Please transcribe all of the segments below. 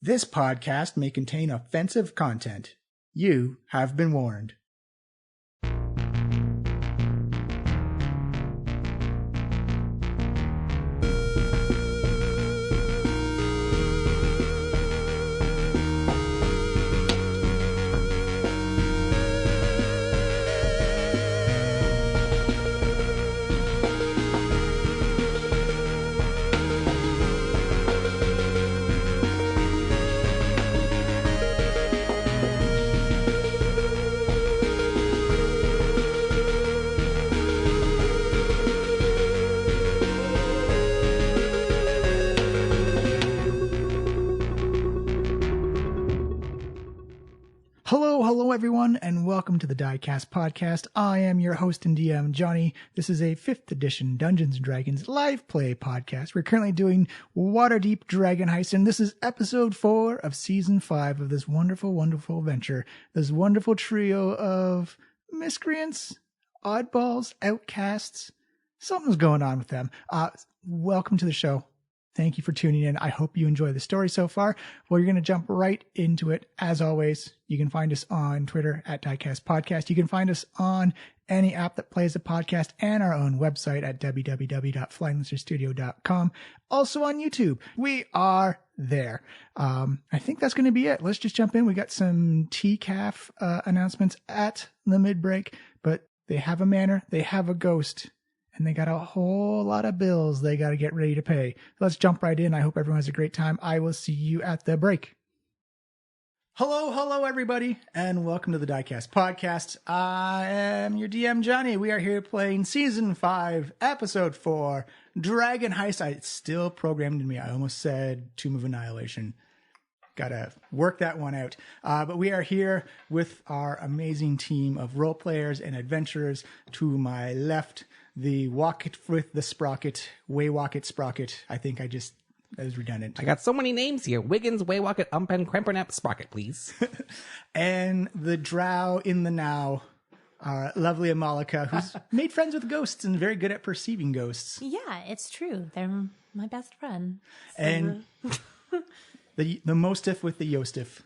This podcast may contain offensive content. You have been warned. Hello everyone, and welcome to the Diecast podcast. I am your host and DM, Johnny. This is a 5th edition Dungeons & Dragons live play podcast. We're currently doing Waterdeep Dragon Heist, and this is episode 4 of season 5 of this wonderful, wonderful adventure. This wonderful trio of miscreants, oddballs, outcasts. Something's going on with them. Welcome to the show. Thank you for tuning in. I hope you enjoy the story so far. Well, you're going to jump right into it. As always, you can find us on Twitter at Diecast Podcast. You can find us on any app that plays a podcast and our own website at www.flyingmonsterstudio.com. Also on YouTube. We are there. I think that's going to be it. Let's just jump in. We got some TCAF announcements at the mid-break, but they have a manor, they have a ghost, and they got a whole lot of bills they got to get ready to pay. Let's jump right in. I hope everyone has a great time. I will see you at the break. Hello, everybody, and welcome to the Diecast podcast. I am your DM, Johnny. We are here playing Season 5, Episode 4, Dragon Heist. It's still programmed in me. I almost said Tomb of Annihilation. Gotta work that one out. But we are here with our amazing team of role players and adventurers. To my left, the Walk It with the Sprocket, Waywalk It Sprocket. I think that was redundant. I got so many names here. Wiggins, Waywalk It, Umpen, Crempernap, Sprocket, please. And the Drow in the Now, our lovely Amalika, who's made friends with ghosts and very good at perceiving ghosts. Yeah, it's true. They're my best friend. So and the Mostiff with the Yostiff.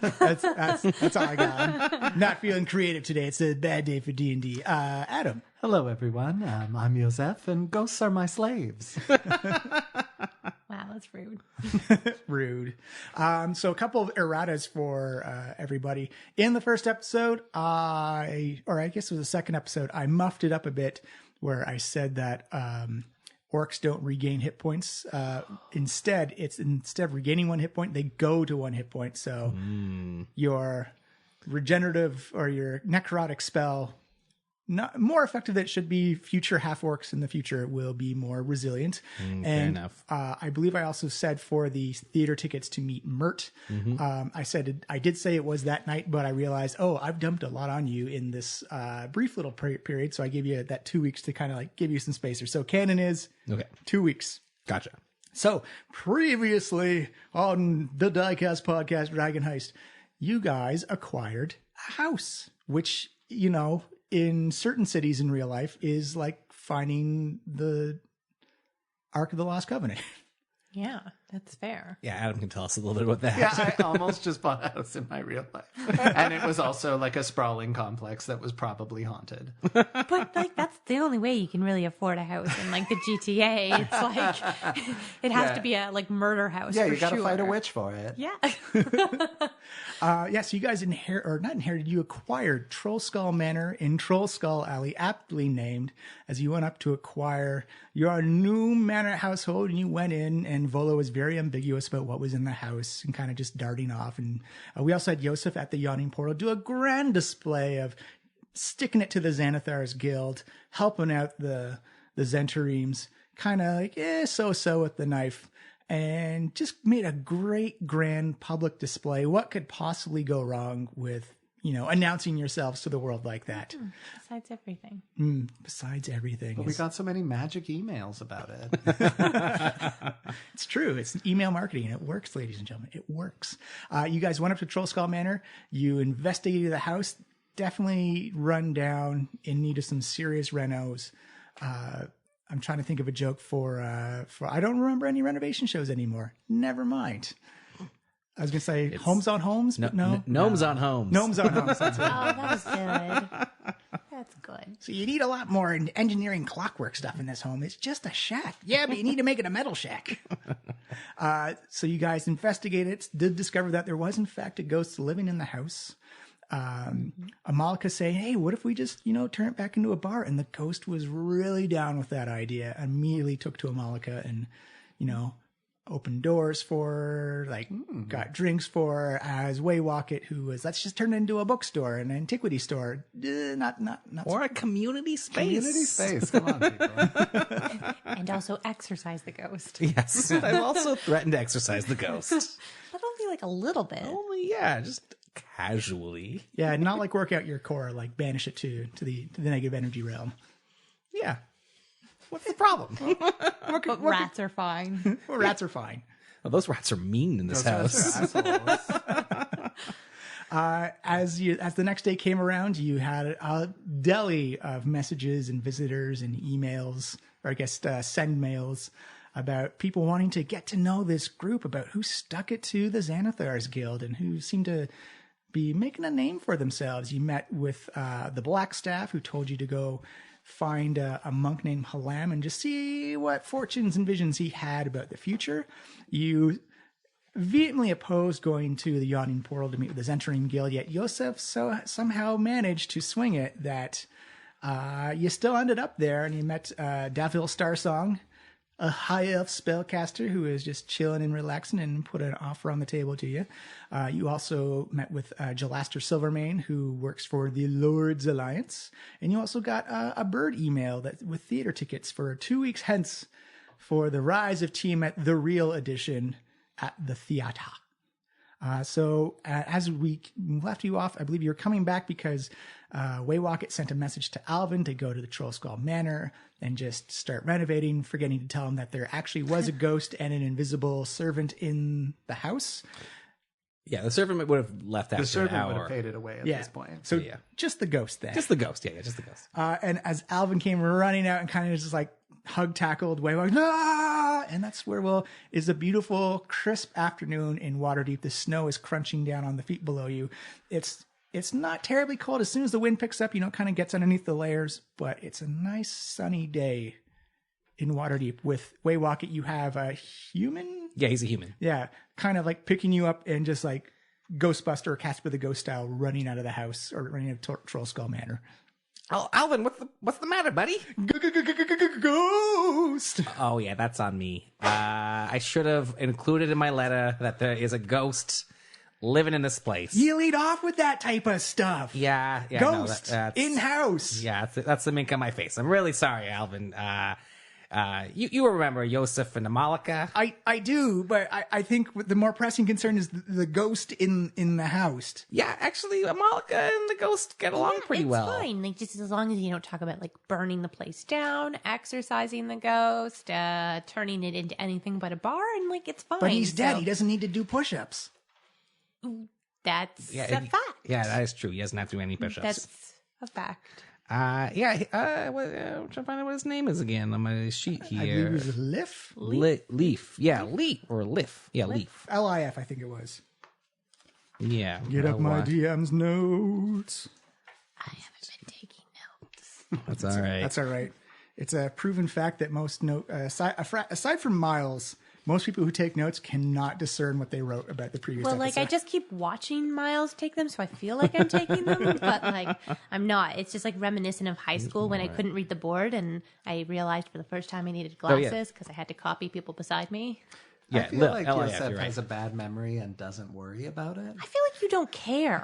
That's all I got. I'm not feeling creative today. It's a bad day for D&D. Adam. Hello, everyone. I'm Joseph, and ghosts are my slaves. Wow, that's rude. Rude. So a couple of erratas for everybody. In the first episode, I guess it was the second episode, I muffed it up a bit where I said that orcs don't regain hit points. Instead of regaining 1 hit point, they go to 1 hit point. So your regenerative or your necrotic spell, not more effective than it should be. Future half orcs in the future will be more resilient. And fair enough. I believe I also said for the theater tickets to meet Mert, I did say it was that night, but I realized, I've dumped a lot on you in this brief little period. So I gave you that 2 weeks to kind of like give you some spacer. So canon is 2 weeks. Gotcha. So previously on the Diecast podcast, Dragon Heist, you guys acquired a house, which, in certain cities in real life is like finding the Ark of the Lost Covenant. Yeah, that's fair. Yeah, Adam can tell us a little bit about that. Yeah, I almost just bought a house in my real life. And it was also like a sprawling complex that was probably haunted. But that's the only way you can really afford a house in like the GTA. It's like it has to be a murder house. Yeah, for you got to sure. fight a witch for it. Yeah. So you guys you acquired Trollskull Manor in Trollskull Alley, aptly named, as you went up to acquire your new manor household, and you went in, and Volo was very ambiguous about what was in the house and kind of just darting off. And we also had Yosef at the Yawning Portal do a grand display of sticking it to the Xanathar's Guild, helping out the Zentaremes, kind of like, so with the knife. And just made a great grand public display. What could possibly go wrong with, announcing yourselves to the world like that? Besides everything. Besides everything. But we got so many magic emails about it. It's true. It's email marketing. It works, ladies and gentlemen. It works. You guys went up to Trollskull Manor. You investigated the house. Definitely run down, in need of some serious renos. I'm trying to think of a joke for I don't remember any renovation shows anymore. Never mind. I was going to say homes on homes, but no. Gnomes on homes. Gnomes on homes. That's Oh, it. that was good. That's good. So you need a lot more engineering clockwork stuff in this home. It's just a shack. Yeah, but you need to make it a metal shack. So you guys investigated it, did discover that there was in fact a ghost living in the house. Amalika saying, hey, what if we just, turn it back into a bar? And the ghost was really down with that idea. Immediately took to Amalika and, opened doors for her, got drinks for her, as Waywocket, who was, let's just turn it into a bookstore, an antiquity store. Not Or a community space. Community space. Come on, people. And also exercise the ghost. Yes. I've also threatened to exercise the ghost. But only like a little bit. Only, just casually. Yeah, not like work out your core, like banish it to the negative energy realm. Yeah. What's the problem? But rats are fine. Well, rats are fine. Well, those rats are mean in this house. As the next day came around, you had a deli of messages and visitors and emails, or I guess send mails, about people wanting to get to know this group, about who stuck it to the Xanathars Guild and who seemed to be making a name for themselves. You met with the Black Staff, who told you to go find a monk named Halam and just see what fortunes and visions he had about the future. You vehemently opposed going to the Yawning Portal to meet with the Zentrim Guild, yet Yosef somehow managed to swing it that you still ended up there, and you met Davil Starsong, a high elf spellcaster who is just chilling and relaxing, and put an offer on the table to you. You also met with Jalaster Silvermane, who works for the Lord's Alliance. And you also got a bird email with theater tickets for 2 weeks hence for the Rise of Tiamat, the real edition at the theater. So as we left you off, I believe you're coming back because Waywocket sent a message to Alvin to go to the Trollskull Manor and just start renovating, forgetting to tell him that there actually was a ghost and an invisible servant in the house. Yeah, the servant would have left after The servant an would hour. have faded away at this point. So just the ghost then. Just the ghost, yeah, just the ghost. And as Alvin came running out and kind of just like hug tackled Waywocket, ah! And that's where is a beautiful, crisp afternoon in Waterdeep. The snow is crunching down on the feet below you. It's not terribly cold. As soon as the wind picks up, it kind of gets underneath the layers, but it's a nice sunny day in Waterdeep. With Waywocket, you have a human? Yeah, he's a human. Yeah, kind of like picking you up and just like Ghostbuster or Casper the Ghost style running out of the house or running out of Trollskull Manor. Oh, Alvin, what's the matter, buddy? Ghost! Oh, yeah, that's on me. I should have included in my letter that there is a ghost living in this place. You lead off with that type of stuff. Yeah. Ghost no, that's in-house. Yeah, that's the mink on my face. I'm really sorry, Alvin. You remember Yosef and Amalika? I do, but I think the more pressing concern is the ghost in the house. Yeah, actually, Amalika and the ghost get along pretty well. It's fine. Like, just as long as you don't talk about like burning the place down, exercising the ghost, turning it into anything but a bar, and like it's fine. But he's dead. So He doesn't need to do push-ups. that's a fact. Yeah, that is true. He doesn't have to do any push-ups. That's a fact. I'm trying to find out what his name is again on my sheet I believe here. it was Liff? Leaf. Yeah, Leaf or Liff. Yeah, Leaf. L-I-F, I think it was. Yeah. Get up my DM's notes. I haven't been taking notes. That's all right. That's all right. It's a proven fact that most aside from Miles, most people who take notes cannot discern what they wrote about the previous Well, episode. like I just keep watching Miles take them, so I feel like I'm taking them, but like I'm not. It's just like reminiscent of high school when I couldn't read the board, and I realized for the first time I needed glasses because I had to copy people beside me. Yeah, I feel like LIF, Yosef you're right. has a bad memory and doesn't worry about it. I feel like you don't care.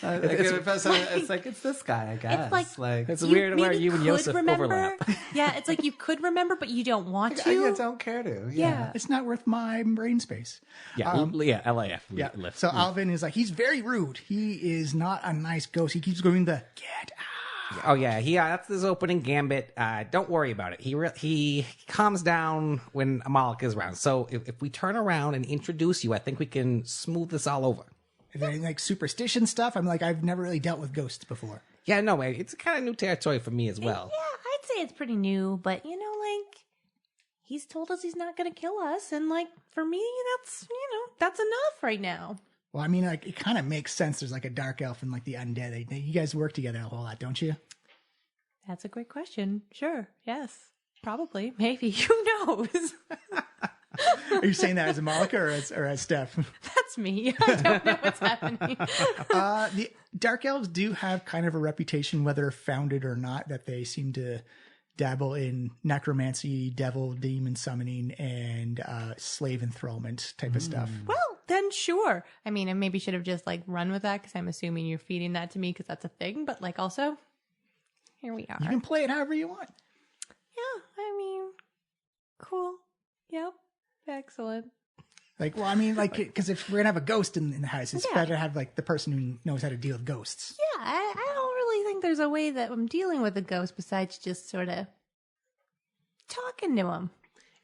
It's like it's this guy, I guess. It's like It's weird where maybe you and could Yosef remember. overlap. Yeah, it's like you could remember, but you don't want I to. don't care to. Yeah. it's not worth my brain space. Yeah, LIF. Yeah. Lift. So Alvin is like, he's very rude. He is not a nice ghost. He keeps going get out. Oh yeah, that's his opening gambit. Don't worry about it. He calms down when Amalika is around. So if we turn around and introduce you, I think we can smooth this all over. Is there any like superstition stuff? I'm like, I've never really dealt with ghosts before. Yeah, no, it's kind of new territory for me as well. Yeah, I'd say it's pretty new, but like he's told us he's not going to kill us, and like for me, that's enough right now. Well, I mean, like, it kind of makes sense. There's like a dark elf and like the undead. You guys work together a whole lot, don't you? That's a great question. Sure. Yes. Probably. Maybe. Who knows? Are you saying that as a Malika or as Steph? That's me. I don't know what's happening. The dark elves do have kind of a reputation, whether founded or not, that they seem to dabble in necromancy, devil, demon summoning, and slave enthrallment type of stuff. Well, then sure. I mean, I maybe should have just like run with that because I'm assuming you're feeding that to me because that's a thing. But like also, here we are. You can play it however you want. Yeah, I mean, cool. Yep. Excellent. Like, well, I mean, like, because if we're going to have a ghost in the house, it's Yeah. better to have like the person who knows how to deal with ghosts. Yeah, I don't really think there's a way that I'm dealing with a ghost besides just sort of talking to him.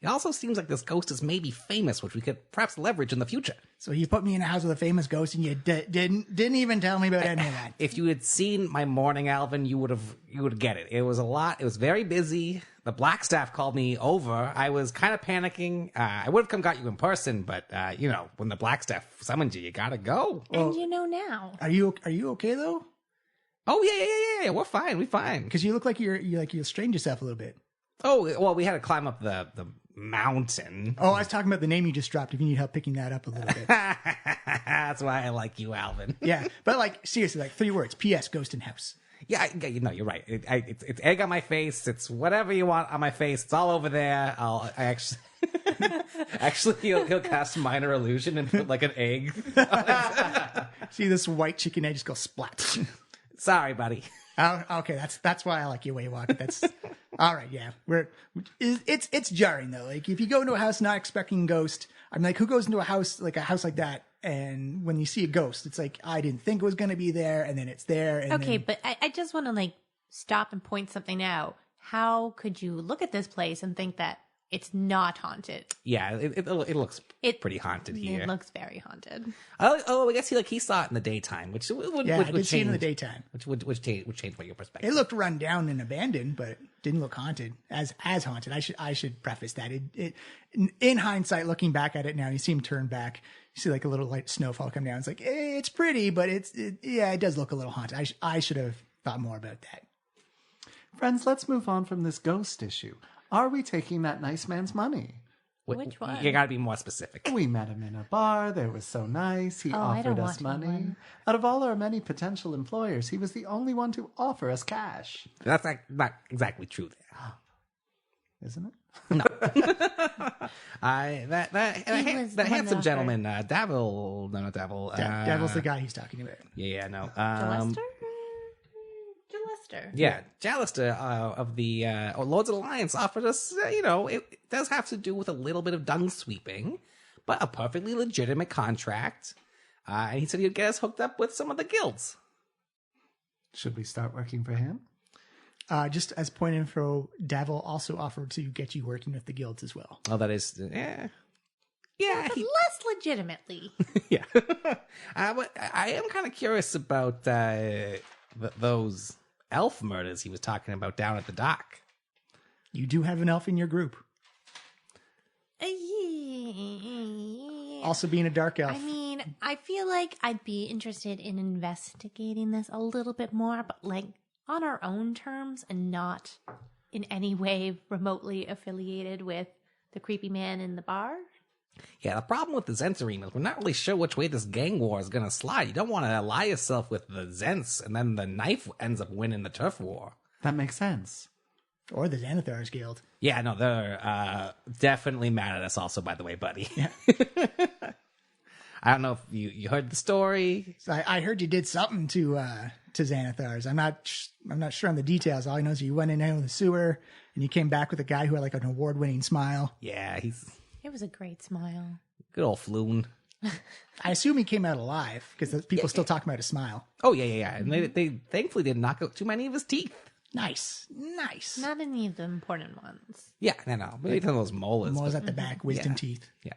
It also seems like this ghost is maybe famous, which we could perhaps leverage in the future. So you put me in a house with a famous ghost, and you didn't even tell me about any of that. If you had seen my morning, Alvin, you would get it. It was a lot. It was very busy. The black staff called me over. I was kind of panicking. I would have come got you in person, but when the black staff summoned you, you gotta go. And you know now. Are you okay though? Oh yeah. We're fine. We're fine. Because you look like you strained yourself a little bit. Oh well, we had to climb up the mountain. Oh, I was talking about the name you just dropped. If you need help picking that up a little bit. That's why I like you, Alvin. Yeah, but like seriously, like 3 words. P.S. Ghost in house. Yeah, you're right. It's egg on my face. It's whatever you want on my face. It's all over there. Actually, he'll cast minor illusion and put like an egg. See this white chicken egg just go splat. Sorry, buddy. Oh, okay, that's why I like you way walk. That's all right. Yeah, it's jarring though. Like if you go into a house not expecting a ghost, I'm like, who goes into a house like that? And when you see a ghost, it's like, I didn't think it was going to be there. And then it's there. And Okay, but I just want to like stop and point something out. How could you look at this place and think that it's not haunted? Yeah, it looks pretty haunted here. It looks very haunted. Oh, I guess he saw it in the daytime, which would I would did change see it in the daytime. which would change your perspective. It looked run down and abandoned, but it didn't look haunted as haunted. I should preface that. It in hindsight, looking back at it now, you see him turn back. You see like a little light snowfall come down. It's like, it's pretty, but it does look a little haunted. I should have thought more about that. Friends, let's move on from this ghost issue. Are we taking that nice man's money? Which one? You gotta be more specific. We met him in a bar. They were so nice. He I don't offered us want money. one. Out of all our many potential employers, he was the only one to offer us cash. That's not exactly true there. Isn't it? That handsome gentleman, Davil. No, not Davil. Devil's the guy he's talking about. No. Jalester? Yeah, Jalester of the Lords of the Alliance offered us, it does have to do with a little bit of dung sweeping, but a perfectly legitimate contract. And he said he'd get us hooked up with some of the guilds. Should we start working for him? Just as point info, Davil also offered to get you working with the guilds as well. Oh, that is, yeah. Yeah, But less legitimately. yeah. But I am kind of curious about those elf murders he was talking about down at the dock. You do have an elf in your group. Also being a dark elf. I mean, I feel like I'd be interested in investigating this a little bit more, but like on our own terms and not in any way remotely affiliated with the creepy man in the bar. Yeah, the problem with the Zentzarine is we're not really sure which way this gang war is going to slide. You don't want to ally yourself with the Zents, and then the knife ends up winning the turf war. That makes sense. Or the Xanathars Guild. Yeah, no, they're definitely mad at us also, by the way, buddy. Yeah. I don't know if you heard the story. So I heard you did something to Xanathars. I'm not sure on the details. All I know is you went in there with the sewer, and you came back with a guy who had like an award-winning smile. Yeah, It was a great smile. good old Floon. I assume he came out alive because people still talk about his smile. Oh, yeah. And they thankfully didn't knock out too many of his teeth. Nice. Not any of the important ones. Yeah, no. Maybe some of those molars. Moles but- at the back, wisdom Yeah. teeth. Yeah.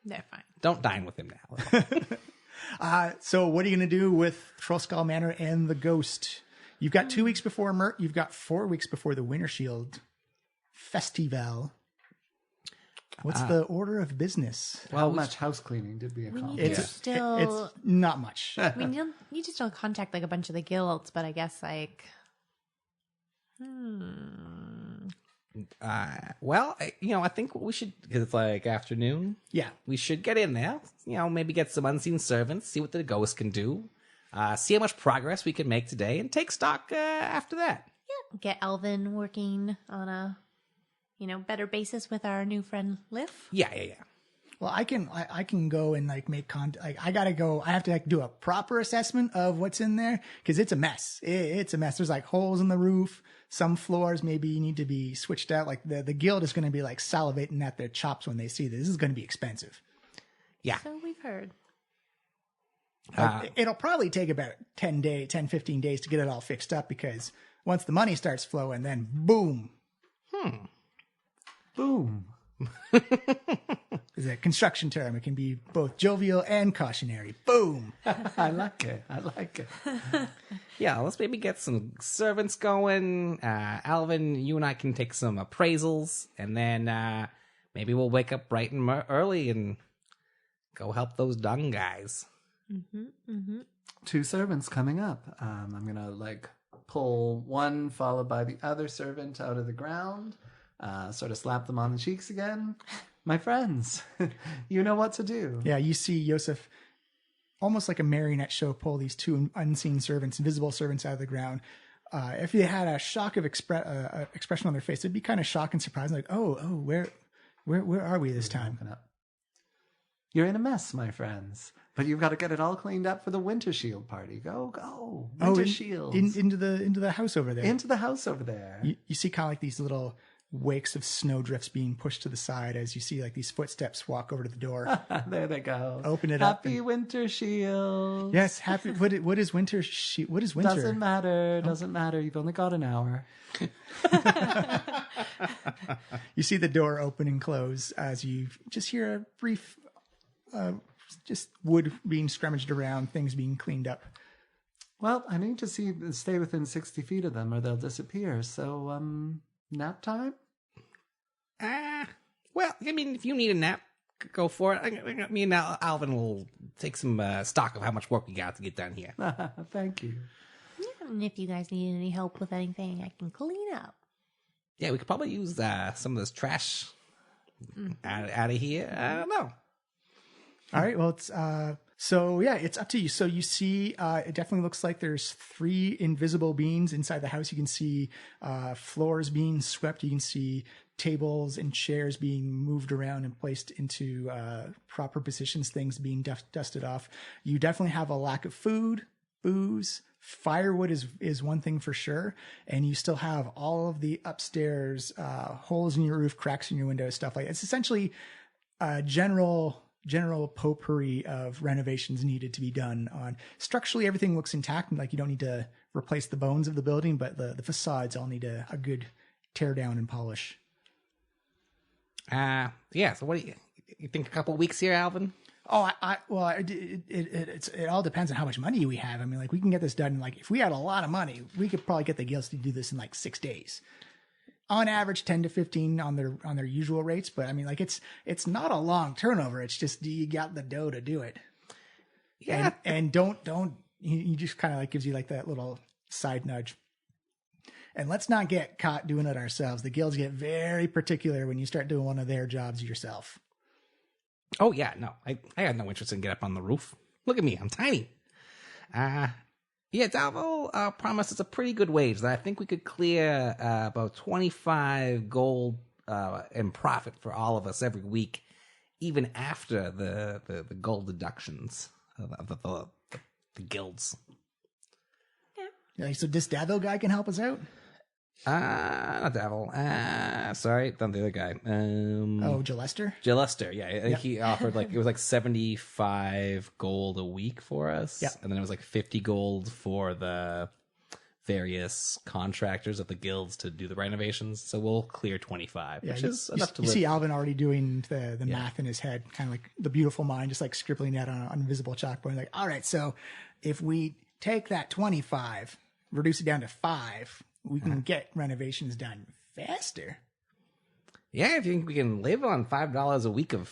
They're fine. Don't dine with him now. So what are you going to do with Trollskull Manor and the ghost? You've got 2 weeks before you've got 4 weeks before the Wintershield Festival. What's the order of business? How much house cleaning did we We accomplish? need to still. It's not much. We need to still contact like a bunch of the guilds, but I guess like. I think we should, because it's like afternoon. Yeah. We should get in there. Maybe get some unseen servants, see what the ghosts can do, see how much progress we can make today, and take stock after that. Yeah. Get Elven working on a, better basis with our new friend Liv. Yeah. Well, I can go and like make I gotta go. I have to do a proper assessment of what's in there because it's a mess. It's a mess. There's like holes in the roof. Some floors maybe need to be switched out. Like the guild is going to be like salivating at their chops when they see this. This is going to be expensive. Yeah. So we've heard. It'll probably take about 10, 15 days to get it all fixed up because once the money starts flowing, then boom. Boom. Is a construction term. It can be both jovial and cautionary. Boom. I like it. Yeah, let's maybe get some servants going. Alvin, you and I can take some appraisals, and then maybe we'll wake up bright and early and go help those dung guys. 2 servants coming up. I'm gonna pull one followed by the other servant out of the ground. Sort of slap them on the cheeks again. My friends, you know what to do. Yeah, you see Yosef almost like a marionette show pull these 2 unseen servants, invisible servants out of the ground. If they had a shock of expression on their face, it'd be kind of shock and surprise. Like, where are we this time? You're in a mess, my friends. But you've got to get it all cleaned up for the Wintershield Party. Go. Wintershield. Into the house over there. Into the house over there. You see kind of like these little wakes of snowdrifts being pushed to the side as you see like these footsteps walk over to the door. There they go. Open it up. Happy Wintershield. Yes, happy. What is winter? What is winter? Doesn't matter. Doesn't matter. You've only got an hour. You see the door open and close as you just hear a brief, just wood being scrummaged around, things being cleaned up. Well, I need to stay within 60 feet of them or they'll disappear. So, nap time? Well, I mean, if you need a nap, go for it. Me and Alvin will take some stock of how much work we got to get done here. Thank you. And if you guys need any help with anything, I can clean up. Yeah, we could probably use some of this trash out of here. I don't know. All right. Well, it's so yeah, it's up to you. So you see, it definitely looks like there's 3 invisible beings inside the house. You can see floors being swept. You can see tables and chairs being moved around and placed into proper positions. Things being dusted off. You definitely have a lack of food, booze. Firewood is one thing for sure, and you still have all of the upstairs holes in your roof, cracks in your windows, stuff like that. It's essentially general potpourri of renovations needed to be done on. Structurally, everything looks intact, and like you don't need to replace the bones of the building, but the facades all need a good tear down and polish. Yeah. So what do you think? A couple of weeks here, Alvin? Oh, it all depends on how much money we have. I mean, like we can get this done. Like if we had a lot of money, we could probably get the guilds to do this in like 6 days. On average, 10 to 15 on their usual rates. But I mean, like it's not a long turnover. It's just, do you got the dough to do it? Yeah. And don't, he just kind of like gives you like that little side nudge. And let's not get caught doing it ourselves. The guilds get very particular when you start doing one of their jobs yourself. Oh, yeah, no. I had no interest in getting up on the roof. Look at me, I'm tiny. Yeah, Dalvo promised us a pretty good wage. That I think we could clear about 25 gold in profit for all of us every week, even after the gold deductions of the guilds. Yeah, so this Davil guy can help us out? Not Davil. Sorry, not the other guy. Jalester? Jalester, yeah. I think he offered it was like 75 gold a week for us. Yeah. And then it was like 50 gold for the various contractors of the guilds to do the renovations. So we'll clear 25, which is enough to live. You see Alvin already doing the math in his head, kind of like the beautiful mind, just like scribbling that on an invisible chalkboard. Like, all right, so if we take that 25, reduce it down to 5, we can get renovations done faster. Yeah, if you think we can live on $5 a week of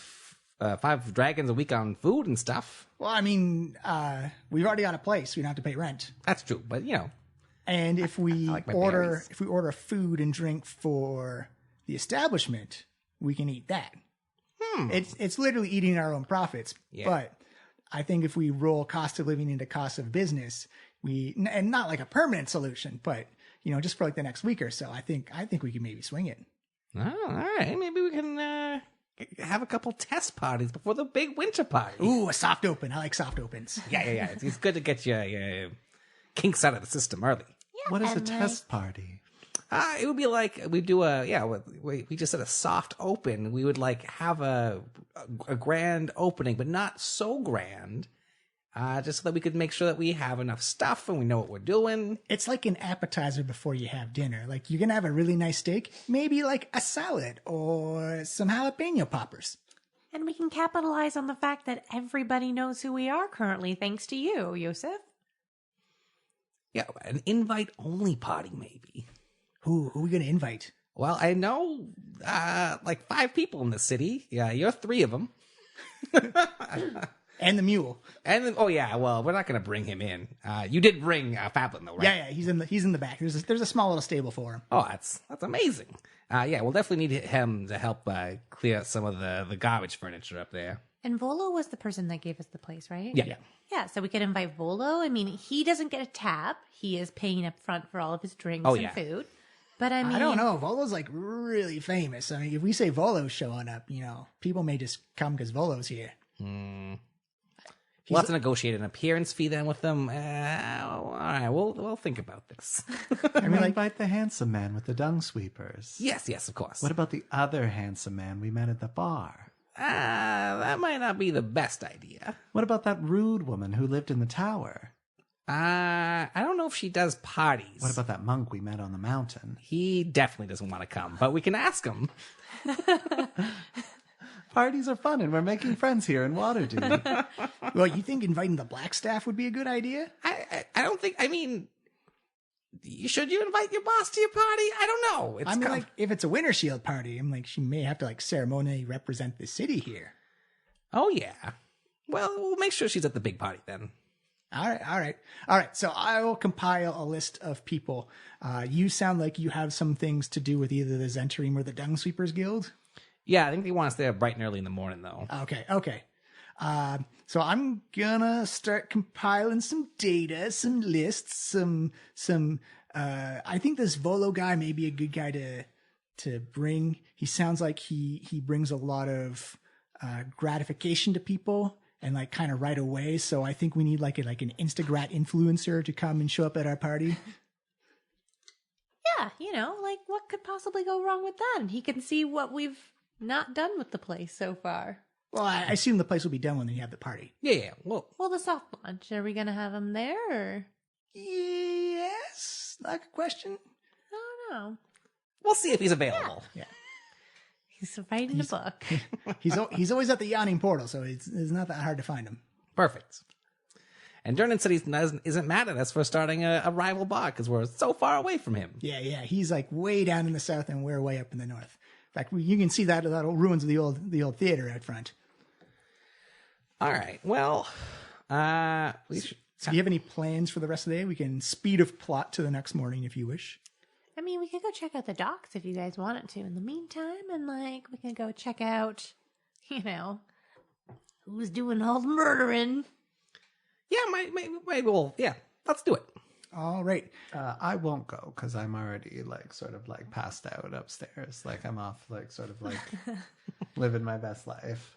5 dragons a week on food and stuff. Well, I mean, we've already got a place. We don't have to pay rent. That's true, but And if we like my order berries. if we order food and drink for the establishment, we can eat that. It's literally eating our own profits. Yeah. But I think if we roll cost of living into cost of business, and not like a permanent solution, but just for like the next week or so, I think we can maybe swing it. Oh, all right. Maybe we can have a couple test parties before the big winter party. Ooh, a soft open. I like soft opens. Yeah. It's good to get your kinks out of the system early. What is a test party? It would be like we do we just said a soft open. We would like have a grand opening, but not so grand, just so that we could make sure that we have enough stuff and we know what we're doing. It's like an appetizer before you have dinner. Like you're going to have a really nice steak, maybe like a salad or some jalapeno poppers. And we can capitalize on the fact that everybody knows who we are currently, thanks to you, Yosef. Yeah, an invite-only party, maybe. Who are we going to invite? Well, I know like 5 people in the city. Yeah, you're 3 of them. And the mule. And then, well, we're not going to bring him in. You did bring Fablin, though, right? Yeah, he's in the back. There's a small little stable for him. Oh, that's amazing. We'll definitely need him to help clear some of the garbage furniture up there. And Volo was the person that gave us the place, right? Yeah. Yeah, so we could invite Volo. I mean, he doesn't get a tab. He is paying up front for all of his drinks and food. But I mean, I don't know. Volo's like really famous. I mean, if we say Volo's showing up, people may just come because Volo's here. We'll have to negotiate an appearance fee then with them. All right, we'll think about this. I mean, invite the handsome man with the Dungsweepers. Yes, of course. What about the other handsome man we met at the bar? That might not be the best idea. What about that rude woman who lived in the tower? I don't know if she does parties. What about that monk we met on the mountain? He definitely doesn't want to come, but we can ask him. Parties are fun, and we're making friends here in Waterdeep. Well, you think inviting the black staff would be a good idea? I don't think. I mean, should you invite your boss to your party? I don't know. Like if it's a Wintershield party, I'm like she may have to like ceremonially represent the city here. Oh yeah. Well, we'll make sure she's at the big party then. All right. So I will compile a list of people. You sound like you have some things to do with either the Zentrim or the Dungsweepers Guild. Yeah, I think they want us there bright and early in the morning, though. Okay. So I'm gonna start compiling some data, some lists, some. I think this Volo guy may be a good guy to bring. He sounds like he brings a lot of gratification to people. And like kind of right away, so I think we need like an Instagrat influencer to come and show up at our party. Yeah, like what could possibly go wrong with that? And he can see what we've not done with the place so far. Well, I assume the place will be done when you have the party. Yeah. Well, the soft launch. Are we gonna have him there? Or? Yes, like a question. I don't know. We'll see if he's available. Yeah. He's writing a book. He's always at the yawning portal, so it's not that hard to find him. Perfect. And Durnan said he isn't mad at us for starting a rival bar because we're so far away from him. Yeah. He's like way down in the south, and we're way up in the north. In fact, you can see that old ruins of the old theater out front. All right. Well, So do you have any plans for the rest of the day? We can speed of plot to the next morning if you wish. I mean, we could go check out the docks if you guys wanted to in the meantime, and like we can go check out, who's doing all the murdering. Yeah, maybe we'll. Yeah, let's do it. All right. I won't go because I'm already sort of passed out upstairs. I'm off sort of living my best life.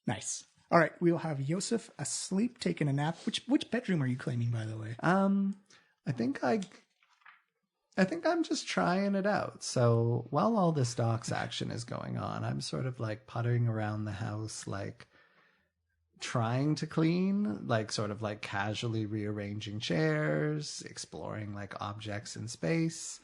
Nice. All right, we'll have Yosef asleep, taking a nap. Which bedroom are you claiming, by the way? I think I'm just trying it out. So while all this docks action is going on, I'm sort of puttering around the house, trying to clean, sort of casually rearranging chairs, exploring objects in space,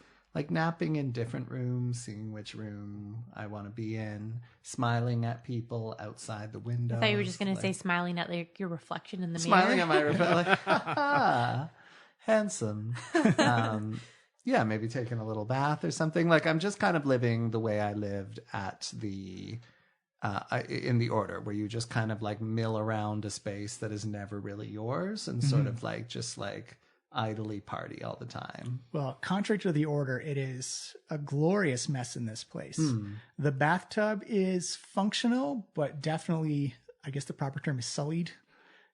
napping in different rooms, seeing which room I want to be in, smiling at people outside the window. I thought you were just going to say smiling at your reflection in the mirror. Smiling at my reflection, ha ha, handsome. yeah, maybe taking a little bath or something. Like I'm just kind of living the way I lived at the in the Order, where you just kind of like mill around a space that is never really yours and sort of like just like idly party all the time. Well, contrary to the Order, it is a glorious mess in this place. The bathtub is functional, but definitely, I guess the proper term is sullied.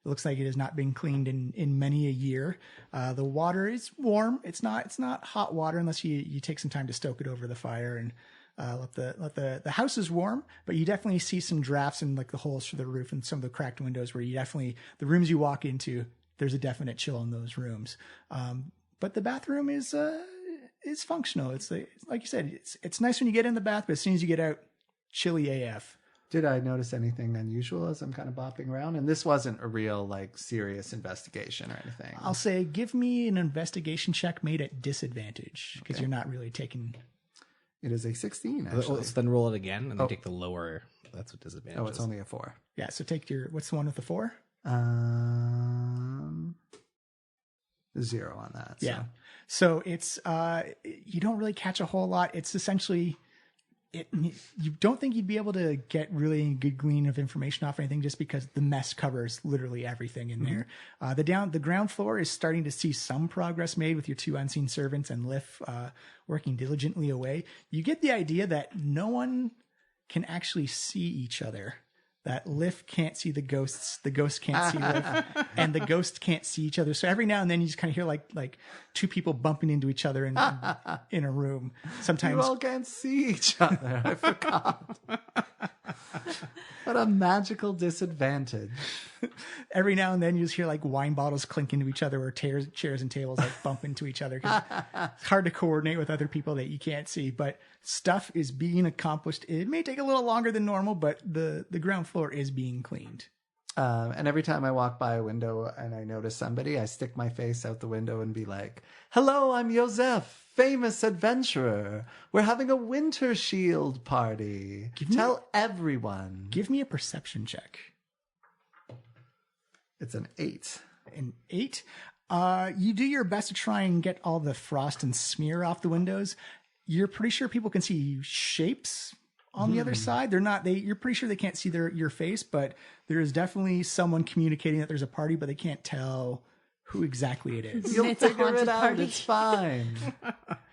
It looks like it has not been cleaned in many a year. The water is warm. It's not hot water unless you take some time to stoke it over the fire and let the house is warm. But you definitely see some drafts in like the holes through the roof and some of the cracked windows where you definitely, the rooms you walk into, there's a definite chill in those rooms. But the bathroom is functional. It's like you said, it's nice when you get in the bath, but as soon as you get out, chilly AF. Did I notice anything unusual as I'm kind of bopping around? And this wasn't a real, like, serious investigation or anything. I'll say give me an investigation check made at disadvantage because you're not really taking... It is a 16, actually. So then roll it again and then take the lower. That's what disadvantage Oh, it's is. only a 4. Yeah, so take your... What's the one with the 4? 0 on that. So. Yeah. So it's... you don't really catch a whole lot. It's essentially... you don't think you'd be able to get really good glean of information off anything just because the mess covers literally everything in there. The ground floor is starting to see some progress made with your 2 unseen servants and Liff working diligently away. You get the idea that no one can actually see each other. That Liff can't see the ghosts can't see Liff, and the ghosts can't see each other. So every now and then you just kind of hear like 2 people bumping into each other in a room. Sometimes you all can't see each other. I forgot. What a magical disadvantage. Every now and then you just hear like wine bottles clink into each other or chairs and tables like bump into each other. 'Cause it's hard to coordinate with other people that you can't see, but stuff is being accomplished. It may take a little longer than normal, but the ground floor is being cleaned. And every time I walk by a window and I notice somebody, I stick my face out the window and be like, "Hello, I'm Joseph, famous adventurer. We're having a Wintershield Party. Tell everyone." Give me a perception check. It's an 8. An 8. You do your best to try and get all the frost and smear off the windows. You're pretty sure people can see shapes on the other side. You're pretty sure they can't see your face, but there is definitely someone communicating that there's a party, but they can't tell who exactly it is. You'll It's a figure it haunted out. party. It's fine.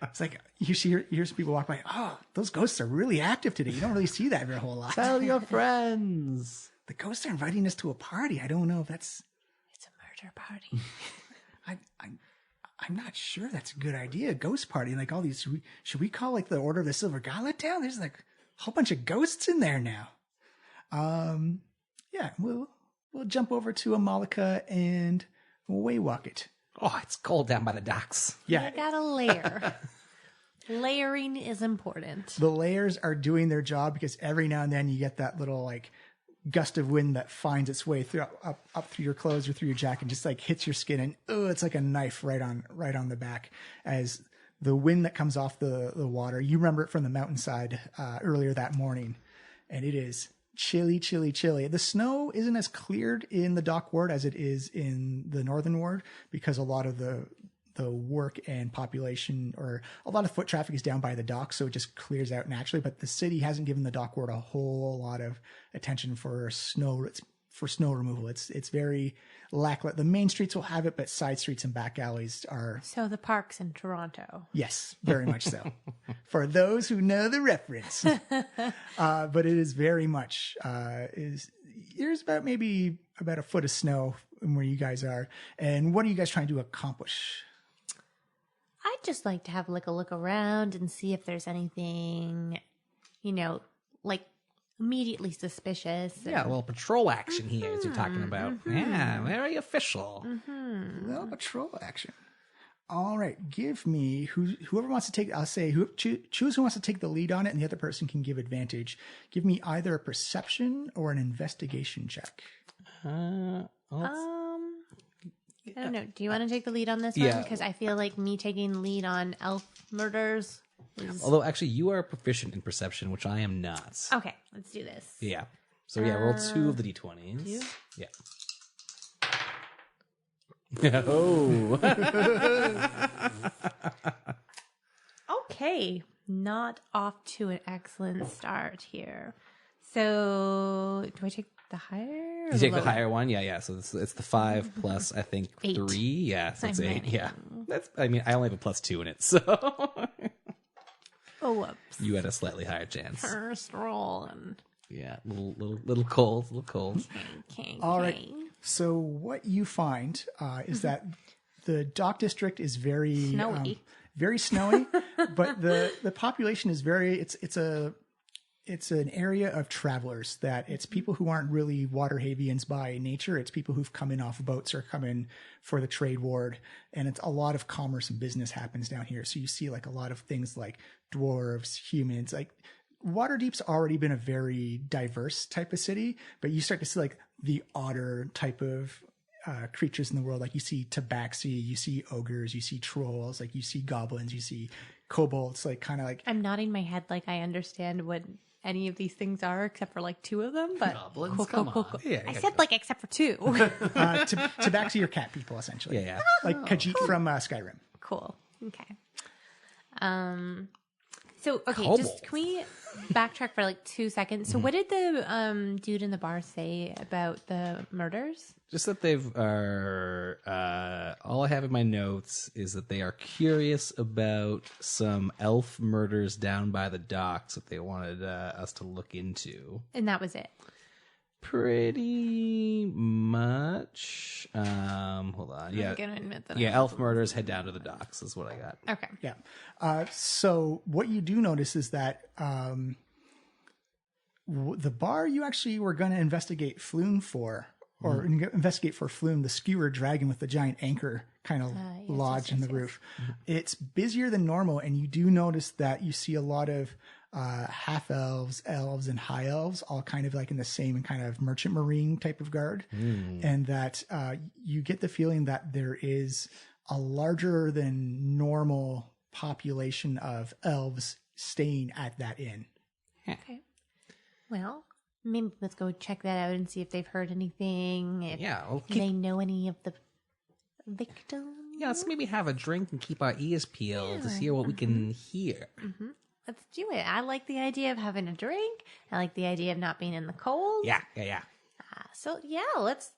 It's like you hear some people walk by. Oh, those ghosts are really active today. You don't really see that very whole lot. Tell your friends. The ghosts are inviting us to a party. I don't know if that's. It's a murder party. I'm not sure that's a good idea. Ghost party, like all these. Should we call like the Order of the Silver Gauntlet down? There's like a whole bunch of ghosts in there now. Yeah, we'll jump over to Amalika and we'll waywalk it. Oh, it's cold down by the docks. Yeah, You gotta layer. Layering is important. the layers are doing their job because every now and then you get that little like gust of wind that finds its way through up through your clothes or through your jacket and just like hits your skin and it's like a knife right on the back as the wind that comes off the water. You remember it from the mountainside earlier that morning, and it is chilly. The snow isn't as cleared in the dock ward as it is in the northern ward because a lot of the work and population or a lot of foot traffic is down by the dock, so it just clears out naturally. But the city hasn't given the dock ward a whole lot of attention for snow removal. It's very lackluster. The main streets will have it, but side streets and back alleys are. So the parks in Toronto. Yes, very much so. For those who know the reference. But it is very much, there's about a foot of snow where you guys are. And what are you guys trying to accomplish? I'd just like to have like a look around and see if there's anything, like immediately suspicious. Yeah, a little patrol action here, as you're talking about. Yeah, very official. Well, patrol action. All right, give me whoever wants to take. I'll say choose who wants to take the lead on it, and the other person can give advantage. Give me either a perception or an investigation check. I don't know. Do you want to take the lead on this Yeah. one? Because I feel like me taking the lead on elf murders is... Although, actually, you are proficient in perception, which I am not. Okay, let's do this. Yeah. So, yeah, roll 2 of the d20s. 2? Yeah. Oh. Okay, not off to an excellent start here. So, do I take the higher? You take the higher one, yeah. So it's the 5 plus I think 8. 3, yeah. So it's I'm 8, winning. yeah. I I only have a +2 in it, so Oh, whoops. you had a slightly higher chance. First roll. And... Yeah, little cold. Okay. All right. So what you find is that the dock district is very Snowy. very snowy, but the population is it's an area of travelers, that it's people who aren't really Waterhavians by nature. It's people who've come in off boats or come in for the trade ward. And it's a lot of commerce and business happens down here. So you see like a lot of things like dwarves, humans, like Waterdeep's already been a very diverse type of city, but you start to see like the odder type of creatures in the world. Like you see tabaxi, you see ogres, you see trolls, like you see goblins, you see kobolds, like kind of like... I'm nodding my head like I understand what any of these things are, except for like 2 of them. But Goblins, come on. Yeah, I said like except for 2. tabaxi are cat people, essentially. Yeah. Like Khajiit from Skyrim. Cool. Okay. So okay, Kobold. just can we backtrack for like 2 seconds? So what did the dude in the bar say about the murders? Just that they've all I have in my notes is that they are curious about some elf murders down by the docks that they wanted us to look into. And that was it. Pretty much. Hold on. Yeah. I'm gonna admit that. Yeah, elf murders, head down to the docks is what I got. Okay. Yeah. So what you do notice is that the bar you actually were going to investigate Flume for, or investigate for Flume, the skewer dragon with the giant anchor kind of lodged in the roof. It's busier than normal, and you do notice that you see a lot of half elves, elves, and high elves, all kind of like in the same kind of merchant marine type of guard, and that you get the feeling that there is a larger than normal population of elves staying at that inn. Okay. Well, maybe let's go check that out and see if they've heard anything. If they know any of the victims. Yeah, let's maybe have a drink and keep our ears peeled to hear what we can hear. Let's do it. I like the idea of having a drink. I like the idea of not being in the cold. Yeah. So yeah, let's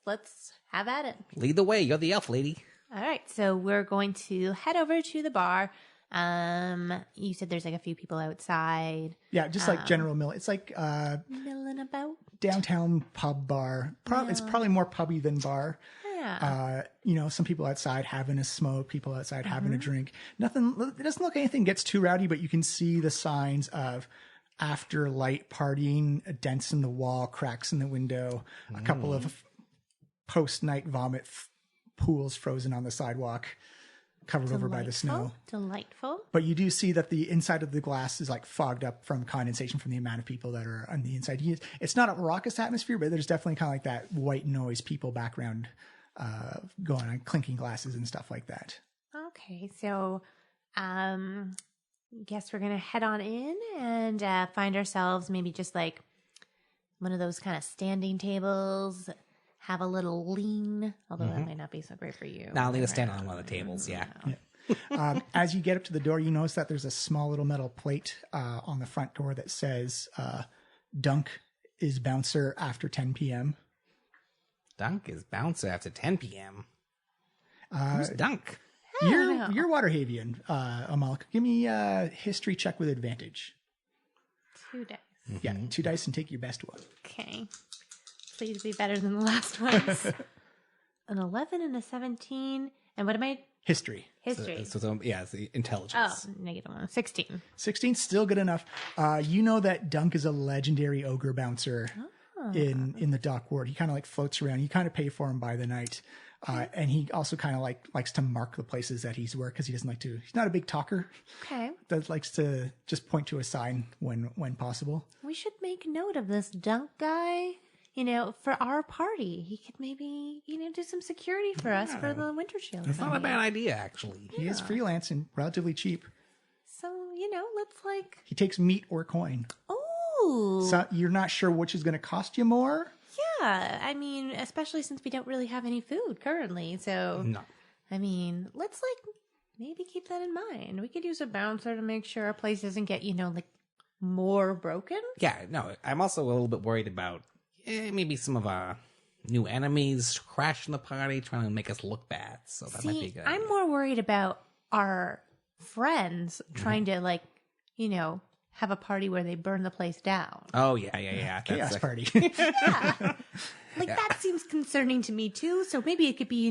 have at it. Lead the way. You're the elf lady. All right. So we're going to head over to the bar. You said there's like a few people outside. Yeah, just like general mill. It's like Milling about. downtown pub bar. It's probably more pubby than bar. Yeah. Some people outside having a smoke, people outside having a drink. Nothing, it doesn't look like anything gets too rowdy, but you can see the signs of after light partying, dents in the wall, cracks in the window, a couple of post night vomit pools frozen on the sidewalk, covered over by the snow. Delightful. But you do see that the inside of the glass is like fogged up from condensation from the amount of people that are on the inside. It's not a raucous atmosphere, but there's definitely kind of like that white noise people background going on, clinking glasses and stuff like that. Okay, so guess we're gonna head on in and find ourselves maybe just like one of those kind of standing tables. Have a little lean, although that might not be so great for you. Now I'll need to stand on one of the tables. Yeah. As you get up to the door, you notice that there's a small little metal plate on the front door that says Dunk is bouncer after 10 p.m. Dunk is bouncer after 10 p.m. Who's Dunk? You're Waterhavian, Amalek. Give me a history check with advantage. 2 dice. Yeah, 2 dice and take your best one. Okay. Please be better than the last ones. An 11 and a 17. And what am I? History. History. It's the intelligence. -1. 16. 16, still good enough. You know that Dunk is a legendary ogre bouncer in the dock ward. He kind of like floats around. You kind of pay for him by the night. And he also kind of likes to mark the places that he's worked because he doesn't like to. He's not a big talker. Okay. That likes to just point to a sign when possible. We should make note of this Dunk guy. For our party, he could maybe, do some security for us for the Wintershield. It's not a bad idea, actually. He is freelance and relatively cheap. So, let's like. He takes meat or coin. Ooh. So you're not sure which is going to cost you more? Yeah. I mean, especially since we don't really have any food currently. So, No. I mean, let's like maybe keep that in mind. We could use a bouncer to make sure our place doesn't get, like more broken. Yeah, no, I'm also a little bit worried about maybe some of our new enemies crashing the party, trying to make us look bad. So that might be good. I'm more worried about our friends trying to have a party where they burn the place down. Oh, yeah. Chaos party. Yeah. That seems concerning to me too. So maybe it could be,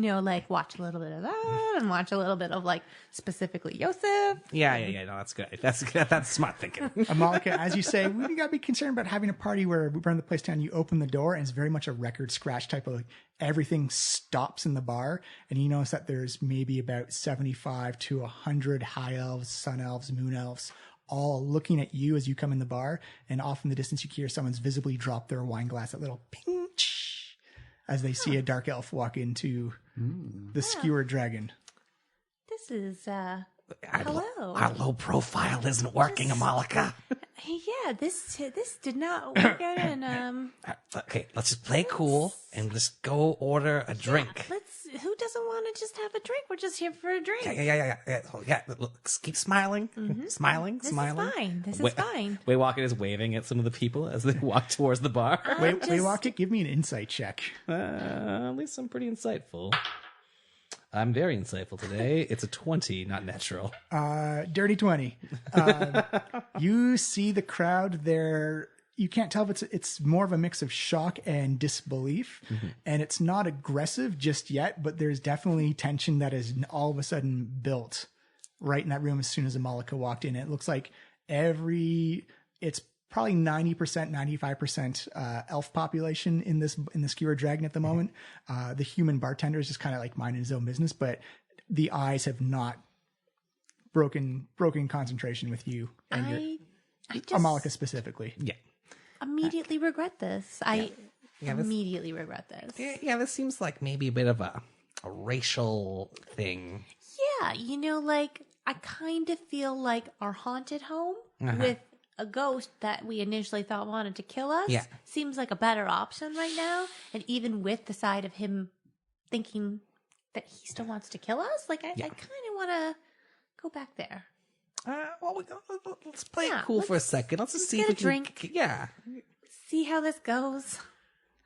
watch a little bit of that and watch a little bit of specifically Yosef. Yeah. No, that's good. That's smart thinking. Amalika, as you say, we got to be concerned about having a party where we burn the place down. You open the door and it's very much a record scratch type of everything stops in the bar. And you notice that there's maybe about 75 to 100 high elves, sun elves, moon elves, all looking at you as you come in the bar. And off in the distance, you hear someone's visibly drop their wine glass, that little pinch, as they see a dark elf walk into the skewered dragon. This is, hello. Our low profile isn't working, Amalika. Yeah, this did not work out. And okay, let's just play cool and just go order a drink. Who doesn't want to just have a drink? We're just here for a drink. Yeah. Look, keep smiling, smiling. This is fine. This is fine. Waywalker is waving at some of the people as they walk towards the bar. Waywalker, give me an insight check. At least I'm pretty insightful. I'm very insightful today. It's a 20, not natural. Dirty 20. You see the crowd there. You can't tell if it's more of a mix of shock and disbelief. Mm-hmm. And it's not aggressive just yet, but there's definitely tension that is all of a sudden built right in that room as soon as Amalika walked in. It looks like it's probably 90%, 95% elf population in the skewered dragon at the moment. The human bartender is just kind of minding his own business, but the eyes have not broken concentration with you and Amalika specifically. Yeah. Immediately regret this. I immediately regret this. Yeah, this seems like maybe a bit of a racial thing. Yeah, I kind of feel like our haunted home with a ghost that we initially thought wanted to kill us seems like a better option right now. And even with the side of him thinking that he still wants to kill us, I kind of want to go back there. Let's play it cool for a second. Let's just see get if a drink. Yeah. See how this goes.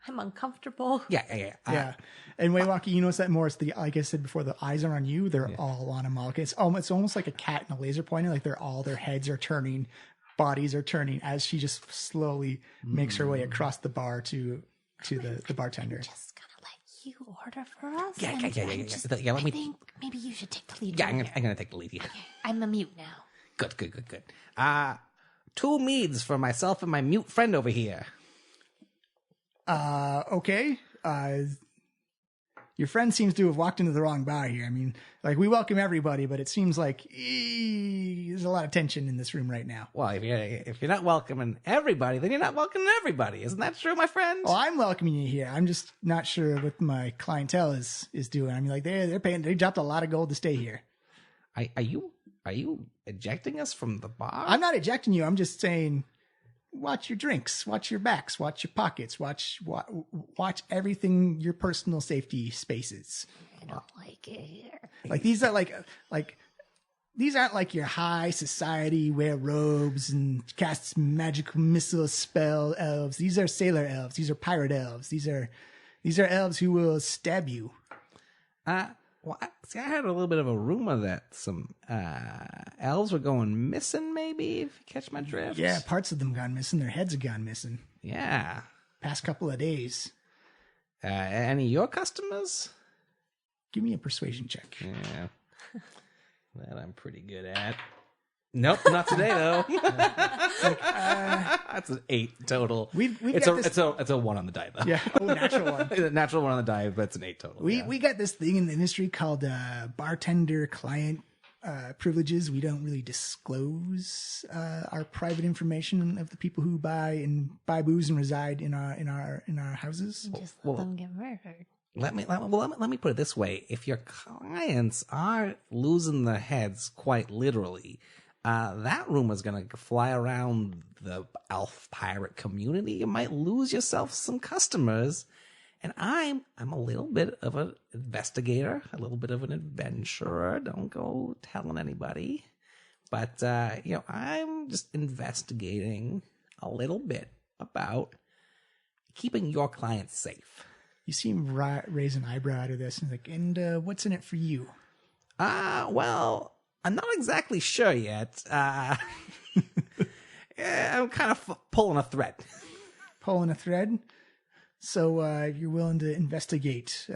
I'm uncomfortable. Yeah. And Waywalker, you notice that more. It's like I said before, the eyes are on you. They're all on Amalika. It's almost like a cat and a laser pointer. Their heads are turning, bodies are turning as she just slowly makes her way across the bar to the bartender. I'm just gonna let you order for us. Yeah. I think maybe you should take the lead. Yeah, I'm gonna take the lead here. Okay. I'm the mute now. Good. 2 meads for myself and my mute friend over here. Okay. Your friend seems to have walked into the wrong bar here. I mean, we welcome everybody, but it seems like there's a lot of tension in this room right now. Well, if you're not welcoming everybody, then you're not welcoming everybody. Isn't that true, my friend? Well, I'm welcoming you here. I'm just not sure what my clientele is doing. I mean, they're paying. They dropped a lot of gold to stay here. Are you ejecting us from the bar? I'm not ejecting you. I'm just saying, watch your drinks, watch your backs, watch your pockets, watch everything, your personal safety spaces. I don't like it here. These aren't like your high society, wear robes and cast magical missile spell elves. These are sailor elves. These are pirate elves. These are elves who will stab you. Well, I heard a little bit of a rumor that some elves were going missing, maybe, if you catch my drift. Yeah, parts of them gone missing. Their heads have gone missing. Yeah. Past couple of days. Any of your customers? Give me a persuasion check. Yeah. That I'm pretty good at. Nope, not today though. That's an 8 total. It's a 1 on the die though. Yeah, natural one. Natural 1 on the die, but it's an 8 total. We got this thing in the industry called bartender client privileges. We don't really disclose our private information of the people who buy booze and reside in our houses. Just let them get murdered. Let me put it this way: if your clients are losing their heads quite literally, that rumor's gonna fly around the elf pirate community. You might lose yourself some customers, And I'm a little bit of an investigator, a little bit of an adventurer. Don't go telling anybody. But, I'm just investigating a little bit about keeping your clients safe. You seem raise an eyebrow out of this. And what's in it for you? Well, I'm not exactly sure yet. I'm kind of pulling a thread. Pulling a thread? So you're willing to investigate.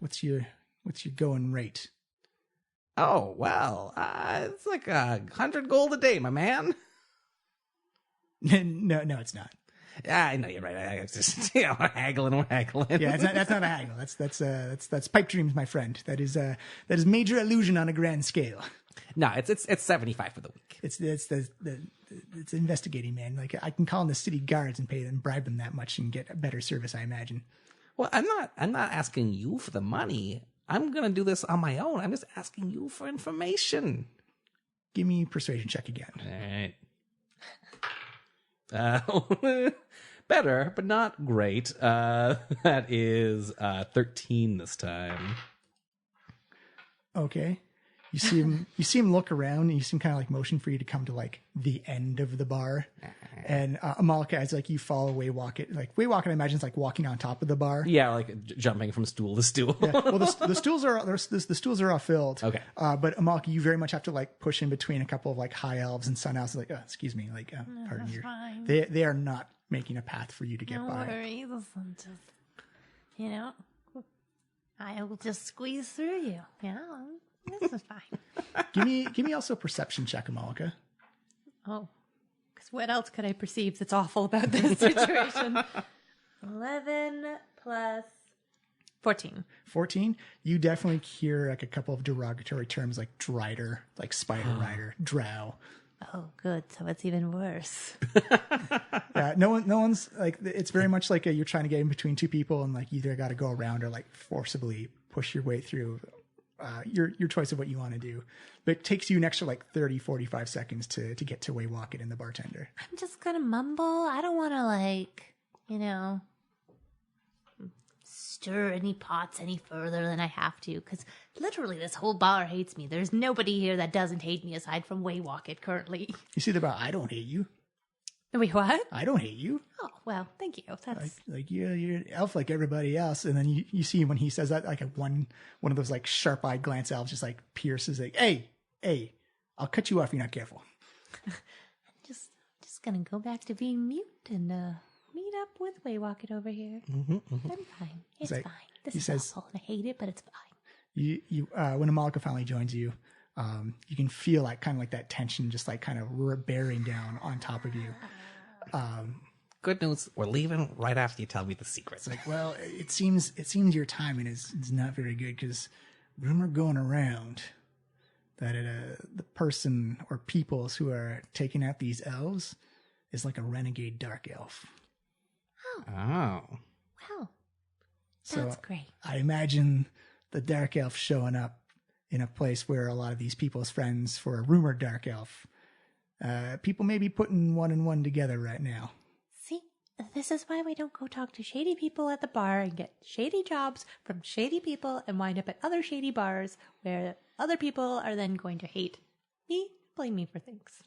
What's your going rate? Oh, well, it's like 100 gold a day, my man. No, it's not. Yeah, I know you're right. It's just we're haggling. Yeah, that's not a haggle. That's pipe dreams, my friend. That is major illusion on a grand scale. No, it's 75 for the week. It's investigating, man. Like I can call in the city guards and pay them, bribe them that much, and get a better service, I imagine. Well, I'm not asking you for the money. I'm gonna do this on my own. I'm just asking you for information. Give me a persuasion check again. All right. Better, but not great. That is 13 this time. Okay. You see him look around, and you see him kind of like motion for you to come to like the end of the bar. And Amalika, as like you follow Waywalk, I imagine is like walking on top of the bar. Yeah, like jumping from stool to stool. Yeah. Well, the stools are all filled. Okay. But Amalika, you very much have to like push in between a couple of like high elves and sun elves. Like, excuse me, like, pardon you. They are not making a path for you to get by. Don't worry, listen, just I will just squeeze through you. This is fine. Give me also a perception check, Amalika. Oh, because what else could I perceive that's awful about this situation? 11 plus 14. 14. You definitely hear like a couple of derogatory terms like drider, like spider rider, drow. Oh, good. So it's even worse. Yeah, no one's like. It's very much like you're trying to get in between two people, and like either got to go around or like forcibly push your way through. Your choice of what you want to do, but it takes you an extra like 30-45 seconds to get to Waywalk it and the bartender. I'm just gonna mumble. I don't want to stir any pots any further than I have to, because literally this whole bar hates me. There's nobody here that doesn't hate me aside from Waywalk it currently. You see the bar? I don't hate you. Wait, what? I don't hate you. Oh, well, thank you. That's like you're an elf like everybody else. And then you see when he says that, like one of those like sharp-eyed glance elves just like pierces like, hey, I'll cut you off if you're not careful. I'm just gonna go back to being mute and meet up with Waywalk it over here. I'm fine. It's like, fine. This is awful and I hate it, but it's fine. You when Amalika finally joins you, you can feel like kind of like that tension just like kind of bearing down on top of you. Good news, we're leaving right after you tell me the secret. It's like, well, it seems your timing is not very good, because rumor going around that the person or peoples who are taking out these elves is like a renegade dark elf. Oh. Wow. That's great. I imagine the dark elf showing up in a place where a lot of these people's friends for a rumored dark elf. People may be putting one and one together right now. See, this is why we don't go talk to shady people at the bar and get shady jobs from shady people and wind up at other shady bars where other people are then going to hate me, blame me for things.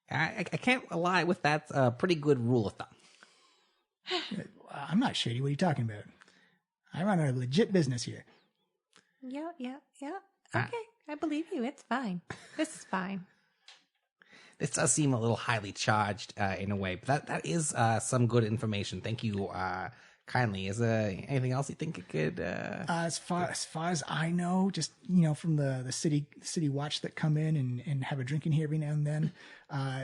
I can't lie with that pretty good rule of thumb. I'm not shady. What are you talking about? I run a legit business here. Yeah. Okay, I believe you. It's fine. This is fine. This does seem a little highly charged in a way, but that is some good information. Thank you kindly. Is there anything else you think it could? As far as I know, just from the city watch that come in and have a drink in here every now and then,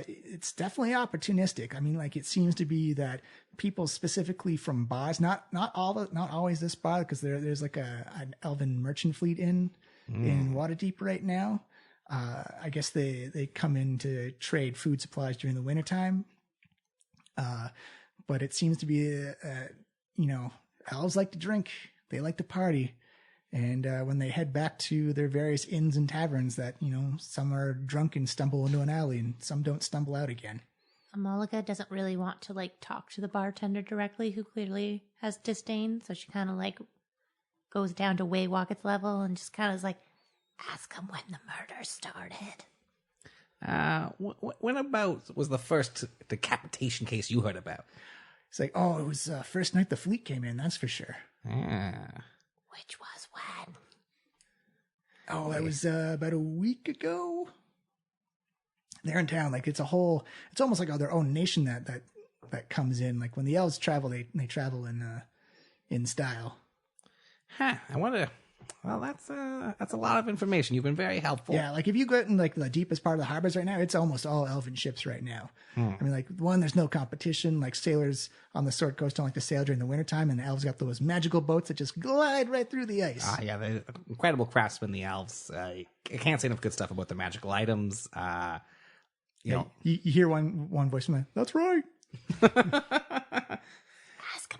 it's definitely opportunistic. I mean, like it seems to be that people specifically from bars, not always this bar, because there's like an elven merchant fleet in Waterdeep right now. I guess they come in to trade food supplies during the wintertime. But it seems to be, elves like to drink. They like to party. And when they head back to their various inns and taverns, that, some are drunk and stumble into an alley and some don't stumble out again. Amalika doesn't really want to like talk to the bartender directly, who clearly has disdain. So she kind of like goes down to Waywalkett's level and just kind of is like, ask him when the murder started. When about was the first decapitation case you heard about? It's like, oh, it was first night the fleet came in, that's for sure. Which was when? Oh, that was about a week ago. They're in town. Like, it's almost like their own nation that comes in. Like, when the elves travel, they travel in style. Huh. I wonder. Well, that's a lot of information. You've been very helpful. Yeah, like if you go in like the deepest part of the harbors right now, it's almost all elven ships right now. I mean, like there's no competition. Like sailors on the Sword Coast don't like to sail during the wintertime, and the elves got those magical boats that just glide right through the ice. Yeah, they're incredible craftsmen, the elves. I can't say enough good stuff about the magical items. You know, you hear one voice from the, that's right. Ask him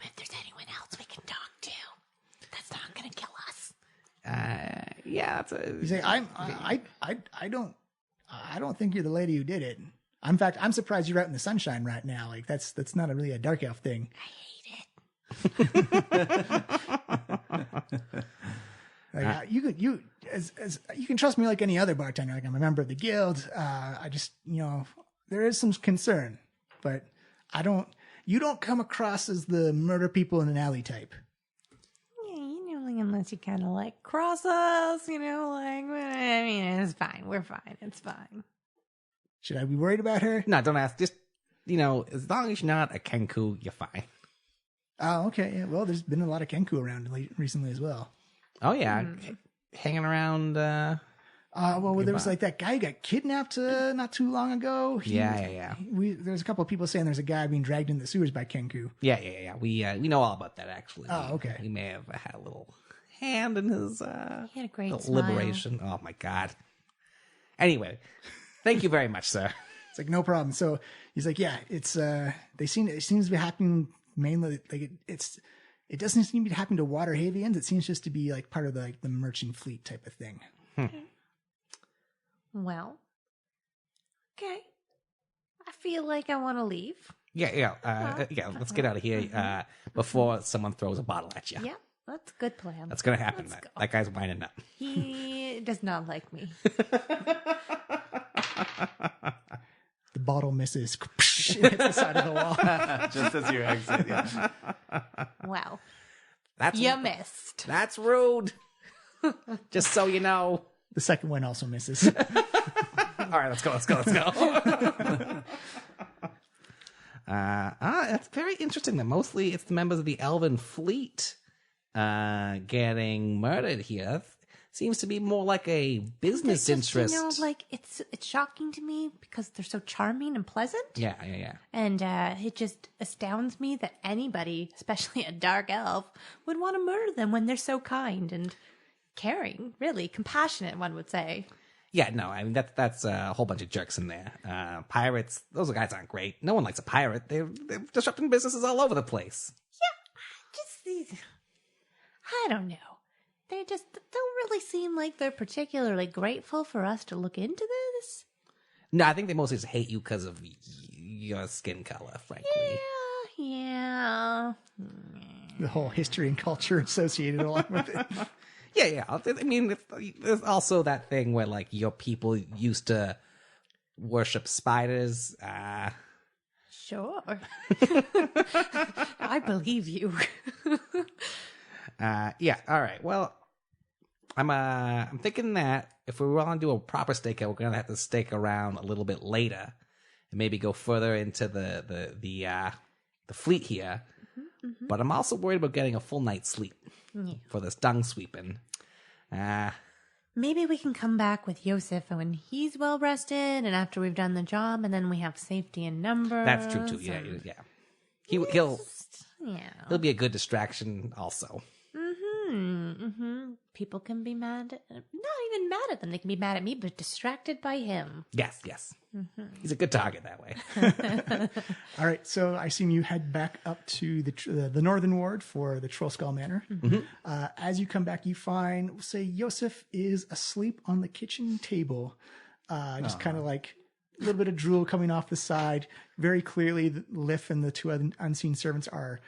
if there's anyone else we can talk to. That's not going to kill us. Yeah, You say I don't think you're the lady who did it. In fact, I'm surprised you're out in the sunshine right now. Like that's not really a dark elf thing. I hate Like you can trust me like any other bartender. Like I'm a member of the guild. I just there is some concern, but you don't come across as the murder people in an alley type. Unless you kind of like cross us, like, I mean, it's fine. We're fine. It's fine. Should I be worried about her? No, don't ask. Just, as long as you're not a Kenku, you're fine. Oh, okay. Yeah, well, there's been a lot of Kenku around recently as well. Oh, yeah. Hanging around. There was like that guy who got kidnapped not too long ago. Yeah. There's a couple of people saying there's a guy being dragged into the sewers by Kenku. Yeah. We know all about that, actually. Oh, okay. He may have had a little hand in his he had a great liberation. Oh, my God. Anyway, thank you very much, sir. It's like, no problem. So he's like, yeah, it seems to be happening mainly, like it doesn't seem to be happening to Waterhavians. It seems just to be like part of the merchant fleet type of thing. Well, okay. I feel like I want to leave. Yeah. Let's get out of here before someone throws a bottle at you. Yeah, that's a good plan. That's gonna happen. That guy's winding up. He does not like me. The bottle misses. It hits the side of the wall. Just as you exit. Yeah. Wow. You missed. That's rude. Just so you know. The second one also misses. All right, let's go. That's very interesting that mostly it's the members of the elven fleet getting murdered here. Seems to be more like a business interest. It's shocking to me because they're so charming and pleasant. Yeah. And it just astounds me that anybody, especially a dark elf, would want to murder them when they're so kind and caring, really compassionate, one would say. Yeah, no, I mean that's a whole bunch of jerks in there. Pirates, those guys aren't great. No one likes a pirate. They're disrupting businesses all over the place. Yeah, I don't know. They just don't really seem like they're particularly grateful for us to look into this. No, I think they mostly just hate you because of your skin color, frankly. Yeah. The whole history and culture associated along with it. Yeah. I mean, there's also that thing where, like, your people used to worship spiders. Sure. I believe you. Yeah, all right. Well, I'm thinking that if we want to do a proper stakeout, we're going to have to stake around a little bit later and maybe go further into the fleet here. Mm-hmm. But I'm also worried about getting a full night's sleep for this dung sweeping. Maybe we can come back with Yosef when he's well rested and after we've done the job, and then we have safety in numbers. That's true too. Yeah. He'll be a good distraction also. Mm-hmm. People can be mad, not even mad at them. They can be mad at me, but distracted by him. Yes. Mm-hmm. He's a good target that way. All right, so I assume you head back up to the northern ward for the Trollskull Manor. Mm-hmm. As you come back, you find, say, Yosef is asleep on the kitchen table, just kind of like little bit of drool coming off the side. Very clearly, Liff and the two other unseen servants are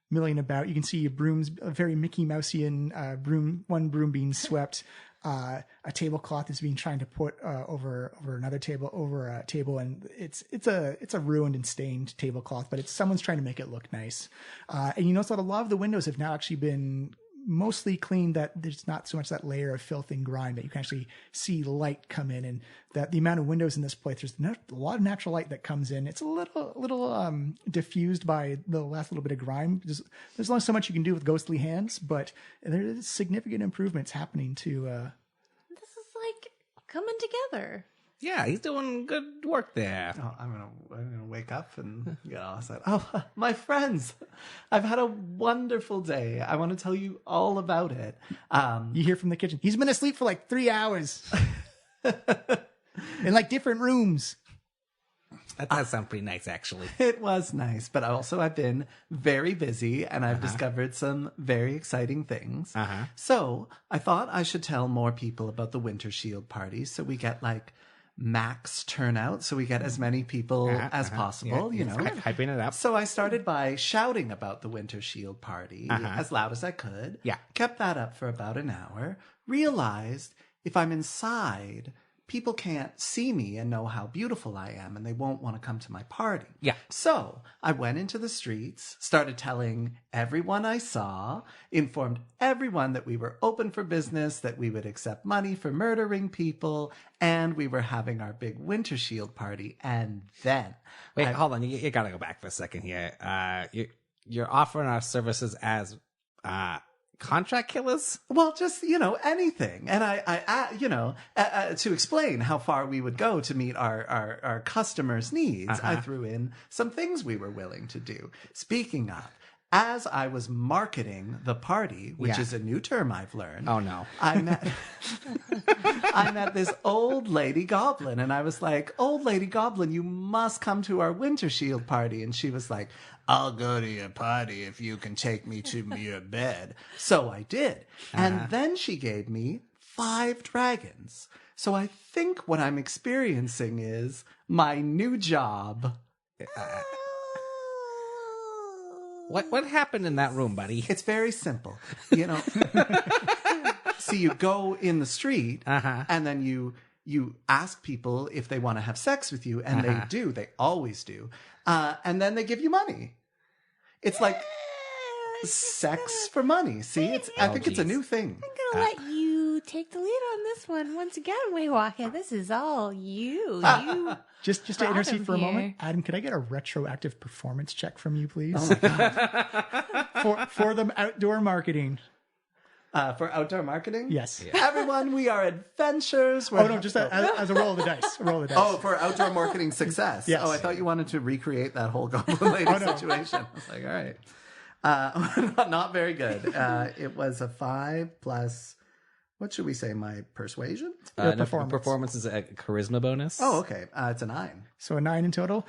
milling about. You can see a very Mickey Mouseian broom, one broom being swept. A tablecloth is being trying to put over another table, over a table, and it's a ruined and stained tablecloth, but someone's trying to make it look nice. And you notice that a lot of the windows have now actually been mostly cleaned, that there's not so much that layer of filth and grime, that you can actually see light come in, and that the amount of windows in this place, there's a lot of natural light that comes in. It's a little diffused by the last little bit of grime. There's only so much you can do with ghostly hands, but there's significant improvements happening to This is like coming together. Yeah, he's doing good work there. Oh, I'm gonna wake up and get all said. Oh, my friends, I've had a wonderful day. I want to tell you all about it. You hear from the kitchen, he's been asleep for like 3 hours in like different rooms. That does sound pretty nice, actually. It was nice, but also I've been very busy and I've discovered some very exciting things. So I thought I should tell more people about the Wintershield Party, so we get like max turnout, so we get as many people as possible, Yeah, you know. Hyping it up. So I started by shouting about the Wintershield Party as loud as I could. Yeah. Kept that up for about an hour. Realized if I'm inside, people can't see me and know how beautiful I am, and they won't want to come to my party. Yeah. So I went into the streets, started telling everyone I saw, informed everyone that we were open for business, that we would accept money for murdering people, and we were having our big Wintershield party. And then... Wait, hold on. You gotta go back for a second here. You're offering our services as contract killers? Well, just, you know, anything. And I to explain how far we would go to meet our customers' needs, I threw in some things we were willing to do. Speaking of, as I was marketing the party, which is a new term I've learned. Oh, no. I met this old lady goblin, and I was like, "Old lady goblin, you must come to our Wintershield party." And she was like, "I'll go to your party if you can take me to your bed." So I did. And then she gave me 5 dragons. So I think what I'm experiencing is my new job. What happened in that room, buddy? It's very simple. You know, so you go in the street and then you ask people if they want to have sex with you, and they do. They always do. And then they give you money. It's like sex for money. See, I think it's a new thing. I'm gonna let you take the lead on this one once again, Waywalker. This is all you. Just to intercede for a moment, Adam, could I get a retroactive performance check from you, please? Oh my God. for the outdoor marketing. For outdoor marketing? Yes. Yeah. Everyone, we are adventurers. Just as a roll of the dice. A roll of the dice. Oh, for outdoor marketing success. Yes. Oh, I thought you wanted to recreate that whole goblin lady situation. I was like, all right. Not very good. It was a 5 plus... What should we say? My persuasion? Performance. Performance is a charisma bonus. Oh, okay. It's a 9. So a 9 in total.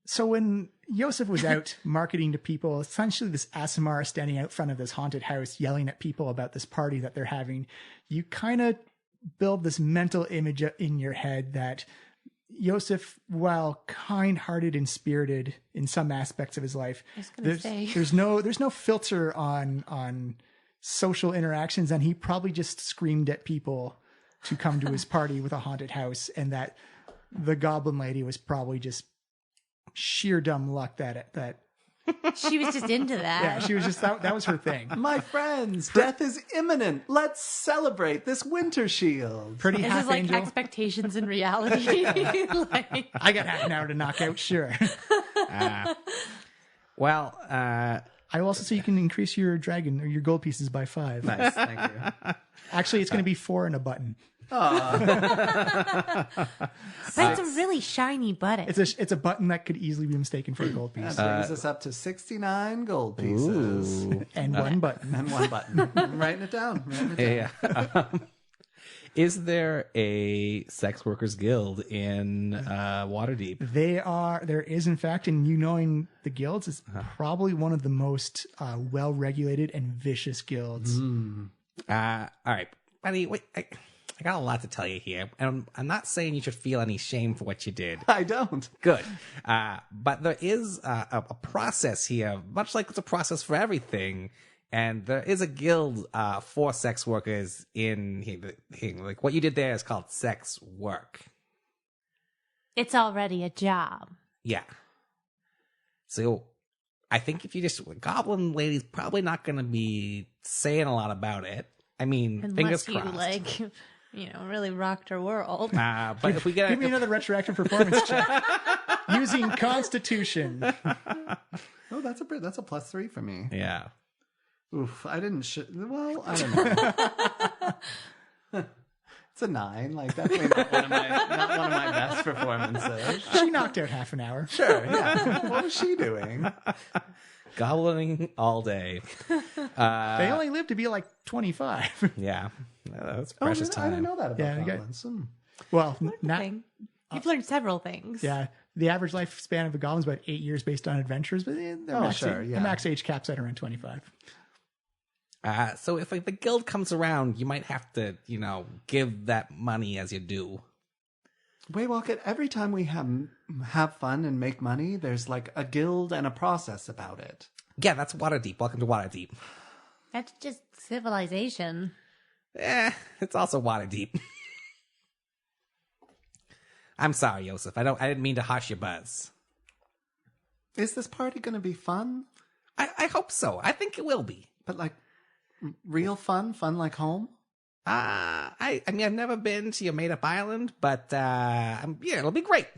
So when Yosef was out marketing to people, essentially this Asimar standing out front of this haunted house yelling at people about this party that they're having, you kind of build this mental image in your head that Yosef, while kind-hearted and spirited in some aspects of his life, there's no filter on social interactions, and he probably just screamed at people to come to his party with a haunted house, and that the goblin lady was probably just sheer dumb luck that she was just into that. Yeah, she was just that was her thing. My friends, death is imminent. Let's celebrate this Wintershield. Pretty This half is like angel. expectations and reality. Like, I got half an hour to knock out, sure. I will also say you can increase your dragon or your gold pieces by 5. Nice, thank you. Actually, it's going to be 4 and a button. but it's a really shiny button. It's a button that could easily be mistaken for a gold piece. That brings us up to 69 gold pieces. And 1 button. And 1 button. I'm writing it down. Yeah. Is there a sex workers guild in Waterdeep? There is, in fact, and you knowing the guilds is probably one of the most well-regulated and vicious guilds. All right, buddy. Wait, I I got a lot to tell you here, and I'm not saying you should feel any shame for what you did. I don't. Good. But there is a process here, much like it's a process for everything. And there is a guild for sex workers in here. Like what you did there is called sex work. It's already a job. Yeah. So I think if you just, Goblin Lady's probably not going to be saying a lot about it. I mean, Unless fingers crossed. you really rocked her world. But if we get Give me another retroactive performance check using Constitution. Oh, that's a +3 for me. Yeah. Oof, I didn't. Well, I don't know. It's a 9. Like definitely not one of my best performances. She knocked out half an hour. Sure. Yeah. What was she doing? Goblining all day. They only live to be like 25. Yeah. That's precious I time. didn't know that about Yeah, you got- goblins. Well, You've learned several things. yeah. The average lifespan of a goblin is about 8 years based on adventures, but the max age cap's at around 25. So if like the guild comes around, you might have to, give that money as you do. Waywalk, every time we have fun and make money, there's like a guild and a process about it. Yeah, that's Waterdeep. Welcome to Waterdeep. That's just civilization. It's also Waterdeep. I'm sorry, Yosef. I didn't mean to hush your buzz. Is this party going to be fun? I hope so. I think it will be. But like real fun like home? I mean, I've never been to your made-up island, but it'll be great.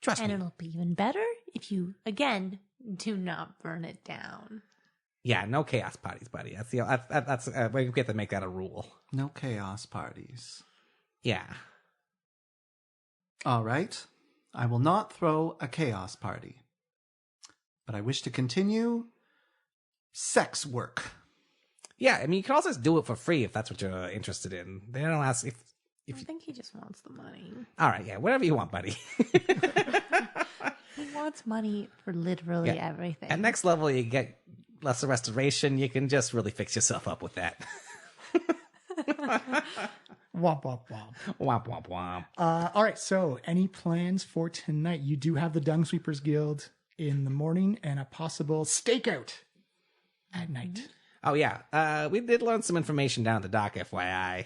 Trust me. And it'll be even better if you, again, do not burn it down. Yeah, no chaos parties, buddy. That's we have to make that a rule. No chaos parties. Yeah. All right. I will not throw a chaos party. But I wish to continue sex work. Yeah, I mean, you can also just do it for free if that's what you're interested in. They don't ask if I think he just wants the money. All right, yeah, whatever you want, buddy. He wants money for literally everything. At next level, you get lesser restoration. You can just really fix yourself up with that. Womp, womp, womp. Womp, womp, womp. All right, so any plans for tonight? You do have the Dungsweepers Guild in the morning and a possible stakeout at night. Oh, yeah. We did learn some information down at the dock, FYI.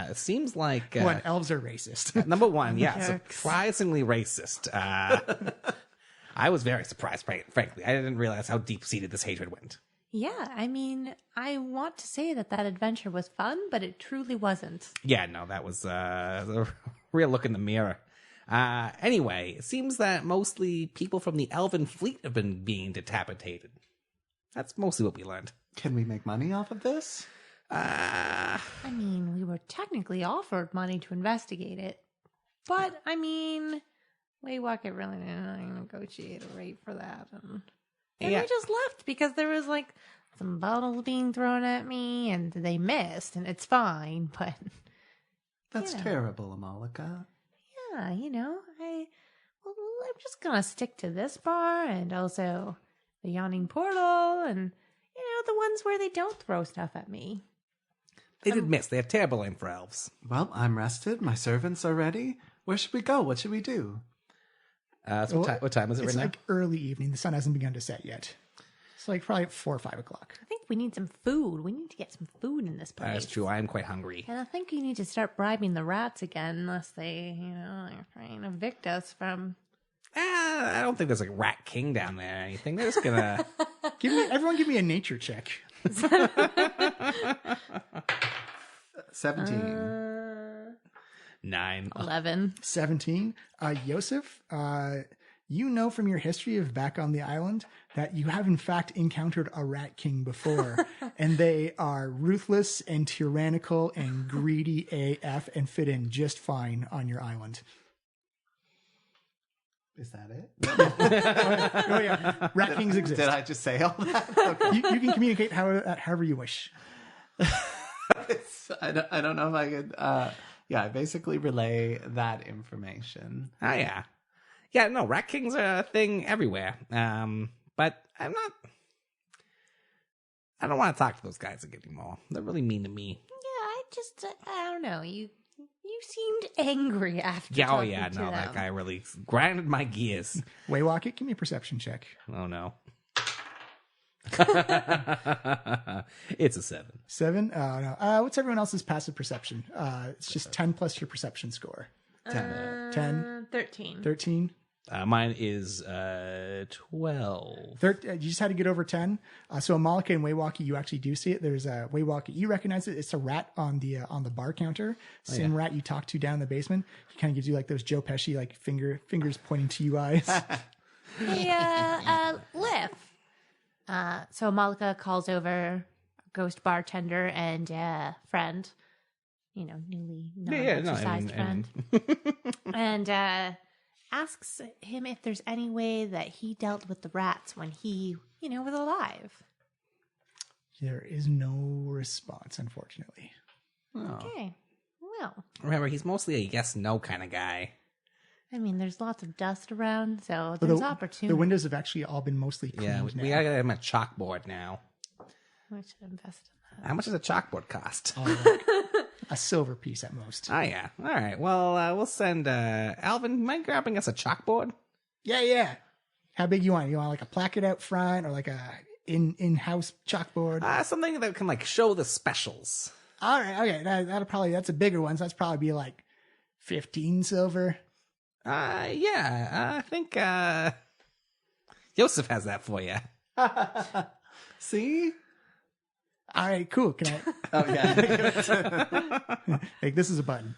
It seems like... What, elves are racist. Number one, yeah, surprisingly racist. I was very surprised, frankly. I didn't realize how deep-seated this hatred went. Yeah, I mean, I want to say that adventure was fun, but it truly wasn't. Yeah, no, that was a real look in the mirror. Anyway, it seems that mostly people from the elven fleet have been being decapitated. That's mostly what we learned. Can we make money off of this? I mean, we were technically offered money to investigate it. But, I mean, Waywalker really didn't negotiate a rate for that. And we just left because there was, like, some bottles being thrown at me, and they missed, and it's fine, but... That's terrible, Amalika. Yeah, I'm just gonna stick to this bar, and also the Yawning Portal, and... the ones where they don't throw stuff at me. They did miss. They have terrible aim for elves. Well, I'm rested. My servants are ready. Where should we go? What should we do? So what time is it right now? It's like early evening. The sun hasn't begun to set yet. It's like probably 4 or 5 o'clock. I think we need some food. We need to get some food in this place. That's true. I am quite hungry. And I think you need to start bribing the rats again, unless they, are trying to evict us from... I don't think there's a rat king down there or anything. They're just gonna... Everyone give me a nature check. 17. 9. 11. 17. Yosef, you know from your history of back on the island that you have in fact encountered a rat king before. And they are ruthless and tyrannical and greedy AF and fit in just fine on your island. Is that it? Oh, yeah. Rat kings exist. Did I just say all that? Okay. You can communicate however you wish. I don't know if I could... I basically relay that information. Oh, yeah. Yeah, no, rat kings are a thing everywhere. But I don't want to talk to those guys again anymore. They're really mean to me. Yeah, I don't know. You You seemed angry after Yeah, oh talking yeah, to no, them. that guy really grinded my gears. Waywalk, give me a perception check. Oh no. It's a 7. 7? Oh, no. What's everyone else's passive perception? It's just 10 plus your perception score. 10. 13. 13. Mine is 12. You just had to get over 10. So Amalika and Waywalkie, you actually do see it. There's a Waywalkie. You recognize it. It's a rat on the bar counter. Same rat you talked to down in the basement. He kind of gives you like those Joe Pesci like fingers pointing to you eyes. Hey, Liv. So Malika calls over a ghost bartender and friend, newly non-exercised friend, and asks him if there's any way that he dealt with the rats when he, was alive. There is no response, unfortunately. Okay, well. Remember, he's mostly a yes/no kind of guy. I mean, there's lots of dust around, so there's opportunity. The windows have actually all been mostly cleaned Yeah, now. we gotta get him a chalkboard now. I should invest in that. How much does a chalkboard cost? A silver piece at most. Oh yeah. All right. Well, we'll send Alvin. Mind grabbing us a chalkboard? Yeah. How big you want? You want like a placard out front or like a in-house chalkboard? Something that can like show the specials. All right. Okay. That's a bigger one. So that's probably be like 15 silver. Yeah. I think Joseph has that for you. See? All right. Cool. Can I? Oh, yeah. Like, this is a button.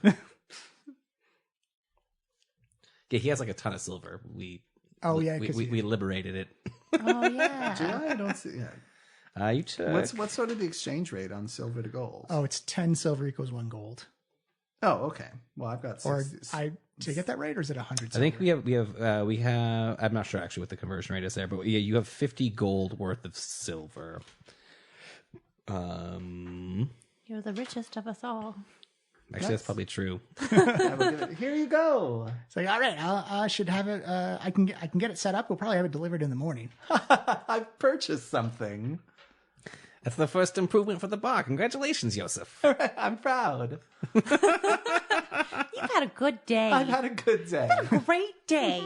Yeah, he has like a ton of silver. We liberated it. Oh, yeah. Do I don't see. Yeah. You took. What's sort of the exchange rate on silver to gold? Oh, it's 10 silver equals 1 gold. Oh, okay. Well, I've got 6. Or did I get that right, or is it 100 silver? I think we have. I'm not sure actually what the conversion rate is there, but yeah, you have 50 gold worth of silver. You're the richest of us all. Actually, that's probably true. Here you go. It's like, all right, I should have it. I can get it set up. We'll probably have it delivered in the morning. I've purchased something. That's the first improvement for the bar. Congratulations, Joseph. I'm proud. You've had a good day. I've had a good day. Great day.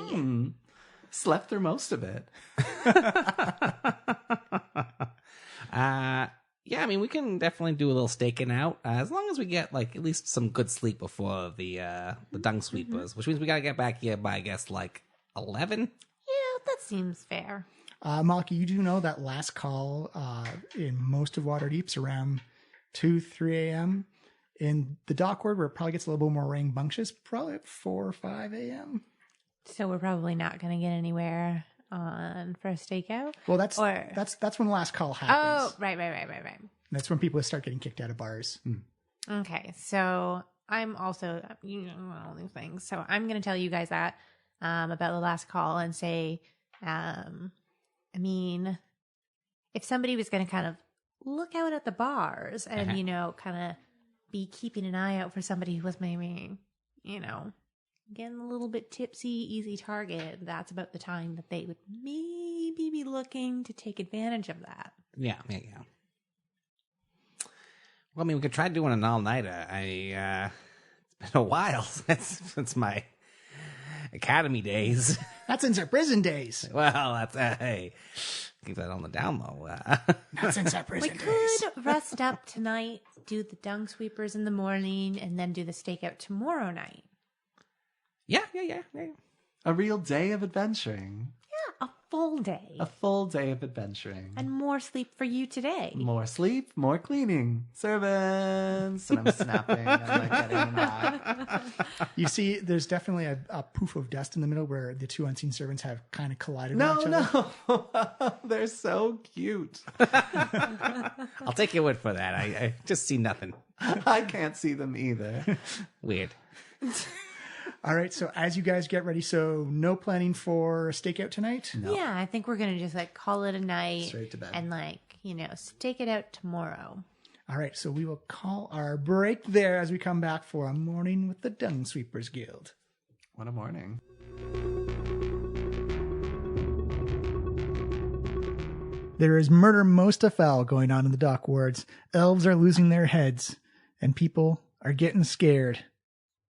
Slept through most of it. Yeah, I mean, we can definitely do a little staking out as long as we get like at least some good sleep before the Dungsweepers, which means we gotta get back here by I guess like 11. Yeah, that seems fair. Malky, you do know that last call in most of Waterdeep's around 2-3 a.m. In the Dockward, where it probably gets a little bit more rambunctious, probably at 4 or 5 a.m. So we're probably not going to get anywhere on for a stakeout. Well, that's when the last call happens. Oh, right. That's when people start getting kicked out of bars. Okay, so I'm also all these things. So I'm going to tell you guys that about the last call and say, I mean, if somebody was going to kind of look out at the bars and kind of be keeping an eye out for somebody who was maybe getting a little bit tipsy, easy target, that's about the time that they would maybe be looking to take advantage of that. Yeah. Well, I mean, we could try doing an all-nighter. It's been a while since my academy days. That's since our prison days. Well, that's hey, keep that on the down low. Not since our prison We days. could rest up tonight, do the Dungsweepers in the morning, and then do the stakeout tomorrow night. Yeah. A real day of adventuring. Yeah, a full day. A full day of adventuring. And more sleep for you today. More sleep, more cleaning. Servants. And I'm snapping. I'm like getting that. You see, there's definitely a poof of dust in the middle where the two unseen servants have kind of collided with each other. No. They're so cute. I'll take your word for that. I just see nothing. I can't see them either. Weird. All right, so as you guys get ready, so no planning for a stakeout tonight? No. Yeah, I think we're going to just call it a night. Straight to bed. And stake it out tomorrow. All right, so we will call our break there as we come back for a morning with the Dungsweepers Guild. What a morning. There is murder most foul going on in the dock wards. Elves are losing their heads, and people are getting scared.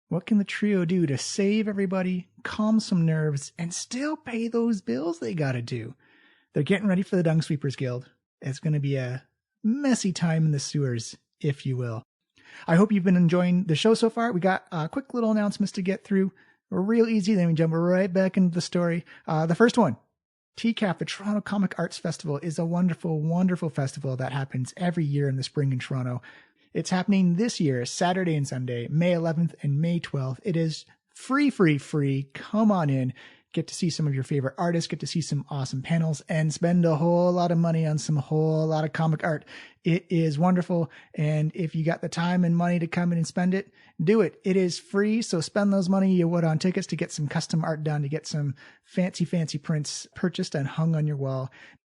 What can the trio do to save everybody, calm some nerves, and still pay those bills they gotta do? They're getting ready for the Dungsweepers Guild. It's going to be a messy time in the sewers, if you will. I hope you've been enjoying the show so far. We got quick little announcements to get through. Real easy, then we jump right back into the story. The first one, TCAF, the Toronto Comic Arts Festival, is a wonderful, wonderful festival that happens every year in the spring in Toronto. It's happening this year, Saturday and Sunday, May 11th and May 12th. It is free. Come on in. Get to see some of your favorite artists, get to see some awesome panels, and spend a whole lot of money on some whole lot of comic art. It is wonderful. And if you got the time and money to come in and spend it, do it. It is free. So spend those money you would on tickets to get some custom art done, to get some fancy prints purchased and hung on your wall,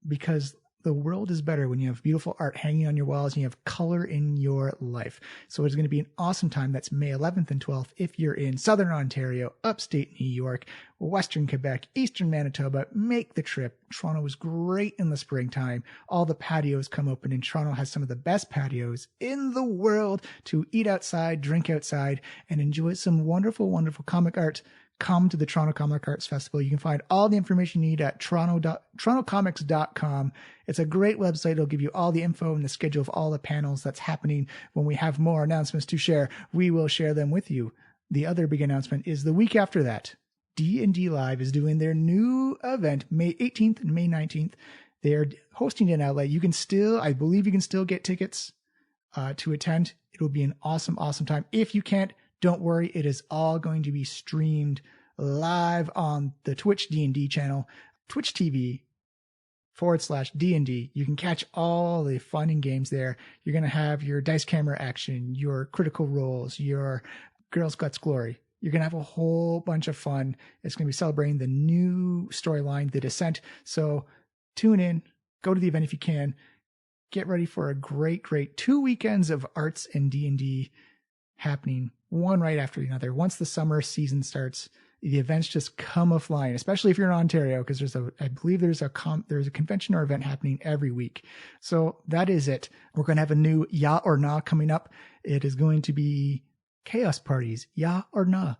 because the world is better when you have beautiful art hanging on your walls and you have color in your life. So it's going to be an awesome time. That's May 11th and 12th. If you're in Southern Ontario, upstate New York, Western Quebec, Eastern Manitoba, make the trip. Toronto is great in the springtime. All the patios come open, and Toronto has some of the best patios in the world to eat outside, drink outside, and enjoy some wonderful, wonderful comic art. Come to the Toronto Comic Arts Festival. You can find all the information you need at torontocomics.com. It's a great website. It'll give you all the info and the schedule of all the panels that's happening. When we have more announcements to share, we will share them with you. The other big announcement is the week after that, D&D Live is doing their new event, May 18th and May 19th. They're hosting it in LA. I believe you can still get tickets to attend. It'll be an awesome, awesome time. If you can't, don't worry, it is all going to be streamed live on the Twitch D&D channel, Twitch TV/D&D. You can catch all the fun and games there. You're going to have your dice camera action, your critical roles, your Girls Guts Glory. You're going to have a whole bunch of fun. It's going to be celebrating the new storyline, The Descent. So tune in, go to the event if you can. Get ready for a great 2 weekends of arts and D&D happening, one right after another. Once the summer season starts, the events just come a flying, especially if you're in Ontario, because I believe there's a convention or event happening every week. So that is it. We're going to have a new Ya or Na coming up. It is going to be chaos parties, Ya or Na.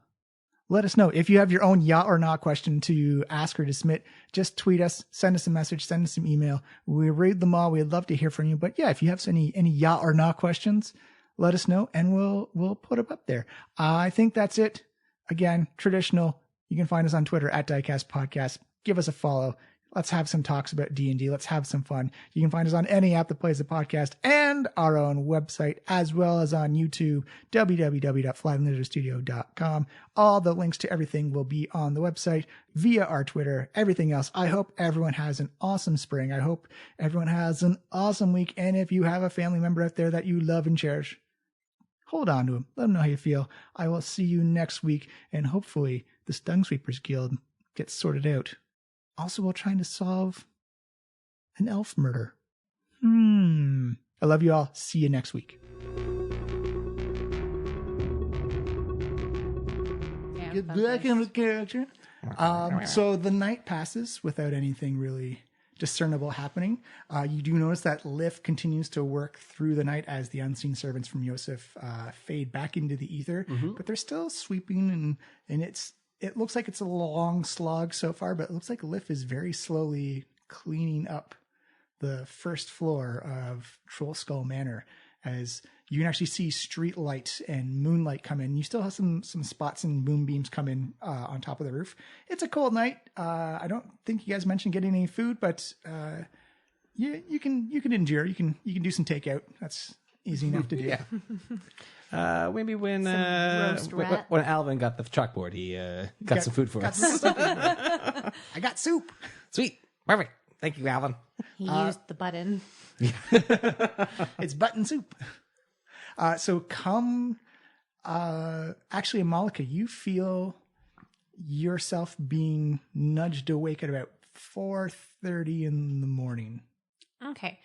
Let us know if you have your own Ya or Na question to ask or to submit. Just tweet us, send us a message, send us some email. We read them all. We'd love to hear from you. But yeah, if you have any Ya or Na questions, let us know, and we'll put them up there. I think that's it. Again, traditional. You can find us on Twitter at Diecast Podcast. Give us a follow. Let's have some talks about D&D. Let's have some fun. You can find us on any app that plays the podcast and our own website, as well as on YouTube, www.flythelizardstudio.com. All the links to everything will be on the website via our Twitter, everything else. I hope everyone has an awesome spring. I hope everyone has an awesome week. And if you have a family member out there that you love and cherish, hold on to them. Let them know how you feel. I will see you next week, and hopefully this Dungsweepers Guild gets sorted out. Also, while trying to solve an elf murder. I love you all. See you next week. Get back into character. So the night passes without anything really discernible happening. You do notice that Lift continues to work through the night as the unseen servants from Yosef fade back into the ether, but they're still sweeping, and it looks like it's a long slog so far, but it looks like Lift is very slowly cleaning up the first floor of Trollskull Manor, as you can actually see street light and moonlight come in. You still have some spots and moonbeams come in on top of the roof. It's a cold night. I don't think you guys mentioned getting any food, but you can endure. You can do some takeout. That's easy enough to do. Yeah. Maybe when Alvin got the chalkboard, he got some food for us. I got soup. Sweet. Perfect. Thank you, Alvin. He used the button. It's button soup. So come, actually, Malika, you feel yourself being nudged awake at about 4:30 in the morning. Okay.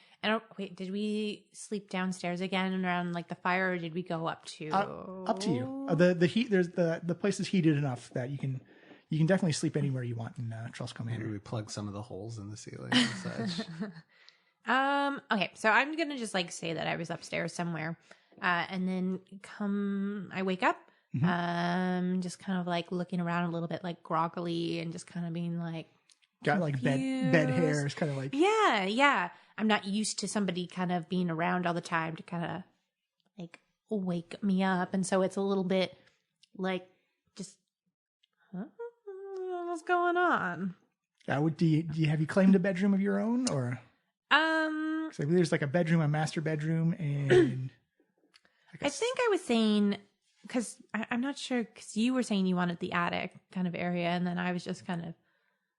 Wait, did we sleep downstairs again around like the fire, or did we go up to? Up to you. The heat. There's the place is heated enough that you can definitely sleep anywhere you want in Trollskull Manor. Maybe we plug some of the holes in the ceiling and such. Okay, so I'm gonna just like say that I was upstairs somewhere, and then I wake up, Just kind of like looking around a little bit like groggily and just kind of being like, Got like bed hairs, kind of like. yeah. I'm not used to somebody kind of being around all the time to kind of like wake me up. And so it's a little bit like just, what's going on? Have you claimed a bedroom of your own, or? So there's like a bedroom, a master bedroom, and I think I was saying, because I'm not sure, because you were saying you wanted the attic kind of area, and then I was just kind of,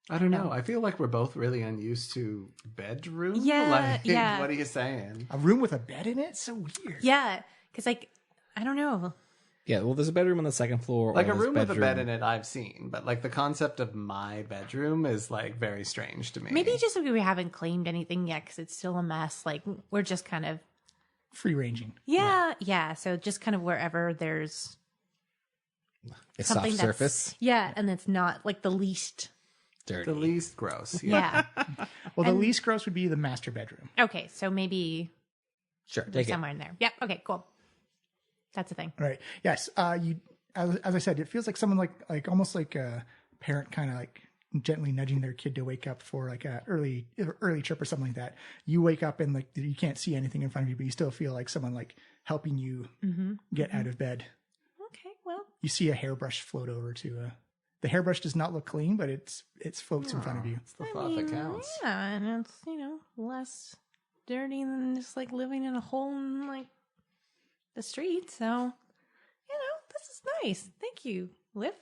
I don't know. I feel like we're both really unused to bedroom. Yeah, yeah. What are you saying? a room with a bed in it. So weird. yeah, because like, I don't know. Yeah, well, there's a bedroom on the second floor. Like or a there's room with a bed in it, I've seen, but like the concept of my bedroom is like very strange to me. Maybe just we haven't claimed anything yet because it's still a mess. Like we're just kind of Free ranging. yeah. So just kind of wherever there's a something soft surface. and it's not like the least Dirty. the least gross. yeah. Well, the least gross would be the master bedroom. Okay, so maybe Sure, we're take it. somewhere in there. Yep. Okay. Cool. That's a thing. All right. Yes. You, as I said, it feels like someone like almost like a parent kind of like gently nudging their kid to wake up for like a early trip or something like that. You wake up and like you can't see anything in front of you, but you still feel like someone like helping you get out of bed. Okay. Well. You see a hairbrush float over to the hairbrush does not look clean, but it floats in front of you. It's the thought that counts. Yeah, and it's less dirty than just like living in a hole in like the street. So this is nice. Thank you. Leaf.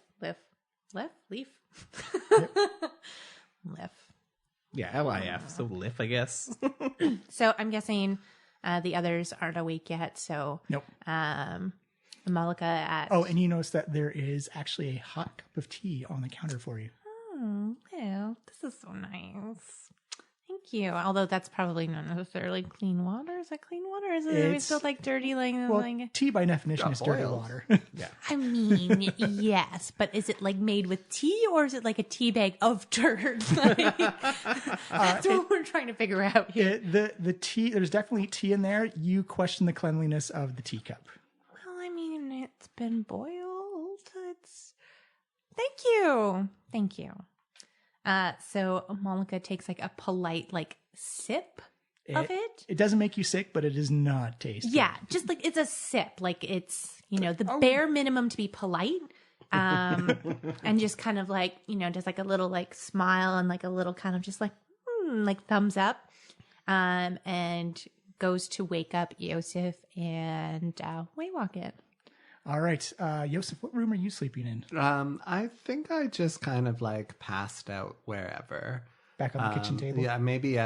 Yeah, LIF. So LIF, I guess. So I'm guessing the others aren't awake yet. So Nope. Malika at And you notice that there is actually a hot cup of tea on the counter for you. Oh, well, this is so nice. Thank you. Although that's probably not necessarily clean water. Is that clean water? Or is it still like dirty? Tea by definition Got is dirty boiled. water. Yeah. I mean, yes, but is it like made with tea or is it like a tea bag of dirt? That's what we're trying to figure out here. The tea, there's definitely tea in there. You question the cleanliness of the teacup. Well, I mean, it's been boiled. Thank you. So Malika takes like a polite like sip of it. It doesn't make you sick, but it is not tasty. Yeah, just like it's a sip. Like it's, the bare minimum to be polite. And just kind of like, just like a little like smile and like a little kind of just like thumbs up. And goes to wake up Yosef and waywalk it. All right. Yosef, what room are you sleeping in? I think I just kind of like passed out wherever. Back on the kitchen table? Yeah, maybe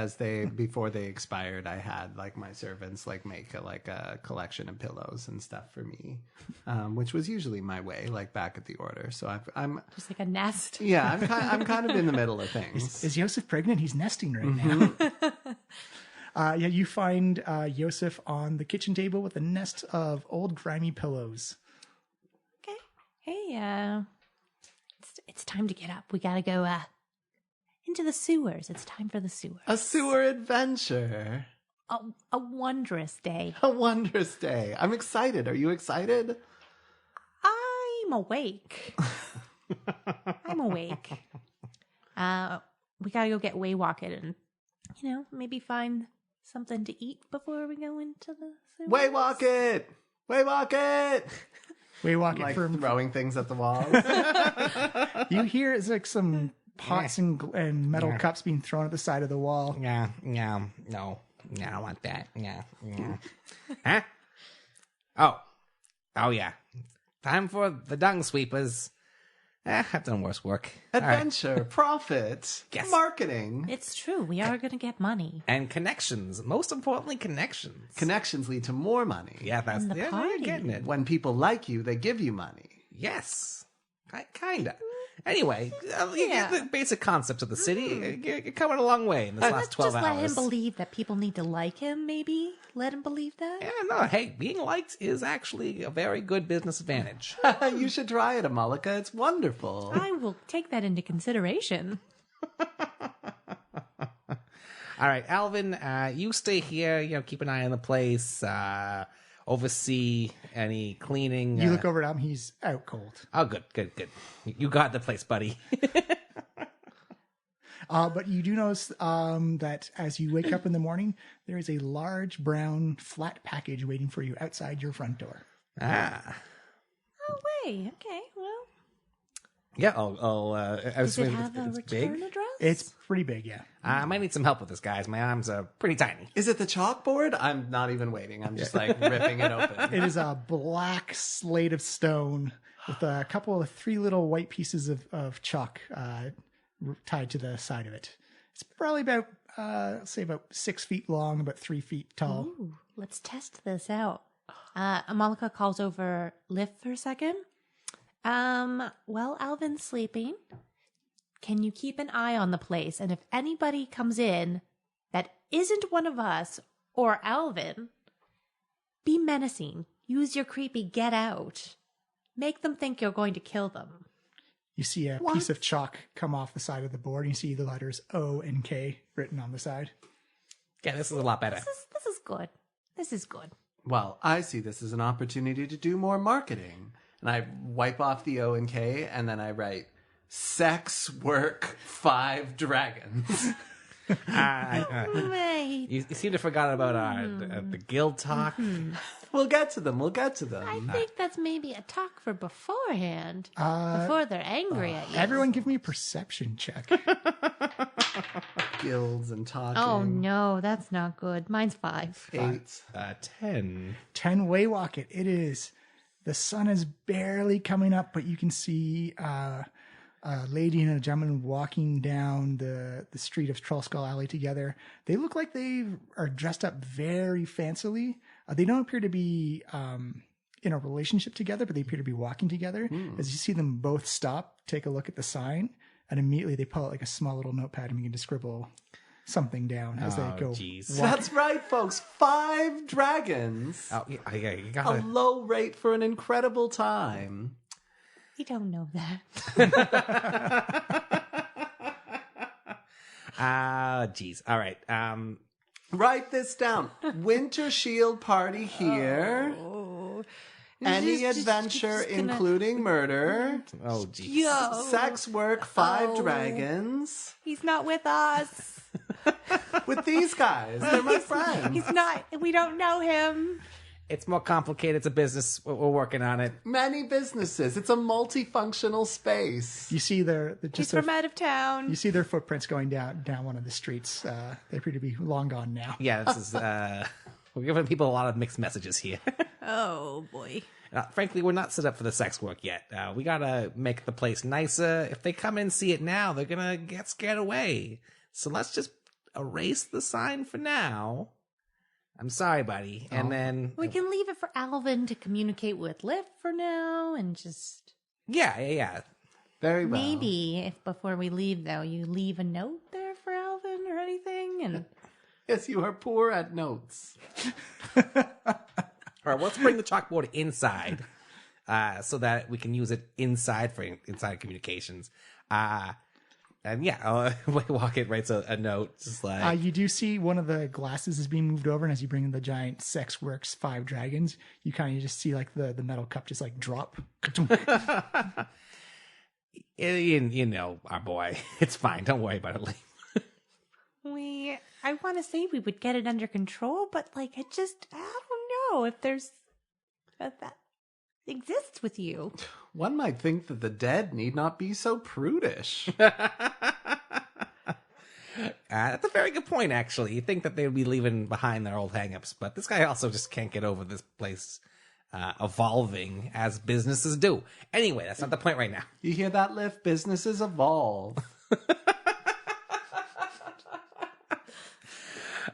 before they expired, I had like my servants like make a collection of pillows and stuff for me, which was usually my way, like back at the order. So I'm just like a nest. Yeah, I'm kind of in the middle of things. Is Yosef pregnant? He's nesting right now. You find Yosef on the kitchen table with a nest of old grimy pillows. Okay. Hey, it's time to get up. We gotta go into the sewers. It's time for the sewers. A sewer adventure. A wondrous day. A wondrous day. I'm excited. Are you excited? I'm awake. We gotta go get waywalked and, maybe find something to eat before we go into the sewers. Waywalk it! Waywalk it! Waywalk it Like from throwing things at the walls. You hear it's like some pots and metal cups being thrown at the side of the wall. Yeah, no, I don't want that. Yeah. Huh? Oh, yeah. Time for the Dungsweepers. I've done worse work. Adventure, profit, Yes. marketing. It's true. We are gonna get money. And connections. Most importantly, connections. Connections lead to more money. Yeah, that's And the you're party. getting it. When people like you, they give you money. Yes. Kinda. Anyway, you get the basic concepts of the city. You're coming a long way in this last Let's 12 just hours. let him believe that people need to like him, maybe? Let him believe that? Yeah, no, hey, being liked is actually a very good business advantage. You should try it, Amalika. It's wonderful. I will take that into consideration. All right, Alvin, you stay here. Keep an eye on the place. oversee any cleaning. You look over at him, he's out cold. Oh, good. You got the place, buddy. But you do notice that as you wake up in the morning, there is a large brown flat package waiting for you outside your front door. Ah. Oh, wait. Okay, well. Yeah, I Does was it have a it's return big. address? It's pretty big, yeah. I might need some help with this, guys. My arms are pretty tiny. Is it the chalkboard? I'm not even waiting. I'm just like ripping it open. It is a black slate of stone with a couple of 3 little white pieces of chalk tied to the side of it. It's probably about, say about 6 feet long, about 3 feet tall. Ooh, let's test this out. Amalika calls over Liv for a second. Well, Alvin's sleeping. Can you keep an eye on the place? And if anybody comes in that isn't one of us or Alvin, be menacing. Use your creepy get out. Make them think you're going to kill them. You see a piece of chalk come off the side of the board. And you see the letters O and K written on the side. Yeah, this is a lot better. This is good. This is good. Well, I see this as an opportunity to do more marketing. And I wipe off the O and K, and then I write, sex work 5 dragons. You seem to have forgot about the guild talk. We'll get to them. I think that's maybe a talk for beforehand. Before they're angry at you. Everyone give me a perception check. Guilds and talking. Oh, no, that's not good. Mine's 5. 8. 10. 10 waywalk it. It is. The sun is barely coming up, but you can see a lady and a gentleman walking down the street of Trollskull Alley together. They look like they are dressed up very fancily. They don't appear to be in a relationship together, but they appear to be walking together. As you see them both stop, take a look at the sign, and immediately they pull out like a small little notepad and begin to scribble something down as they go. Jeez. That's right, folks. 5 dragons. Oh, yeah, you A gotta. low rate for an incredible time. We don't know that. Jeez. All right. Write this down. Wintershield Party here. Oh. Any adventure, including murder. Oh, jeez. Yo. Sex work, 5 dragons. He's not with us. With these guys. They're my friends. He's not. We don't know him. It's more complicated. It's a business. We're working on it. Many businesses. It's a multifunctional space. You see He's from out of town. You see their footprints going down one of the streets. They appear to be long gone now. Yeah, this is. We're giving people a lot of mixed messages here. Oh, boy. Frankly, we're not set up for the sex work yet. We gotta make the place nicer. If they come in and see it now, they're gonna get scared away. So let's just erase the sign for now. I'm sorry, buddy. And then We can leave it for Alvin to communicate with Liv for now and just... Yeah. Very well. Maybe if before we leave, though, you leave a note there for Alvin or anything. And Yes, you are poor at notes. All right, let's bring the chalkboard inside so that we can use it inside for inside communications. And yeah, Walkett writes a note just like... You do see one of the glasses is being moved over, and as you bring in the giant Sex Works 5 dragons, you kind of just see like the metal cup just like drop. you know, our boy. It's fine. Don't worry about it. I want to say we would get it under control, but like, I don't know if there's that exists with you. One might think that the dead need not be so prudish. That's a very good point, actually. You think that they would be leaving behind their old hangups, but this guy also just can't get over this place evolving as businesses do. Anyway, that's not the point right now. You hear that, Liv? Businesses evolve.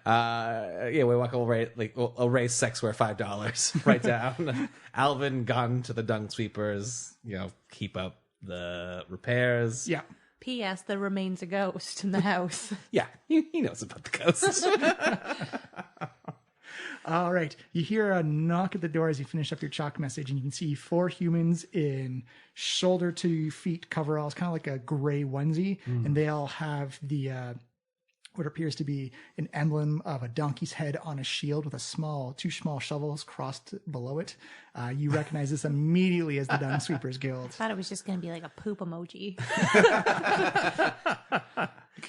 We walk over, we'll erase sexware $5. Write down Alvin gone to the Dungsweepers. Keep up the repairs. Yeah. P.S. There remains a ghost in the house. Yeah, he knows about the ghosts. All right. You hear a knock at the door as you finish up your chalk message, and you can see 4 humans in shoulder to feet coveralls, kind of like a gray onesie, and they all have the what appears to be an emblem of a donkey's head on a shield with two small shovels crossed below it. You recognize this immediately as the Dungsweepers Guild. I thought it was just going to be like a poop emoji.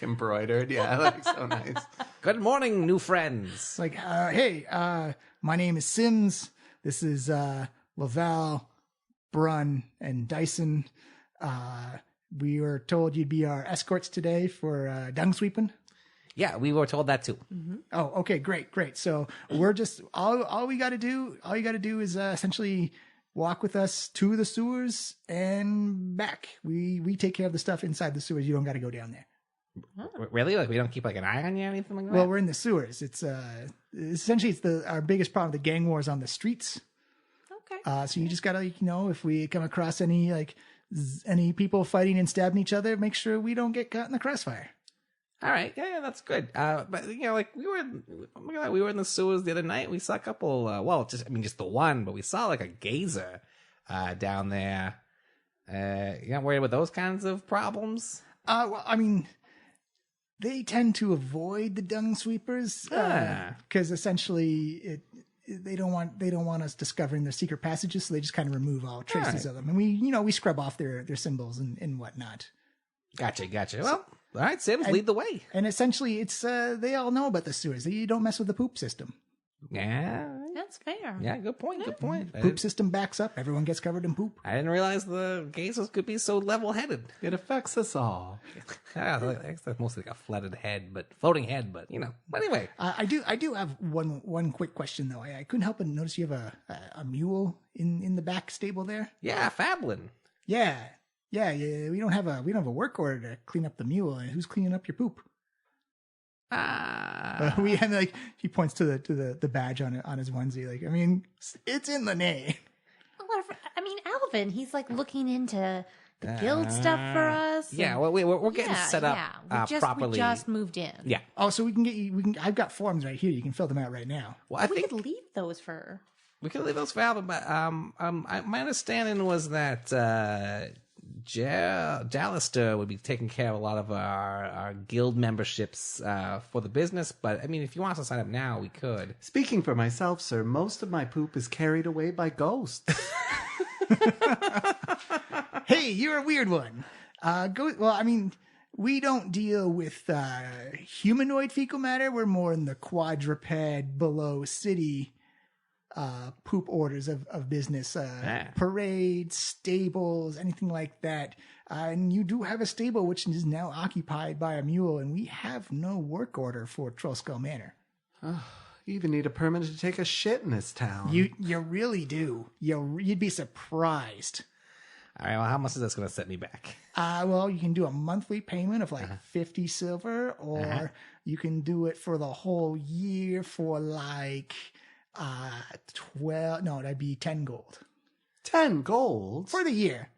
Embroidered, yeah, like so nice. Good morning, new friends. Like, hey, my name is Sims. This is Laval, Brun, and Dyson. We were told you'd be our escorts today for Dungsweeping. Yeah, we were told that too. Mm-hmm. Oh, okay, great. So we're just all you got to do is essentially walk with us to the sewers and back. We take care of the stuff inside the sewers. You don't got to go down there. Really? Like we don't keep like an eye on you or anything like that? Well, we're in the sewers. It's essentially our biggest problem. The gang wars on the streets. Okay. So you just gotta, if we come across any people fighting and stabbing each other, make sure we don't get caught in the crossfire. All right, yeah, that's good. But like we were in the sewers the other night. We saw a couple. Just the one, but we saw like a gazer down there. You're not worried about those kinds of problems? Well, I mean, they tend to avoid the dung sweepers because essentially they don't want us discovering their secret passages, so they just kind of remove all traces of them, and we scrub off their symbols and whatnot. Gotcha. Well, all right, Sims, lead the way. And essentially, it's they all know about the sewers. You don't mess with the poop system. Yeah, that's fair. Yeah, good point. Good point. Poop system backs up. Everyone gets covered in poop. I didn't realize the gazers could be so level-headed. It affects us all. That's mostly like a flooded head, floating head. But But anyway, I do have one quick question though. I couldn't help but notice you have a mule in the back stable there. Yeah, Fablin. Yeah. We don't have a work order to clean up the mule. Who's cleaning up your poop? We have he points to the badge on his onesie. Like, I mean, it's in the name. Alvin, he's like looking into the guild stuff for us. Yeah, well, we're getting set up properly. We just moved in. Yeah. Oh, so we can get you. I've got forms right here. You can fill them out right now. Well, we could leave those for. We could leave those for Alvin, but my understanding was that Jallister would be taking care of a lot of our guild memberships for the business. But I mean, if you want us to sign up now, we could. Speaking for myself, sir, most of my poop is carried away by ghosts. Hey, you're a weird one. We don't deal with humanoid fecal matter. We're more in the quadruped below city poop orders of business, parades, stables, anything like that. And you do have a stable which is now occupied by a mule, and we have no work order for Trollskull Manor. You even need a permit to take a shit in this town. You really do. You'd be surprised. All right, well, how much is this going to set me back? Well, you can do a monthly payment of 50 silver, or you can do it for the whole year for 12. No, that'd be 10 gold. 10 gold? For the year.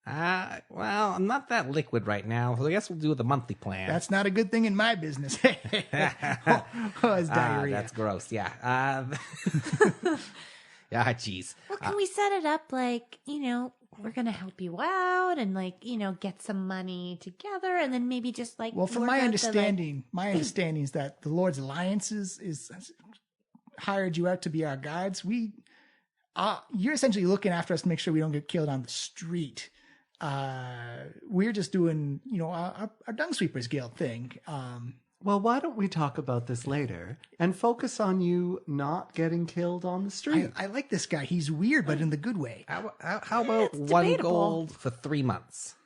Well, I'm not that liquid right now, so I guess we'll do the monthly plan. That's not a good thing in my business. It's diarrhea. That's gross, yeah. Yeah, jeez. Well, can we set it up we're going to help you out and get some money together and then maybe just Well, from my understanding, is that the Lord's Alliance is hired you out to be our guides. You're essentially looking after us to make sure we don't get killed on the street. We're just doing, our Dungsweepers Guild thing. Well, why don't we talk about this later and focus on you not getting killed on the street? I like this guy. He's weird, but in the good way. How about 1 gold for 3 months?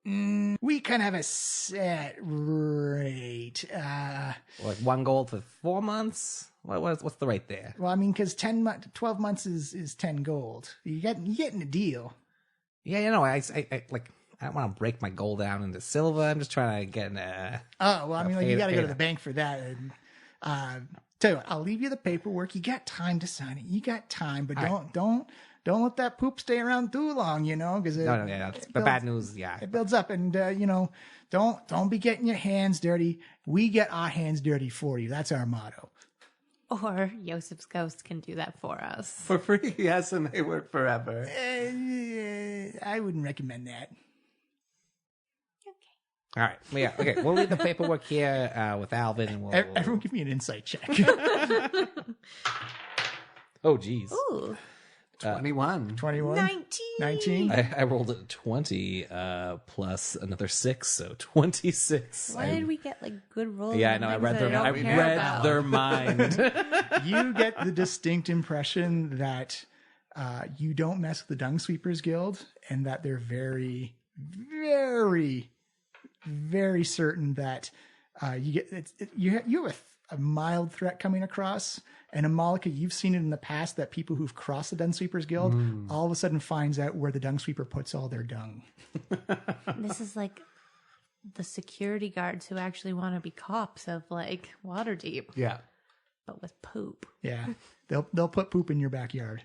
We kind of have a set rate. 1 gold for 4 months? What's the rate there? Well, I mean, because 12 months is 10 gold. You're getting a deal. Yeah, I don't want to break my gold down into silver. I'm just trying to get you got to go to the bank for that. And, tell you what, I'll leave you the paperwork. You got time to sign it. You got time, but don't let that poop stay around too long, because that's bad news. Yeah, it builds up, and don't be getting your hands dirty. We get our hands dirty for you. That's our motto. Or Yosef's ghost can do that for us for free. Yes, and they work forever. I wouldn't recommend that. All right. Well, yeah. Okay. We'll leave the paperwork here with Alvin, and we'll. Everyone, give me an insight check. Oh, geez. Ooh, 21. 21, 19. 19. I rolled a 20 plus another 6, so 26. Why did we get like good rolls? Yeah, I on know. I things read that their. I don't care read about? their mind. You get the distinct impression that you don't mess with the Dungsweepers Guild, and that they're very, very, very certain that you have a mild threat coming across. And Amalika, you've seen it in the past that people who've crossed the Dungsweepers Guild all of a sudden finds out where the Dungsweeper puts all their dung. This is like the security guards who actually want to be cops of like Waterdeep, Yeah. but with poop. Yeah, they'll put poop in your backyard.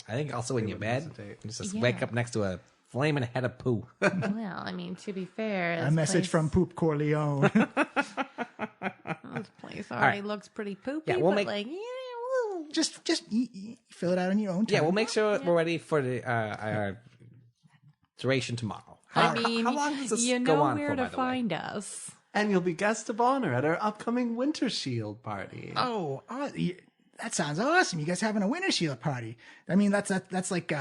I think also in your bed, hesitate. just wake up next to a flaming head of poo. Well, I mean, to be fair, A message from Poop Corleone. this place already looks pretty poopy. Yeah, we'll but make- like, we'll... just fill it out on your own time. Yeah, we'll make sure we're ready for the our duration tomorrow. I mean, how long does this you go know on where for, by to the way? find us. And you'll be guest of honor at our upcoming Wintershield Party. Oh, that sounds awesome! You guys having a Wintershield party? I mean, that's like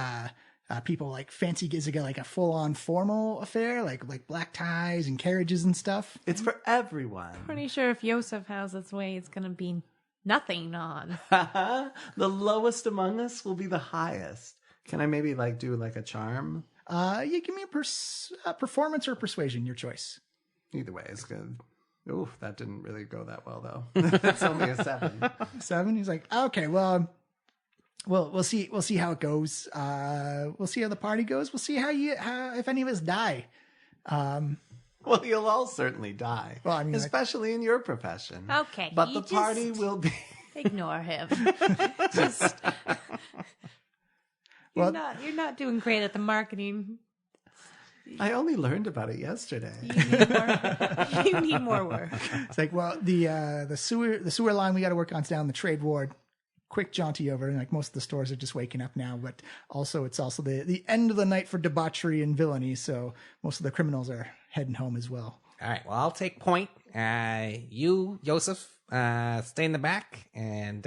people like fancy gigs like a full on formal affair, like black ties and carriages and stuff. It's for everyone. Pretty sure if Yosef has its way, it's going to be nothing on. The lowest among us will be the highest. Can I maybe like do like a charm? You give me a performance or persuasion, your choice. Either way is good. Oof, that didn't really go that well though. It's only a 7. 7. He's like, okay, well, we'll see how it goes. We'll see how the party goes. We'll see how if any of us die. Well, you'll all certainly die. Well, I mean, especially in your profession. Okay, But you the party just- will be. Ignore him. Just you're not doing great at the marketing. I only learned about it yesterday. You need more work. It's like, well, the sewer line we got to work on's down the trade ward. Quick jaunty over, and like most of the stores are just waking up now, but also it's also the end of the night for debauchery and villainy, so most of the criminals are heading home as well. All right. Well, I'll take point. You, Joseph, stay in the back, and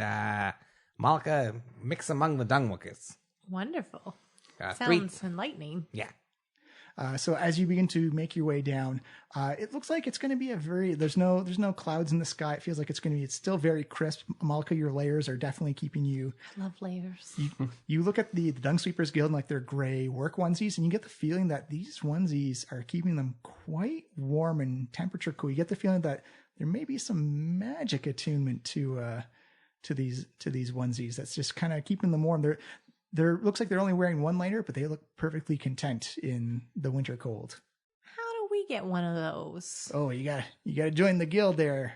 Malika mix among the dungworkers. Wonderful. 3. Sounds enlightening. Yeah. So as you begin to make your way down, it looks like it's going to be there's no clouds in the sky. It feels like it's still very crisp. Malika, your layers are definitely keeping you. I love layers. You look at the Dungsweepers Guild and like their gray work onesies, and you get the feeling that these onesies are keeping them quite warm and temperature cool. You get the feeling that there may be some magic attunement to these onesies that's just kind of keeping them warm. They're looks like they're only wearing one layer, but they look perfectly content in the winter cold. How do we get one of those? Oh, you gotta join the guild there.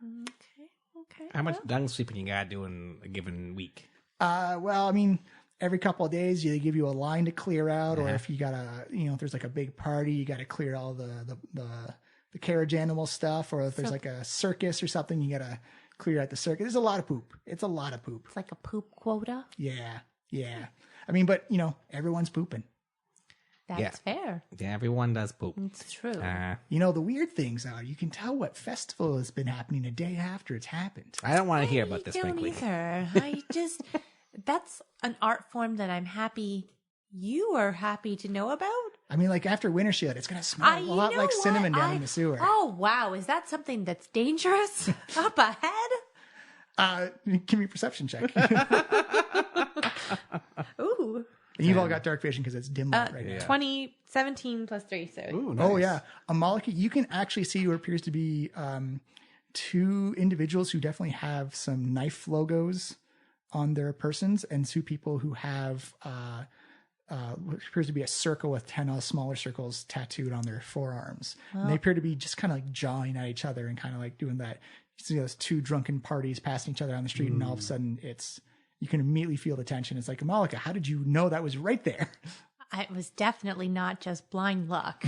Okay. How much dung sweeping you got to do in a given week? Well, I mean, every couple of days they give you a line to clear out, or if you gotta, if there's like a big party, you gotta clear all the carriage animal stuff, or if there's like a circus or something, you gotta clear out the circus. There's a lot of poop. It's a lot of poop. It's like a poop quota. Yeah. I mean, but everyone's pooping. That's fair. Yeah, everyone does poop. It's true. The weird things are you can tell what festival has been happening a day after it's happened. I don't want to hear about this, don't frankly. either. That's an art form that I'm happy you are happy to know about. I mean, like after Wintershield, it's gonna smell a lot like cinnamon down in the sewer. Oh wow, is that something that's dangerous up ahead? Give me a perception check. Ooh. And you've all got dark vision because it's dim light right now. 17 plus 3, so Ooh, nice. Oh yeah, Amalika, you can actually see what appears to be 2 individuals who definitely have some knife logos on their persons, and 2 people who have what appears to be a circle with 10 smaller circles tattooed on their forearms. And they appear to be just kind of like jawing at each other and kind of like doing that. You see those 2 drunken parties passing each other on the street, and all of a sudden you can immediately feel the tension. It's like, Amalika, how did you know that was right there? it was definitely not just blind luck.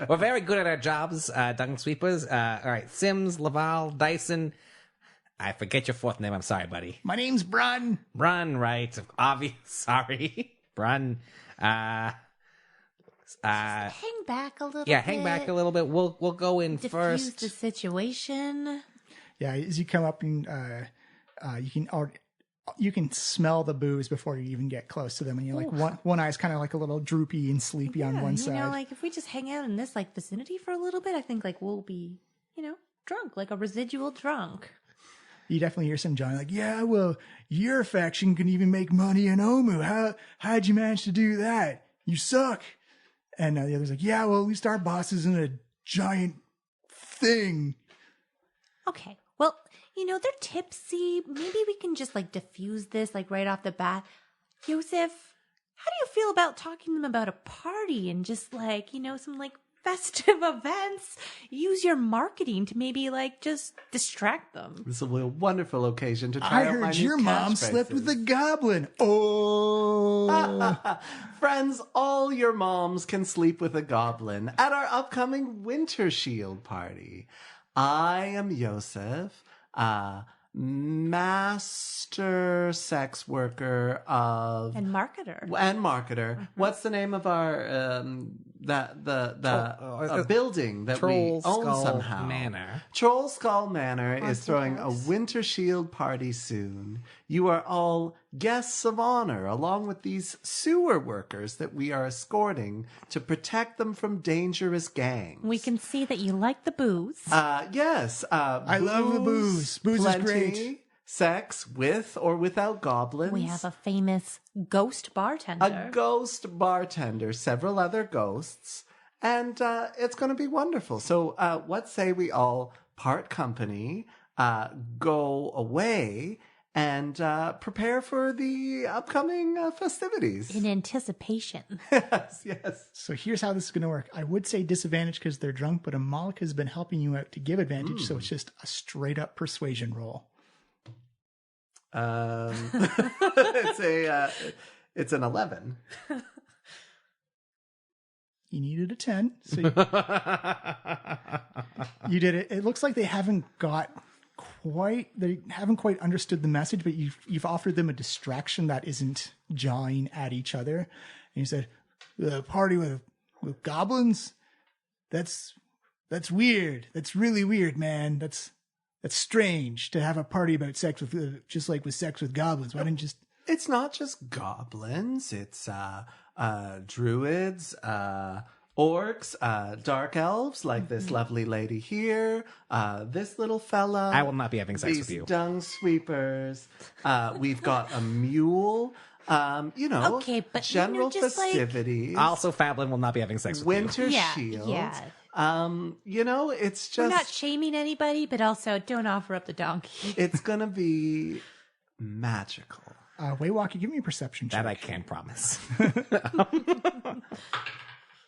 We're very good at our jobs, dung sweepers. All right, Sims, Laval, Dyson. I forget your 4th name. I'm sorry, buddy. My name's Brun. Brun, right? Obvious. Sorry, Brun. Hang back a little bit. Yeah, hang back a little bit. We'll go in Diffuse first. the situation. Yeah, as you come up and you can smell the booze before you even get close to them, and you're like one eye's kind of like a little droopy and sleepy on one side. You know, like if we just hang out in this like vicinity for a little bit, I think like we'll be, drunk, like a residual drunk. You definitely hear some Johnny like, yeah, well, your faction can even make money in Omu. How'd you manage to do that? You suck. And the other's like, yeah, well, at least our boss isn't a giant thing. Okay, well, they're tipsy. Maybe we can just like diffuse this like right off the bat. Yosef, how do you feel about talking to them about a party and just like, some like festive events? Use your marketing to maybe like just distract them. This will be a wonderful occasion to try I out my heard new your mom slept with a goblin. Oh. Friends, all your moms can sleep with a goblin at our upcoming Wintershield Party. I am Yosef, master sex worker of And marketer. Mm-hmm. What's the name of our building that we own Trollskull somehow? Manor. Trollskull Manor is throwing a house. Wintershield party soon. You are all guests of honor, along with these sewer workers that we are escorting to protect them from dangerous gangs. We can see that you like the booze. Yes. I love the booze. Booze is great. Sex with or without goblins. We have a famous ghost bartender. A ghost bartender, several other ghosts, and it's going to be wonderful. So what say we all part company, go away, and prepare for the upcoming festivities. In anticipation. Yes. So here's how this is going to work. I would say disadvantage because they're drunk, but Amalek has been helping you out to give advantage, so it's just a straight up persuasion roll. It's an 11. You needed a 10, so you did it. It looks like they haven't quite understood the message, but you've offered them a distraction that isn't jawing at each other. And you said, the party with goblins? That's weird. That's really weird, man. That's strange to have a party about sex with, just like with sex with goblins. Why didn't you just... It's not just goblins. It's druids, orcs, dark elves like this lovely lady here, this little fella. I will not be having sex with you. These Dungsweepers. We've got a mule. Okay, but general just festivities. Also, Fablin will not be having sex with you. Wintershield. Yeah. It's just... We're not shaming anybody, but also don't offer up the donkey. It's going to be magical. Waywalker, give me a perception check. That I can promise.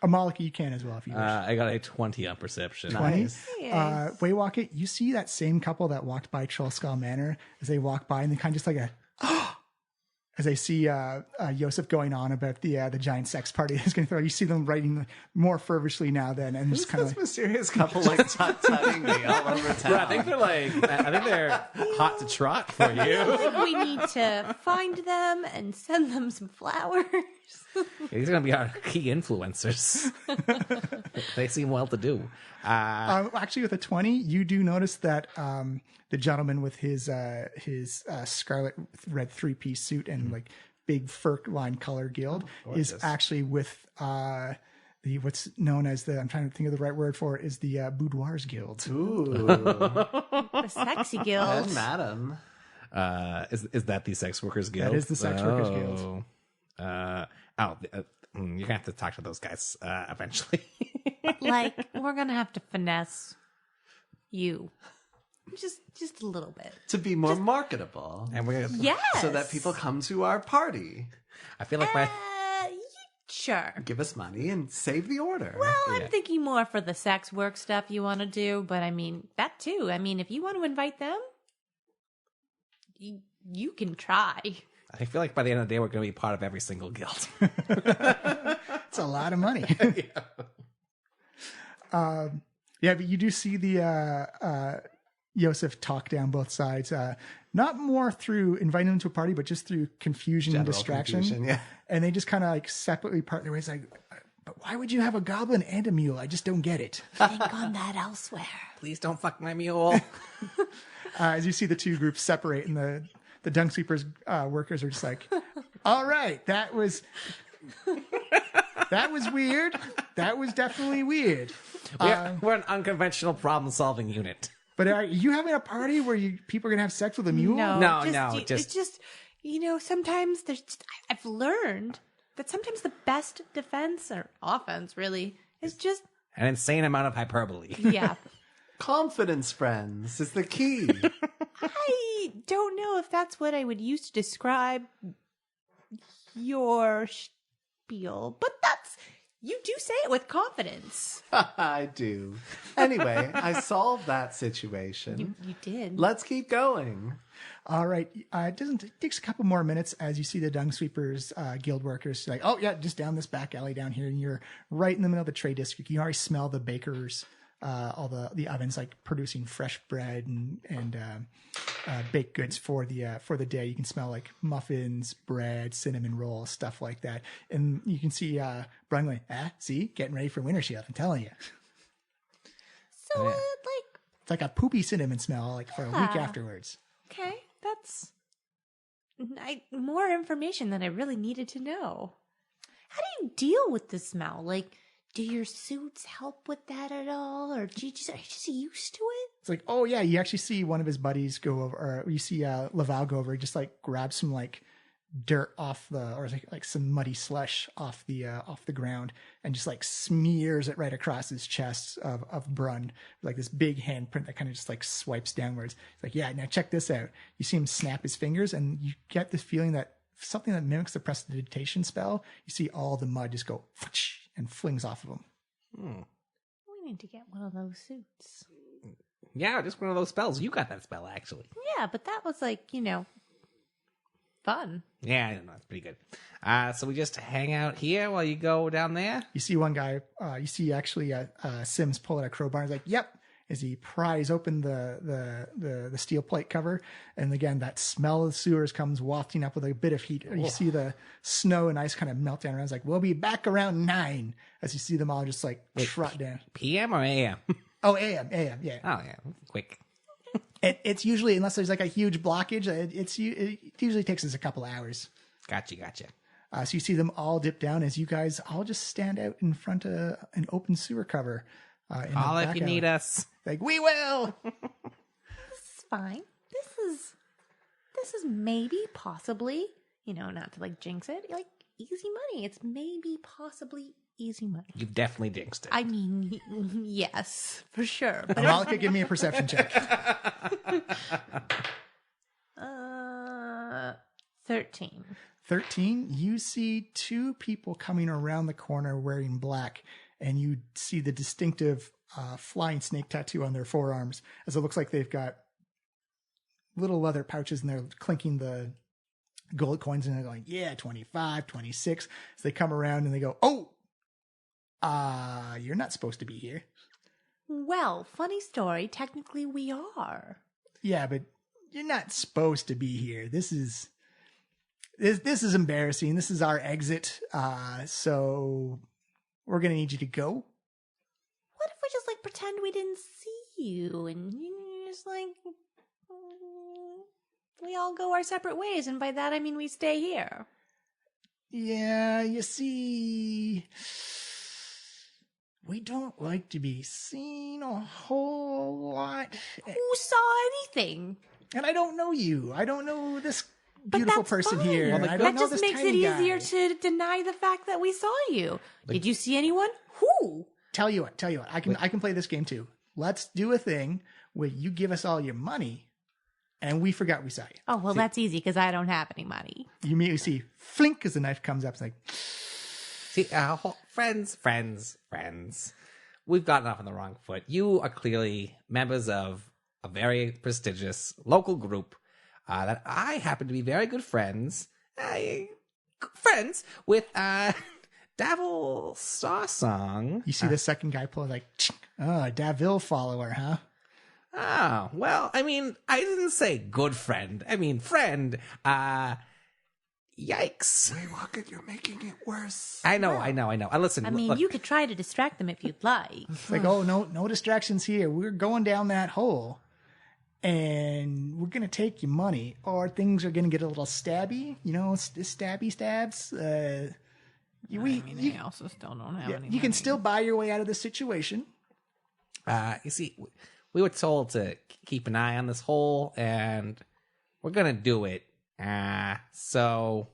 Amalek, you can as well if you wish. I got a 20 on perception. 20. Nice. Yes. Waywalker, you see that same couple that walked by Trollskull Manor as they walk by, and they kind of just like as they see Yosef going on about the giant sex party that's going to throw. You see them writing more fervently now then, and just kind of This mysterious couple like tut-tutting me all over town. I think they're hot to trot for you. I think we need to find them and send them some flowers. These are going to be our key influencers. They seem well to do. actually, with a 20, you do notice that the gentleman with his scarlet red 3-piece suit and like big fur-lined color guild is actually with the what's known as I'm trying to think of the right word for it, is the Boudoirs Guild. Ooh. The sexy guild. And madam. Is that the Sex Workers Guild? That is the Sex Workers Guild. You're gonna have to talk to those guys eventually. Like, we're gonna have to finesse you. Just a little bit. To be more marketable. And we're gonna, Yes. So that people come to our party. I feel like my Sure. Give us money and save the order. Well, I'm thinking more for the sex work stuff you want to do, but I mean, that too. I mean, if you want to invite them, you can try. I feel like by the end of the day, we're going to be part of every single guild. It's a lot of money. Yeah, but you do see the Yosef talk down both sides. Not more through inviting them to a party, but just through confusion and distraction. Confusion, yeah. And they just kind of like separately part their ways. Like, But why would you have a goblin and a mule? I just don't get it. Think on that elsewhere. Please don't fuck my mule. As you see the two groups separate, and the Dungsweepers workers are just like, all right, that was weird. That was definitely weird. We're an unconventional problem-solving unit. But are you having a party where people are going to have sex with a mule? No, It's just, sometimes I've learned that sometimes the best defense or offense really is just an insane amount of hyperbole. Yeah. Confidence, friends, is the key. I don't know if that's what I would use to describe your spiel, but you do say it with confidence. I do. Anyway, I solved that situation. You did. Let's keep going. All right. It takes a couple more minutes as you see the Dungsweepers Guild workers like, oh, yeah, just down this back alley down here. And you're right in the middle of the trade district. You already smell the bakers, all the ovens like producing fresh bread and baked goods for the day. You can smell like muffins, bread, cinnamon rolls, stuff like that. And you can see Brian going, see, getting ready for Wintershield. I'm telling you. So, it's like a poopy cinnamon smell like for a week afterwards. Okay, that's more information than I really needed to know. How do you deal with the smell? Like, do your suits help with that at all? Or are you just used to it? It's like, oh, yeah, you actually see one of his buddies go over, or you see Laval go over, just like grab some like dirt off or like some muddy slush off the ground and just like smears it right across his chest of Brun, like this big handprint that kind of just like swipes downwards. It's like, yeah, now check this out. You see him snap his fingers and you get this feeling that something that mimics the prestidigitation spell, you see all the mud just go and flings off of him. We need to get one of those suits. Yeah, just one of those spells. You got that spell, actually. Yeah, but that was like, fun. Yeah, I don't know. It's pretty good. So we just hang out here while you go down there? You see one guy, you see actually Sims pull out a crowbar. He's like, yep. As he pries open the steel plate cover. And again, that smell of the sewers comes wafting up with a bit of heat. You see the snow and ice kind of melt down around. It's like, we'll be back around 9 as you see them all just like trot down. PM or AM? Oh, AM, yeah. Oh, yeah. Quick. It's usually, unless there's like a huge blockage, it usually takes us a couple hours. Gotcha. So you see them all dip down as you guys all just stand out in front of an open sewer cover. Call if you need us. Like, we will. This is fine. This is maybe, possibly, not to like jinx it, like easy money. It's maybe, possibly easy money. You've definitely jinxed it. I mean, yes, for sure. But Malika, give me a perception check. 13. 13, you see two people coming around the corner wearing black, and you see the distinctive flying snake tattoo on their forearms, as it looks like they've got little leather pouches and they're clinking the gold coins and they're going, yeah, 25, 26. So they come around and they go, oh, you're not supposed to be here. Well, funny story. Technically, we are. Yeah, but you're not supposed to be here. This is embarrassing. This is our exit. So we're going to need you to go. What if we just like pretend we didn't see you and you just like we all go our separate ways, and by that I mean we stay here. Yeah, you see, we don't like to be seen a whole lot. Who saw anything? And I don't know you. I don't know this beautiful person fine. here. Well, I don't that know just this makes it tiny easier guy. to deny the fact that we saw you. Did you see anyone? Who? Tell you what. I can play this game too. Let's do a thing where you give us all your money, and we forgot we saw you. Oh, well, that's easy because I don't have any money. You immediately see flink as the knife comes up. It's like, See, friends. We've gotten off on the wrong foot. You are clearly members of a very prestigious local group that I happen to be very good friends with Davil Sawsong. you see the second guy pull like, oh, a Davil follower, huh? Oh, well, I mean, I didn't say good friend. I mean, friend. Yikes. Waywalker, you're making it worse. I know. Listen, I mean, look, you could try to distract them if you'd like. It's like, oh, no distractions here. We're going down that hole. And we're going to take your money. Or things are going to get a little stabby. You know, stabby stabs. I also still don't have any You can still buy your way out of the situation. you see, we were told to keep an eye on this hole, and we're going to do it. So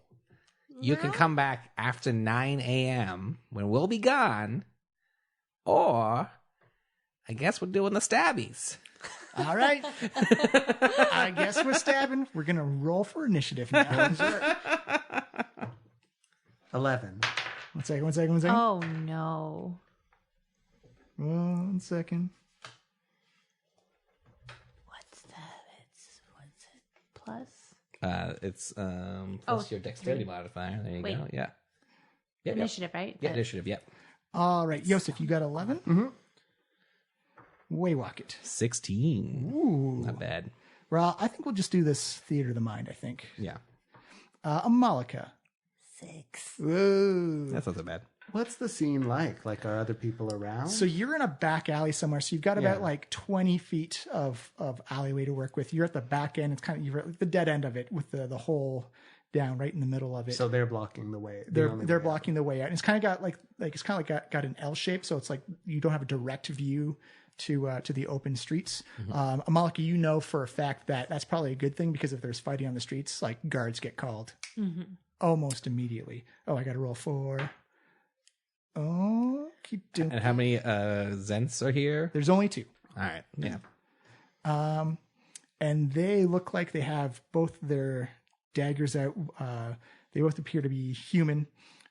you can come back after 9 a.m. when we'll be gone. Or I guess we're doing the stabbies. All right. I guess we're stabbing. We're going to roll for initiative now. 11. One second. Oh, no. 1 second. What's that? What's it? Plus? It's plus your dexterity modifier. There you go. Yeah. Initiative, right? Yeah, initiative, yep. All right. Yosef, you got 11? Mm-hmm. Waywalk it. 16. Ooh. Not bad. Well, I think we'll just do this theater of the mind, I think. Yeah. Amalika. 6. Whoa. That's not so bad. What's the scene like? Like, are other people around? So you're in a back alley somewhere. So you've got about like 20 feet of alleyway to work with. You're at the back end. It's kind of you're at the dead end of it with the hole down right in the middle of it. So they're blocking the way. They're blocking the way out. And it's kind of got like it's kind of like got an L shape. So it's like you don't have a direct view to the open streets. Mm-hmm. Amalika, you know for a fact that that's probably a good thing because if there's fighting on the streets, like guards get called almost immediately. Oh, I got to roll 4. Oh, keep doing. And how many Zents are here? There's only 2. All right. Yeah. And they look like they have both their daggers out. They both appear to be human.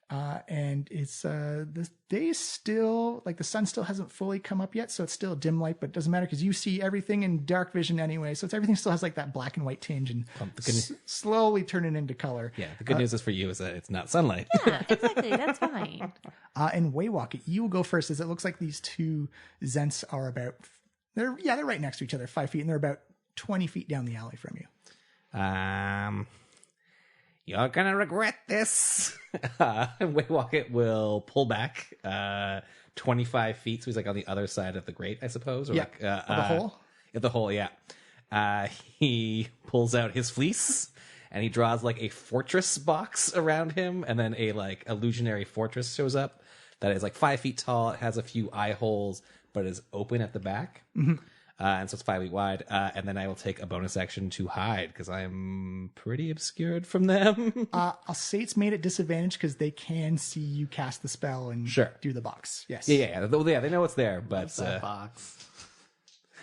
And it's the day is still like the sun still hasn't fully come up yet, so it's still dim light, but it doesn't matter because you see everything in dark vision anyway. So everything still has like that black and white tinge and slowly turning into color. Yeah, the good news is for you is that it's not sunlight. Yeah, exactly. That's fine. And Waywalk, you will go first, as it looks like these 2 Zents are they're right next to each other, 5 feet, and they're about 20 feet down the alley from you. You're gonna regret this. Waywalk will pull back 25 feet, so he's like on the other side of the grate, I suppose. Or yeah, like, the hole? At the hole, yeah. He pulls out his fleece, and he draws like a fortress box around him, and then a like illusionary fortress shows up that is like 5 feet tall. It has a few eye holes, but is open at the back. Mm-hmm. And so it's 5 feet wide. And then I will take a bonus action to hide because I'm pretty obscured from them. I'll say it's made at disadvantage because they can see you cast the spell and do the box. Yes. Yeah. They know it's there, but that box.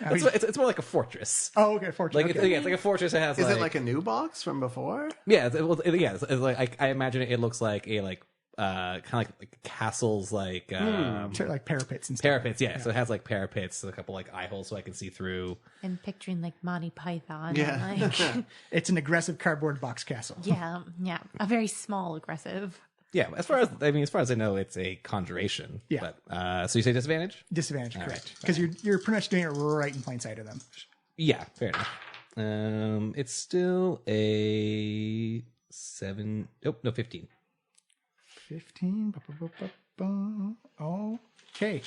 It's more like a fortress. Oh, okay, fortress. Like, okay. It's like a fortress that has. Is it like a new box from before? Yeah. It's like I imagine it looks like a kind of like castles, like like parapets and stuff. Parapets, yeah. So it has like parapets, a couple like eye holes so I can see through. And picturing like Monty Python. Yeah. And, like, it's an aggressive cardboard box castle. Yeah. A very small aggressive. Yeah, as far as I know, it's a conjuration. Yeah. But so you say disadvantage? Disadvantage, correct? Because you're pretty much doing it right in plain sight of them. Yeah, fair enough. It's still a 7. Oh no, 15. 15. Okay.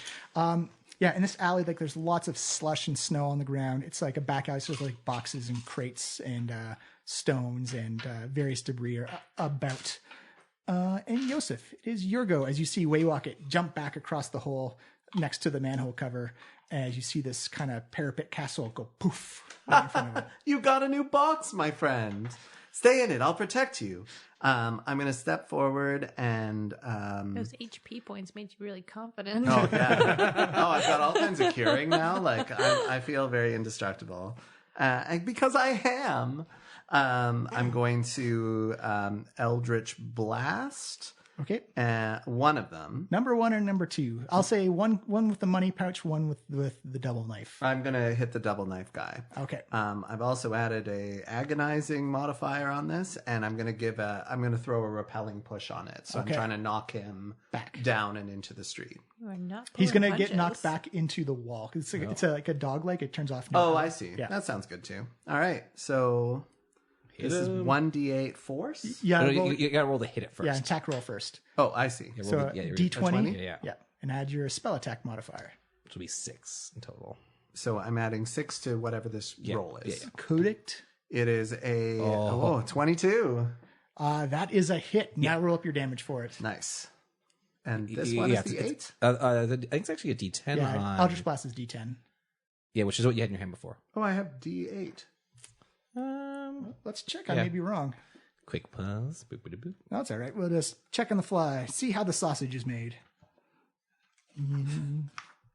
Yeah, in this alley, like there's lots of slush and snow on the ground. It's like a back alley, so there's like boxes and crates and stones and various debris are about. And Yosef, it is your go as you see Waywalk jump back across the hole next to the manhole cover as you see this kind of parapet castle go poof right in front of it. You got a new box, my friend. Stay in it. I'll protect you. I'm going to step forward and... Those HP points made you really confident. Oh, yeah. I've got all kinds of curing now. Like, I feel very indestructible. Because I am. I'm going to Eldritch Blast. Okay. One of them. Number 1 or number 2? I'll say one with the money pouch, one with the double knife. I'm going to hit the double knife guy. Okay. I've also added a agonizing modifier on this, and I'm going to throw a repelling push on it. So I'm trying to knock him back down and into the street. He's going to get knocked back into the wall. It's like a dog leg. It turns off. Oh, I see. Yeah. That sounds good too. All right. So This is 1d8 force? Yeah, No, roll, you gotta roll to hit it first. yeah, attack roll first. Oh, I see. Yeah, roll So the- yeah, D20. 20? Yeah. And add your spell attack modifier. Which will be 6 in total. So I'm adding 6 to whatever this roll is. Yeah. Correct. It is a 22. That is a hit. Now roll up your damage for it. Nice. And this one is the 8? I think it's actually a D10 Yeah, on... Eldritch Blast is D10. Yeah, which is what you had in your hand before. Oh, I have d8. Let's check. I may be wrong. Quick pause. Boop, boop, boop. No, that's all right. We'll just check on the fly. See how the sausage is made.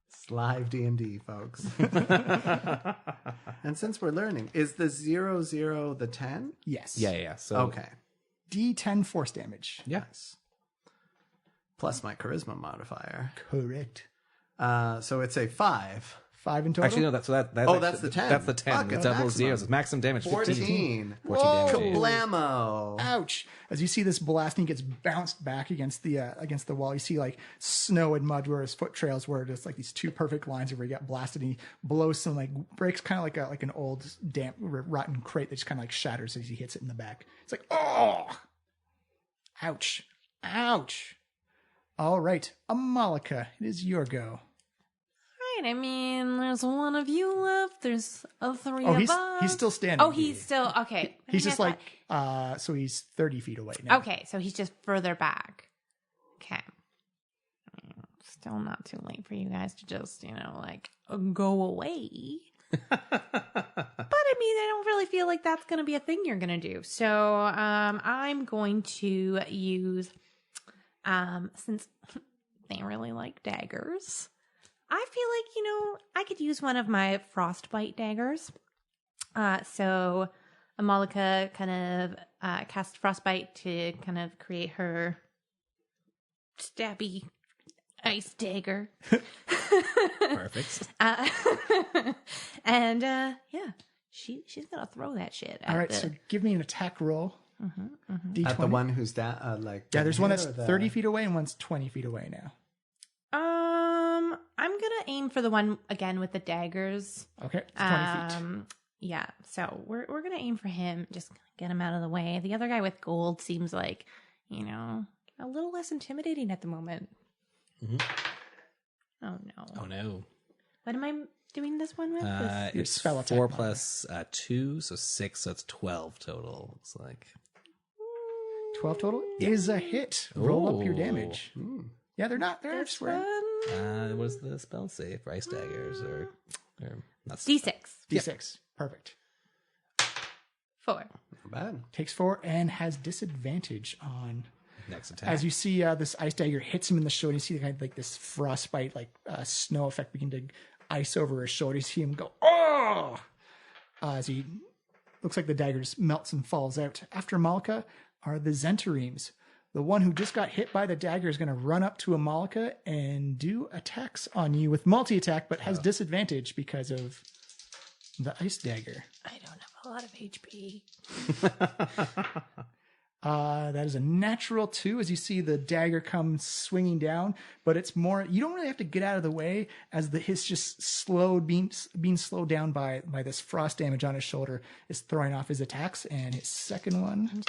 It's live D&D, folks. And since we're learning, is the 0 the 10? Yes. Yeah. So Okay. D10 force damage. Yes. Plus my charisma modifier. Correct. So it's a 5. 5 in total. Actually, no. That's Oh, that's the 10. That's the 10. Fuck, It's it's double maximum. zeros. It's maximum damage. 14. 14 damage. Kablamo. Ouch! As you see this blasting gets bounced back against the wall, you see like snow and mud where his foot trails were just like these two perfect lines where he got blasted, and he blows some like breaks kind of like an old damp rotten crate that just kind of like shatters as he hits it in the back. It's like, oh, ouch, ouch. All right, Amalika, it is your go. Right. I mean, there's one of you left. There's a 3 Oh, of he's us. still standing. Oh, he's still okay. He's I just thought- like so he's 30 feet away now. okay. So he's just further back. Okay. Still not too late for you guys to just like go away. But I mean, I don't really feel like that's going to be a thing you're going to do. So I'm going to use, since they really like daggers, I feel like, I could use one of my frostbite daggers. So Amalika kind of casts frostbite to kind of create her stabby ice dagger. Perfect. And she's gonna throw that shit at All right, the- so give me an attack roll. D20. At the one who's down, like... Yeah, there's one that's hit or the- 30 feet away and one's 20 feet away now. I'm gonna aim for the one again with the daggers. Okay, it's 20 feet. Yeah, so we're gonna aim for him. Just get him out of the way. The other guy with gold seems like, a little less intimidating at the moment. Mhm. Oh no! Oh no. What am I doing this one with? This- Your It's spell attack 4 modifier. plus 2, so 6, so it's 12 total. Looks like 12 total is a hit. Roll up your Ooh. damage. Yeah, they're That's just wearing fun. what was the spell save for ice daggers or not? D6. D6. Perfect. 4. Not bad. Takes 4 and has disadvantage on. Next attack. As you see this ice dagger hits him in the shoulder, you see kind of like this frostbite, like snow effect begin to ice over his shoulder. You see him go, oh! As he looks like the dagger just melts and falls out. After Amalika are the Zentaremes. The one who just got hit by the dagger is going to run up to Amalika and do attacks on you with multi-attack, but has disadvantage because of the ice dagger. I don't have a lot of HP. That is a natural 2 as you see the dagger come swinging down, but it's more, you don't really have to get out of the way as his just being slowed down by this frost damage on his shoulder is throwing off his attacks. And his second one,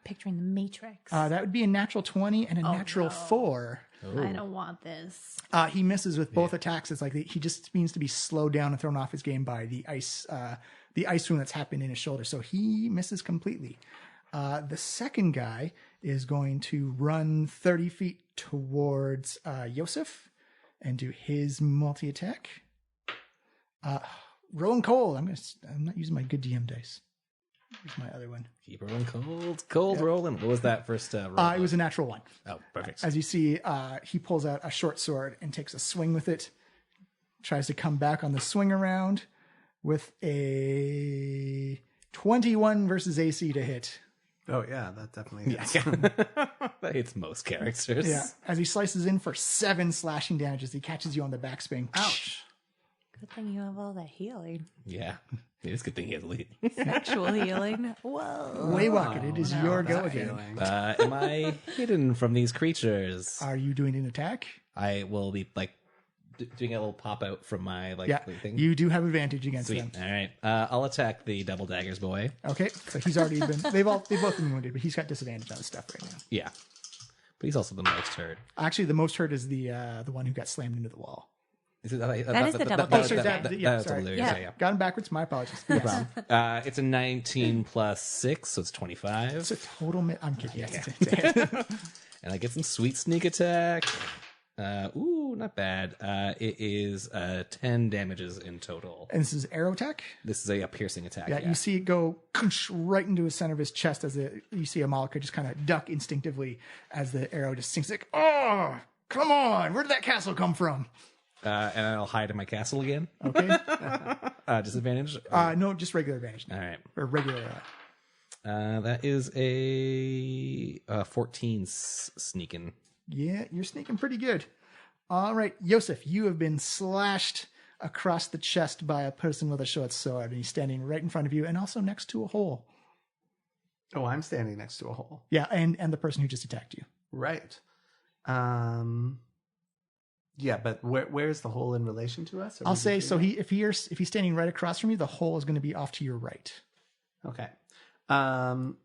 Picturing the Matrix. that would be a natural 20 and a natural 4. I don't want this. He misses with both attacks. It's like he just means to be slowed down and thrown off his game by the ice wound that's happened in his shoulder. So he misses completely. The second guy is going to run 30 feet towards Yosef and do his multi-attack. Rolling cold. I'm not using my good DM dice. Here's my other one. Keep rolling cold rolling. What was that first roll? It was a natural 1. Oh, perfect. As you see, he pulls out a short sword and takes a swing with it. Tries to come back on the swing around with a 21 versus AC to hit. Oh, yeah, that definitely is. That hits most characters. Yeah. As he slices in for 7 slashing damages, he catches you on the backswing. Ouch. Good thing you have all that healing. Yeah. It's a good thing he has a lead. Actual healing. Whoa. Waywocket, it is your go That again. feeling. Am I hidden from these creatures? Are you doing an attack? I will be doing a little pop out from my thing. You do have advantage against Sweet. them. All right. I'll attack the double daggers boy. Okay, so he's already been. They've both been wounded, but he's got disadvantage on his stuff right now. Yeah, but he's also the most hurt. Actually, the most hurt is the one who got slammed into the wall. Is it, That is the double that's dagger. Sorry. yeah. Got him backwards. My apologies. No problem. It's a 19 plus 6, so it's 25. It's a total. I'm kidding. Yes, And I get some sweet sneak attack. Not bad. It is 10 damages in total. And this is arrow attack. This is a piercing attack. Yeah, you see it go right into the center of his chest as you see Amalika just kind of duck instinctively as the arrow just sinks. Like, oh, come on! Where did that castle come from? And I'll hide in my castle again. Okay. Disadvantage? No, just regular advantage. All right. Or regular. That is a 14 sneaking. Yeah, you're sneaking pretty good. All right, Yosef, you have been slashed across the chest by a person with a short sword, and he's standing right in front of you and also next to a hole. Oh, I'm standing next to a hole. Yeah, and the person who just attacked you. Right. Yeah, but where's the hole in relation to us? I'll say so. If he's standing right across from you, the hole is going to be off to your right. Okay. I'm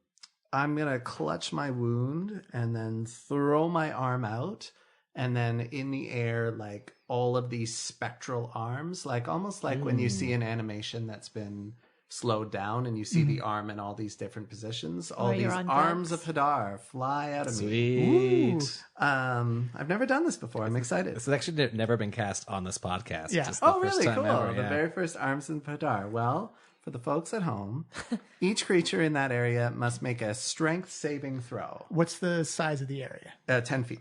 gonna clutch my wound and then throw my arm out, and then in the air, like all of these spectral arms, like almost like when you see an animation that's been slowed down and you see the arm in all these different positions. All these arms of Hadar fly out of me. Sweet. I've never done this before. I'm excited. This has actually never been cast on this podcast. Yeah. It's the first Really? time Cool. ever, The yeah. very first arms of Hadar. Well, for the folks at home, each creature in that area must make a strength saving throw. What's the size of the area? 10 feet.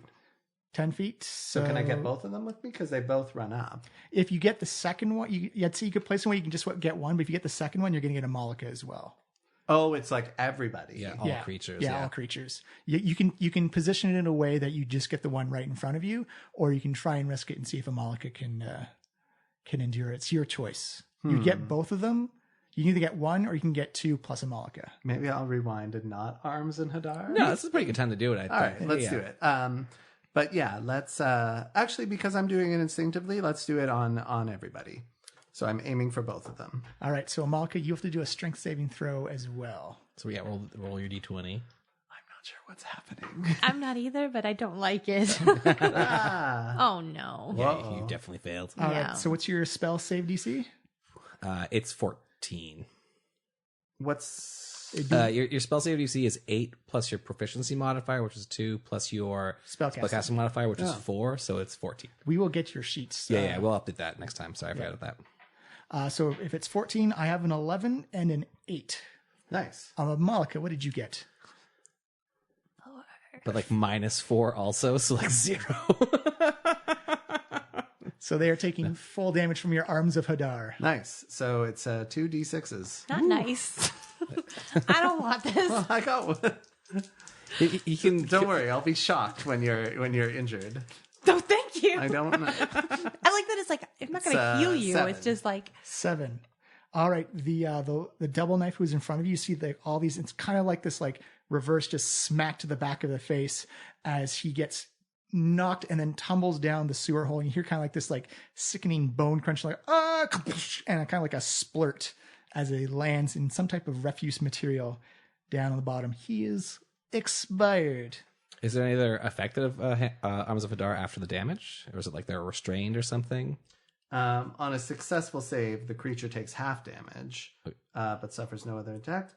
10 feet. So can I get both of them with me? Because they both run up. If you get the second one, you could place one where you can just get one, but if you get the second one, you're going to get a Malika as well. Oh, it's like everybody. Yeah, all creatures. Yeah, all creatures. You can position it in a way that you just get the one right in front of you, or you can try and risk it and see if a Malika can endure it. It's your choice. You get both of them. You can either get one or you can get two plus a Malika. Maybe I'll rewind and not arms and Hadar. No, this is a pretty good time to do it, I think. All right, let's do it. But yeah, let's actually, because I'm doing it instinctively, let's do it on everybody. So I'm aiming for both of them. All right, so Amalika, you have to do a strength saving throw as well. So yeah, roll your d20. I'm not sure what's happening. I'm not either, but I don't like it. Oh no. Yeah, you definitely failed. All Yeah. right, so what's your spell save DC? It's 14. What's Your spell save DC is 8 plus your proficiency modifier, which is 2, plus your spellcasting modifier, which is 4, so it's 14. We will get your sheets. Yeah, we'll update that next time. Sorry, I forgot about that. So if it's 14, I have an 11 and an 8. nice? Malika, what did you get? But like -4 also, so like 0. So they are taking full damage from your arms of Hadar. Nice. So it's 2 d6s. Not nice. I don't want this. Well, I got one. You can Don't worry, I'll be shocked when you're injured. No, thank you. I don't know. I like that it's like, I'm not going to heal you. 7. It's just like 7. All right, the double knife who's in front of you, see all these, it's kind of like this like reverse just smack to the back of the face as he gets knocked and then tumbles down the sewer hole, and you hear kind of like this like sickening bone crunch, like and kind of like a splurt as it lands in some type of refuse material down on the bottom. He is expired. Is there any other effective Arms of Hadar after the damage? Or is it like they're restrained or something? On a successful save, the creature takes half damage, but suffers no other attack.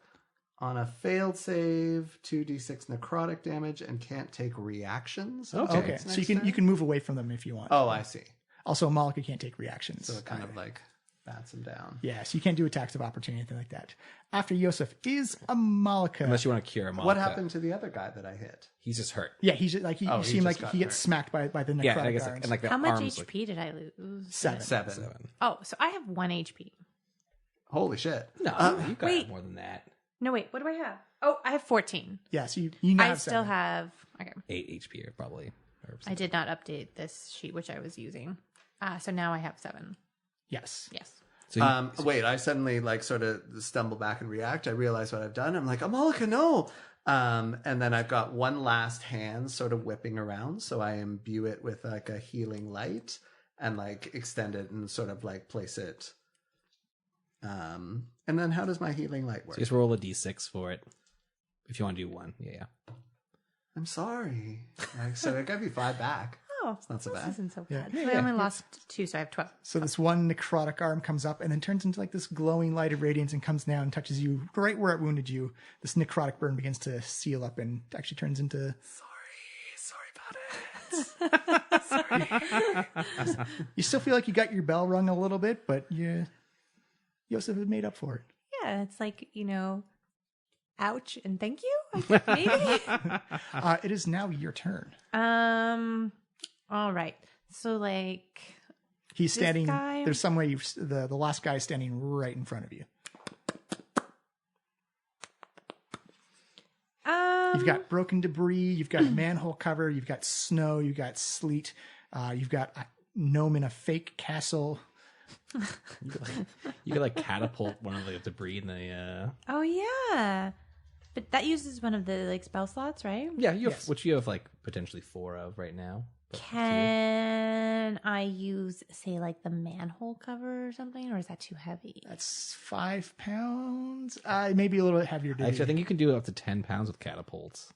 On a failed save, 2d6 necrotic damage and can't take reactions. Okay. So you can move away from them if you want. Oh, I see. Also, Malika can't take reactions. So it kind of like bats him down. Yeah, so you can't do attacks of opportunity, anything like that. After Yosef is a Malika. Unless you want to cure him. What happened to the other guy that I hit? He's just hurt. Yeah, he's just, like he he seemed just like got he gets hurt. smacked by the necrotic Yeah, and I guess arms. and like the how much arms, HP did I lose? 7. 7. Oh, so I have 1 HP. Holy shit. No, you got wait. more than that. No, wait, what do I have? Oh, I have 14. Yeah, so you now I have still 7. have, okay. 8 HP or probably. Or I did not update this sheet, which I was using. So now I have 7. Yes. Yes. So Wait, I suddenly like sort of stumble back and react. I realize what I've done. I'm like, Amalika, no. And then I've got one last hand sort of whipping around. So I imbue it with like a healing light. and like extend it and sort of like place it. And then how does my healing light work? So just roll a d6 for it if you want to do one. Yeah. I'm sorry. Like, so it got me 5 back. Oh, It's not so this bad. isn't so Yeah. bad. Yeah, So I yeah. only lost 2, so I have 12. So this one necrotic arm comes up and then turns into like this glowing light of radiance and comes down and touches you right where it wounded you. This necrotic burn begins to seal up and actually turns into... Sorry about it. You still feel like you got your bell rung a little bit, but Yosef had made up for it. Yeah, it's like, ouch and thank you, maybe? It is now your turn. All right. So, like... He's standing... guy? There's some way the last guy is standing right in front of you. You've got broken debris, you've got a manhole cover, you've got snow, you've got sleet, you've got a gnome in a fake castle. You could like catapult one of the debris in the. Oh, yeah. But that uses one of the like spell slots, right? Yeah, you have, Yes. which you have like potentially 4 of right now. But Can I use, say, like the manhole cover or something, or is that too heavy? That's 5 pounds. Maybe a little bit heavier. actually, I think you can do up to 10 pounds with catapults.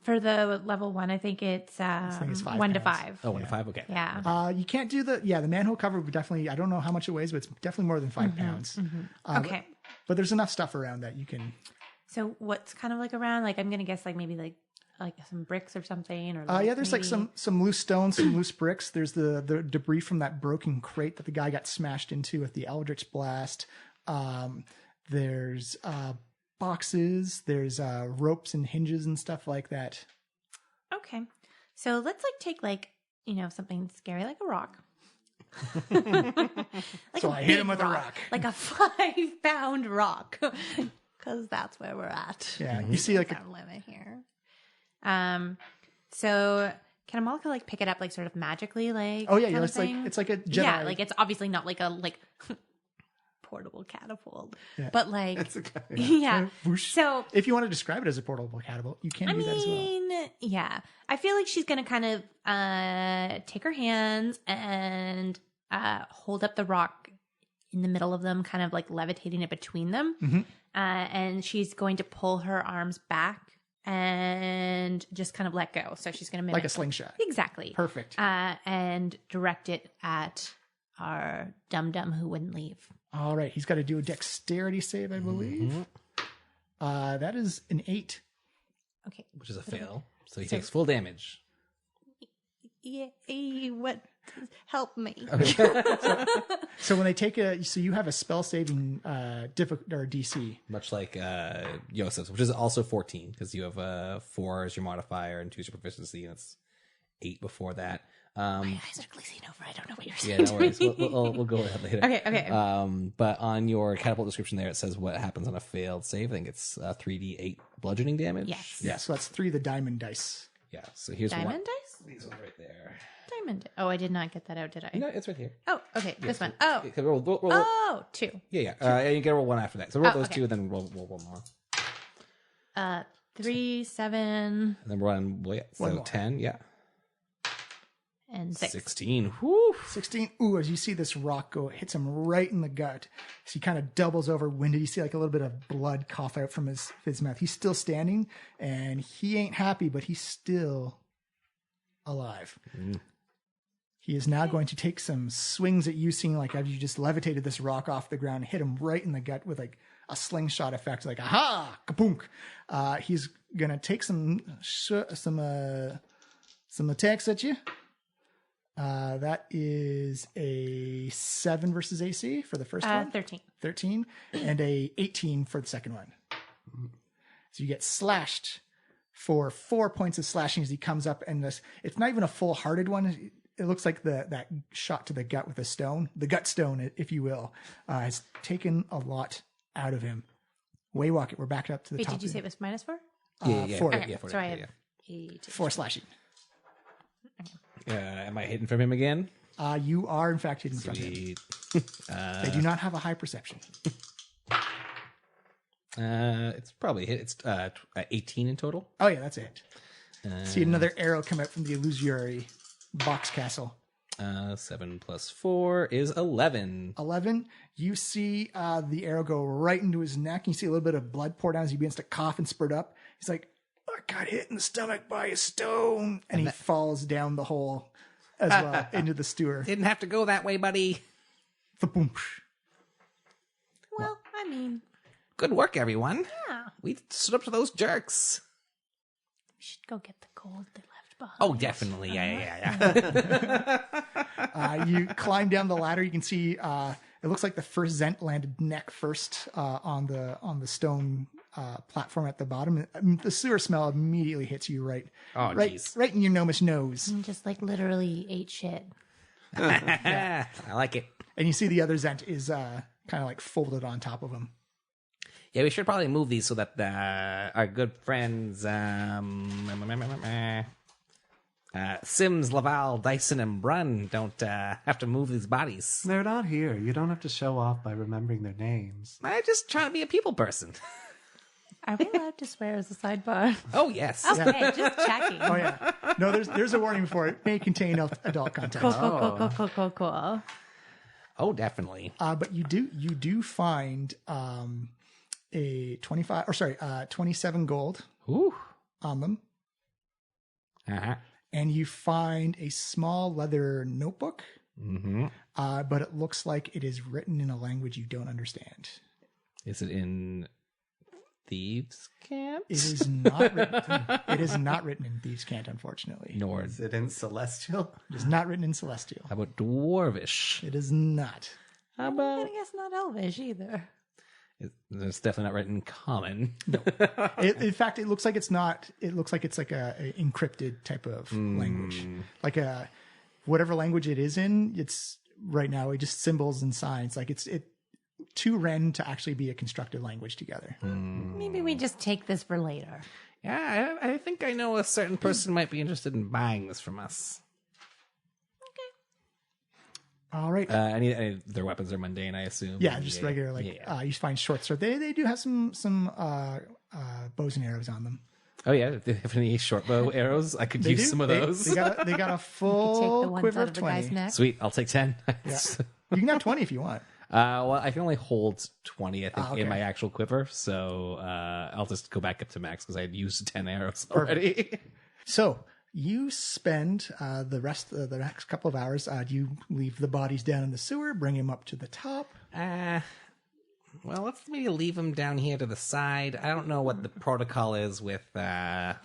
For the level 1, I think it's think it's 5 1 to pounds. 5. Oh, 1 to 5? Okay. Yeah. You can't do the manhole cover would definitely, I don't know how much it weighs, but it's definitely more than 5 pounds. Okay. But there's enough stuff around that you can. So what's kind of like around? Like I'm gonna guess like maybe like some bricks or something. Or Yeah, there's like some loose stones, some loose bricks. There's the debris from that broken crate that the guy got smashed into with the Eldritch Blast. There's boxes. There's ropes and hinges and stuff like that. Okay. So let's like take like something scary like a rock. So I hit him with a rock. Like a 5-pound rock. Because that's where we're at. Yeah, you see like Our limit here. So can Amalika like pick it up like sort of magically, like? oh yeah, kind of it's like thing? it's like a Jedi. Yeah, like it's obviously not like a portable catapult, Yeah. but like It's okay. yeah. Whoosh. So If you want to describe it as a portable catapult, you can I do that as well. mean, yeah, I feel like she's gonna kind of take her hands and hold up the rock in the middle of them, kind of like levitating it between them. Mm-hmm. And she's going to pull her arms back and just kind of let go. So she's going to mimic Like a slingshot. exactly, Perfect. and direct it at our dum-dum who wouldn't leave. All right, he's got to do a dexterity save, I believe. That is an 8. Okay. Which is a fail. So he takes full damage. Yeah, what? Help me. So when they take so you have a spell saving DC. Much like Yosef's, which is also 14, because you have 4 as your modifier and 2 as your proficiency, and it's 8 before that. My eyes are glazing over. I don't know what you're Yeah, saying. no worries. We'll go with that later. Okay. But on your catapult description there, it says what happens on a failed save. I think it's 3d8 bludgeoning damage. Yes. Yeah, so that's 3 of the diamond dice. Yeah. So here's Diamond one. dice? These ones right there. Diamond. Oh, I did not get that out, did I? No, it's right here. Oh, okay. This one. Oh. Okay, roll. Oh, 2. Yeah. And you get to roll 1 after that. So roll those okay. 2, and then roll 1 more. 3, 7, And then run. Well, yeah. So One more. 10. Yeah. and 6. 16. Whew. 16. Ooh, as you see this rock go, it hits him right in the gut. So he kind of doubles over, winded. You see like a little bit of blood cough out from his mouth. He's still standing, and he ain't happy, but he's still alive. He is now going to take some swings at you, seeing like as you just levitated this rock off the ground, hit him right in the gut with like a slingshot effect, like aha, kapoonk. He's gonna take some attacks at you. That is a 7 versus AC for the first one. 13. 13, and a 18 for the second one. So you get slashed for 4 points of slashing as he comes up, and it's not even a full-hearted one. It looks like that shot to the gut with a stone, the gut stone, if you will, has taken a lot out of him. Waywalk it. We're back up to the Wait, top. did you say it was -4? Yeah. 4. Okay, Yeah, so I have yeah. 8. 4 slashing. Am I hidden from him again? You are, in fact, hidden from him. Sweet. They do not have a high perception. It's probably hit. It's 18 in total. Oh, yeah, that's it. See another arrow come out from the illusory box castle. 7 plus 4 is 11. 11. You see the arrow go right into his neck. You see a little bit of blood pour down as he begins to cough and spurt up. He's like, I got hit in the stomach by a stone. And he falls down the hole as well into the sewer. Didn't have to go that way, buddy. Boom. Well, I mean, Good work, everyone. yeah. We stood up to those jerks. We should go get the gold they left behind. Oh, definitely. Yeah. You climb down the ladder. You can see it looks like the first Zent landed neck first on the stone platform at the bottom. The sewer smell immediately hits you right in your gnomish nose. And just like literally ate shit. I like it. And you see the other Zent is kind of like folded on top of him. Yeah, we should probably move these so that our good friends Sims, Laval, Dyson, and Brun don't have to move these bodies. They're not here. You don't have to show off by remembering their names. I'm just trying to be a people person. Are we allowed to swear as a sidebar? Oh, yes. Okay, just checking. Oh yeah. No, there's a warning for it. May contain adult content. Cool. Oh, definitely. But you do find 27 gold Ooh. on them. Uh-huh. And you find a small leather notebook. Mm-hmm. But it looks like it is written in a language you don't understand. Is it in Thieves' Cant? It is not written. It is not written in Thieves' Cant, unfortunately. Nor Is it in Celestial? It is not written in Celestial. how about Dwarvish? It is not. How I about guess not Elvish either. it's definitely not written in Common. In fact, it looks like it's not. It looks like it's like a encrypted type of language, like a whatever language it is in. It's right now it's just symbols and signs. Like it's too random to actually be a constructed language together. Maybe we just take this for later. Yeah, I think I know a certain person might be interested in buying this from us. All right. Their weapons are mundane, I assume. Yeah, just regular. Like you find short sword. They do have some bows and arrows on them. Oh yeah, if they have any short bow arrows, I could use some of those. They got a Take the full ones quiver out of of the guy's 20. neck. Sweet, I'll take 10. Yeah. You can have 20 if you want. Well, I can only hold 20, I think, okay. in my actual quiver. So I'll just go back up to max because I had used 10 arrows already. So you spend the rest of the next couple of hours. Do you leave the bodies down in the sewer, bring them up to the top? Well, let's maybe leave them down here to the side. I don't know what the protocol is with the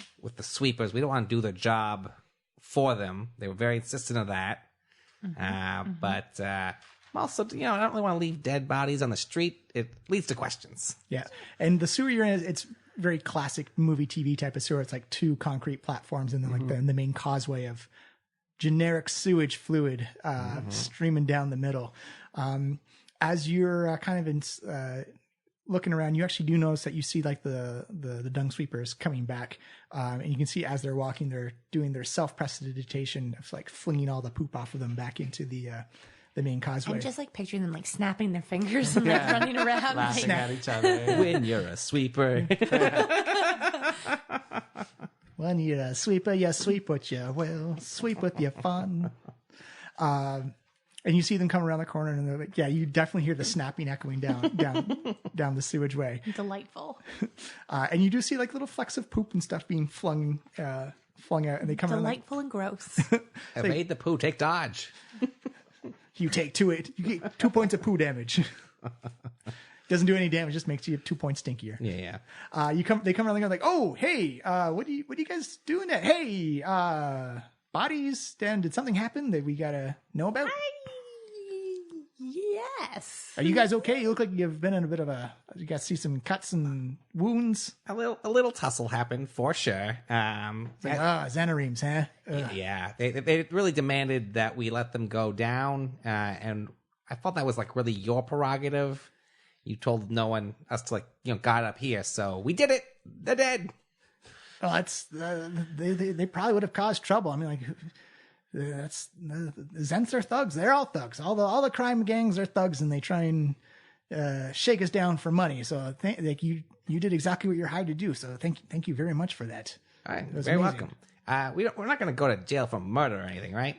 sweepers. We don't want to do their job for them. They were very insistent of that. But also, I don't really want to leave dead bodies on the street. It leads to questions. Yeah, and the sewer you're in, it's very classic movie TV type of sewer. It's like two concrete platforms and then like the main causeway of generic sewage fluid streaming down the middle. As you're kind of looking around, you actually do notice that you see like the Dungsweepers coming back, and you can see as they're walking, they're doing their self-prestidigitation of like flinging all the poop off of them back into the main causeway. I'm just like picturing them like snapping their fingers and like running around. Laughing Like, at each other. When you're a sweeper. When you're a sweeper, you sweep what you will, sweep with your fun. And you see them come around the corner, and they're like, "Yeah, you definitely hear the snapping echoing down the sewage way." delightful. And you do see like little flecks of poop and stuff being flung out, and they come around. Delightful and gross. I made the poo. Take dodge. You take 2 2 points of poo damage. Doesn't do any damage, just makes you 2 points stinkier. Yeah. They come around and they're like, "Oh, hey, what are you guys doing? Hey, bodies. Dan, did something happen that we gotta know about? Yes. Are you guys okay? You look like you've been in a bit of you guys see some cuts and wounds. A little tussle happened for sure. It's like, Xanaremes, huh? Ugh. Yeah, they really demanded that we let them go down, and I thought that was like really your prerogative. You told us to guide up here, so we did it. They're dead. Well, that's they probably would have caused trouble. I mean, like that's the Zents are thugs. They're all thugs. All the crime gangs are thugs, and they try and shake us down for money. So you did exactly what you're hired to do. So thank you very much for that. All right, It was very amazing. welcome. We're not going to go to jail for murder or anything, right?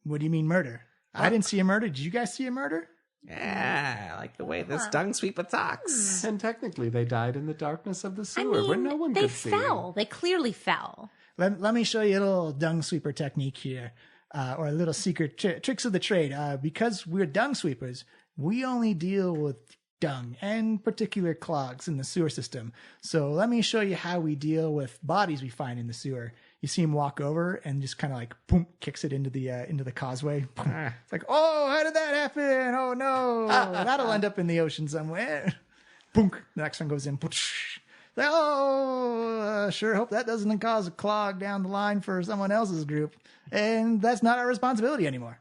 What do you mean murder? I didn't see a murder. Did you guys see a murder? Yeah, I like the way this dung sweeper talks. And technically, they died in the darkness of the sewer where no one they could see. fell. They clearly fell. Let me show you a little dung sweeper technique here, or a little secret tricks of the trade. Because we're dung sweepers, we only deal with dung and particular clogs in the sewer system. So let me show you how we deal with bodies we find in the sewer. You see him walk over and just kind of like boom, kicks it into the causeway. It's like, oh, how did that happen? Oh no, that'll end up in the ocean somewhere. Boom, the next one goes in. Oh, sure hope that doesn't cause a clog down the line for someone else's group. And that's not our responsibility anymore.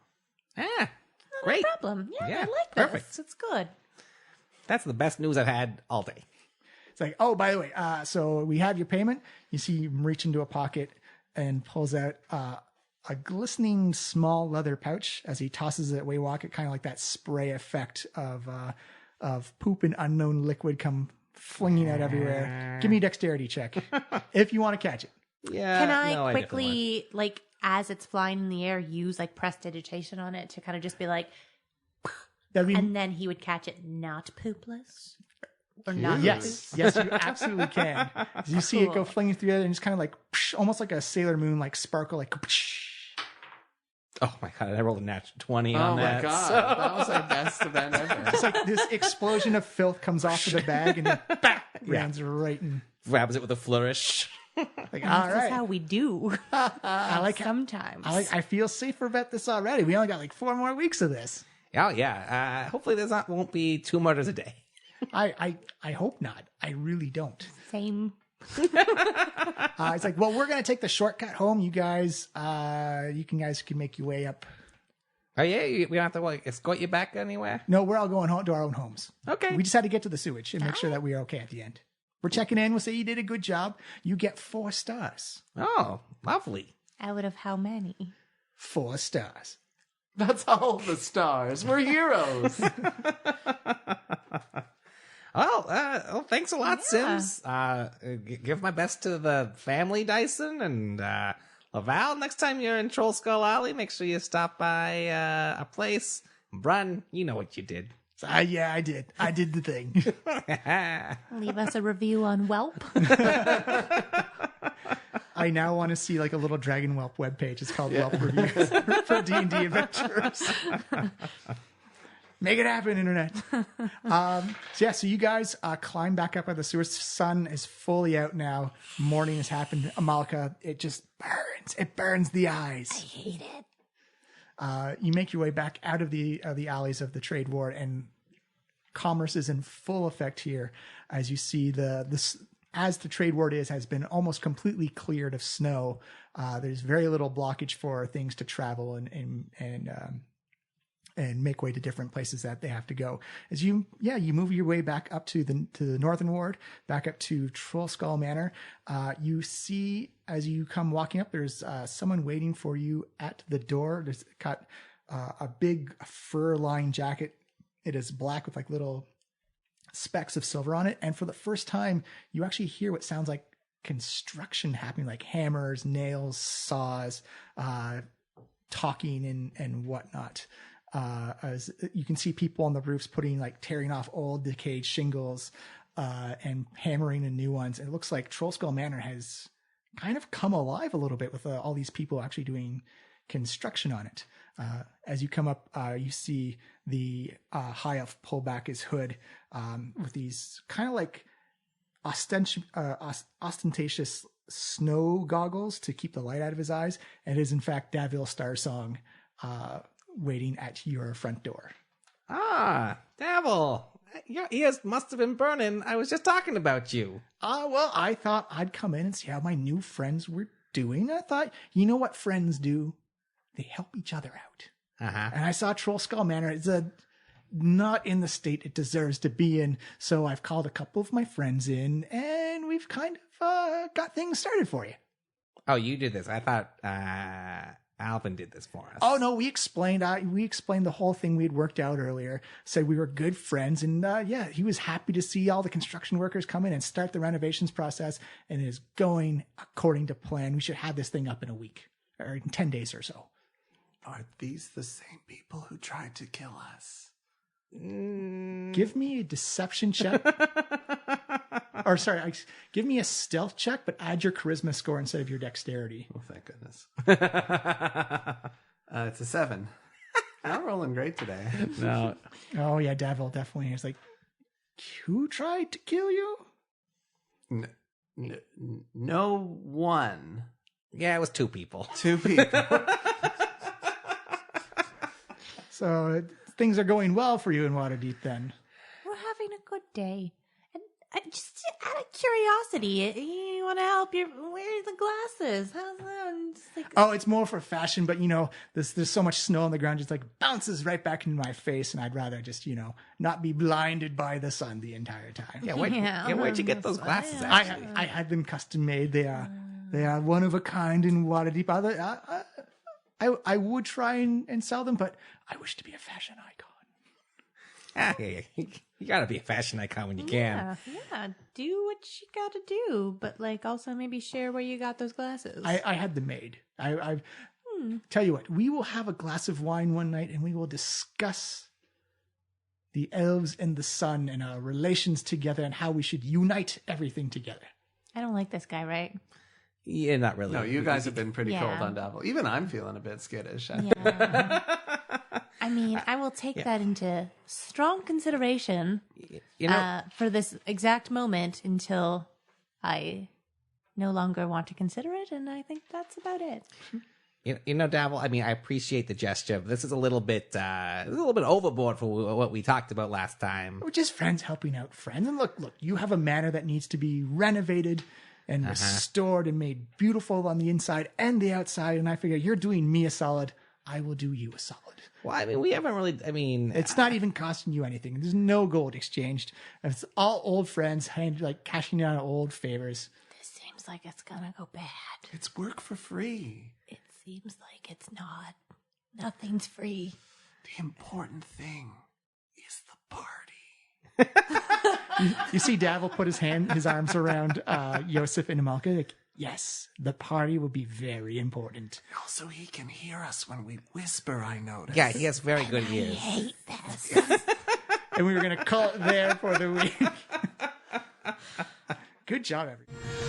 Great. No problem. Yeah, I like perfect. this. It's good. That's the best news I've had all day. It's like, oh, by the way, so we have your payment. You see him reach into a pocket and pulls out a glistening small leather pouch as he tosses it away. Walk it, kind of like that spray effect of poop and unknown liquid come flinging out everywhere. Give me a dexterity check if you want to catch it. Yeah. Can I no, quickly, like, as it's flying in the air, use like prestidigitation on it to kind of just be like, and then he would catch it not poopless? Or not Yes, you absolutely can. You see it go flinging through it and just kind of like, almost like a Sailor Moon, like sparkle, like. Oh my god! I rolled a natural 20 on that. Oh my god, so- that was our best event ever. It's like this explosion of filth comes off of the bag and then lands right in. Grabs it with a flourish. Like, all This is right. how we do. I like. Sometimes. I feel safer about this already. We only got like 4 more weeks of this. Oh yeah. Hopefully won't be 2 murders a day. I hope not. I really don't. Same. It's like, well, we're gonna take the shortcut home. You guys, guys can make your way up. Oh yeah, we don't have to escort you back anywhere. No, we're all going home to our own homes. Okay. We just had to get to the sewage and make sure that we are okay at the end. We're checking in. We'll say you did a good job. You get 4 stars. Oh, lovely. Out of how many? 4 stars. That's all the stars. We're heroes. Well, thanks a lot, Yeah. Sims. Give my best to the family, Dyson, and Laval. Next time you're in Trollskull Alley, make sure you stop by a place. Brun, you know what you did. So, yeah, I did. I did the thing. Leave us a review on Whelp. I now want to see like a little Dragon Whelp webpage. It's called Whelp Reviews for D&D adventures. Make it happen, internet. So you guys climb back up by the sewer. Sun is fully out now. Morning has happened. Amalka, it just burns. It burns the eyes. I hate it. You make your way back out of the alleys of the trade ward, and commerce is in full effect here. As you see, as the trade ward has been almost completely cleared of snow. There's very little blockage for things to travel and make way to different places that they have to go. As you move your way back up to the northern ward, back up to Trollskull Manor. You see, as you come walking up, there's someone waiting for you at the door. There's got a big fur-lined jacket. It is black with like little specks of silver on it. And for the first time, you actually hear what sounds like construction happening, like hammers, nails, saws, talking and whatnot. As you can see people on the roofs tearing off old decayed shingles and hammering in new ones. And it looks like Trollskull Manor has kind of come alive a little bit with all these people actually doing construction on it. As you come up, you see the high elf pull back his hood with these kind of like ostentatious snow goggles to keep the light out of his eyes. And it is in fact Davil Starsong waiting at your front door. Ah, Davil. Your ears must have been burning. I was just talking about you. Well, I thought I'd come in and see how my new friends were doing. I thought, you know what friends do? They help each other out. Uh-huh. And I saw Trollskull Manor is not in the state it deserves to be in. So I've called a couple of my friends in, and we've kind of got things started for you. Oh, you did this. I thought Alvin did this for us. Oh no, we explained the whole thing we'd worked out earlier. Said we were good friends, and he was happy to see all the construction workers come in and start the renovations process, and it is going according to plan. We should have this thing up in a week or in 10 days or so. Are these the same people who tried to kill us? Give me a deception check. Or sorry, give me a stealth check, but add your charisma score instead of your dexterity. Oh, thank goodness. It's a 7. Not rolling great today. No. Oh yeah, Davil definitely is like, who tried to kill you? No one. Yeah, it was 2 people. 2 people. So things are going well for you in Waterdeep then. We're having a good day. And just out of curiosity, you want to help your wear the glasses? How's that? Just like, Oh, it's more for fashion, but there's so much snow on the ground, just like bounces right back into my face, and I'd rather just not be blinded by the sun the entire time. Yeah, where'd you get those glasses? Actually, I had them custom made. They are one of a kind in Waterdeep. I would try and sell them, but I wish to be a fashion icon. Hey, you gotta be a fashion icon when you can. Yeah, do what you gotta do, but like also maybe share where you got those glasses. I had them made. I tell you what, we will have a glass of wine one night and we will discuss the elves and the sun and our relations together and how we should unite everything together. I don't like this guy, right? Yeah, not really. No, you guys have been pretty Yeah. cold on Davil. Even I'm feeling a bit skittish. Yeah. I mean, I will take that into strong consideration for this exact moment until I no longer want to consider it, and I think that's about it. Davil, I mean, I appreciate the gesture, but this is a little bit overboard for what we talked about last time. We're just friends helping out friends. And look, you have a manor that needs to be renovated and restored and made beautiful on the inside and the outside, and I figure you're doing me a solid. I will do you a solid. Well, I mean, we haven't really, it's not even costing you anything. There's no gold exchanged. It's all old friends, cashing in on old favors. This seems like it's gonna go bad. It's work for free. It seems like it's not. Nothing's free. The important thing is the party. You see Davil put his arms around Yosef and Amalka, like, yes, the party will be very important. Also, he can hear us when we whisper, I notice. Yeah, he has very good I ears. hate this. And we were going to call it there for the week. Good job, everyone.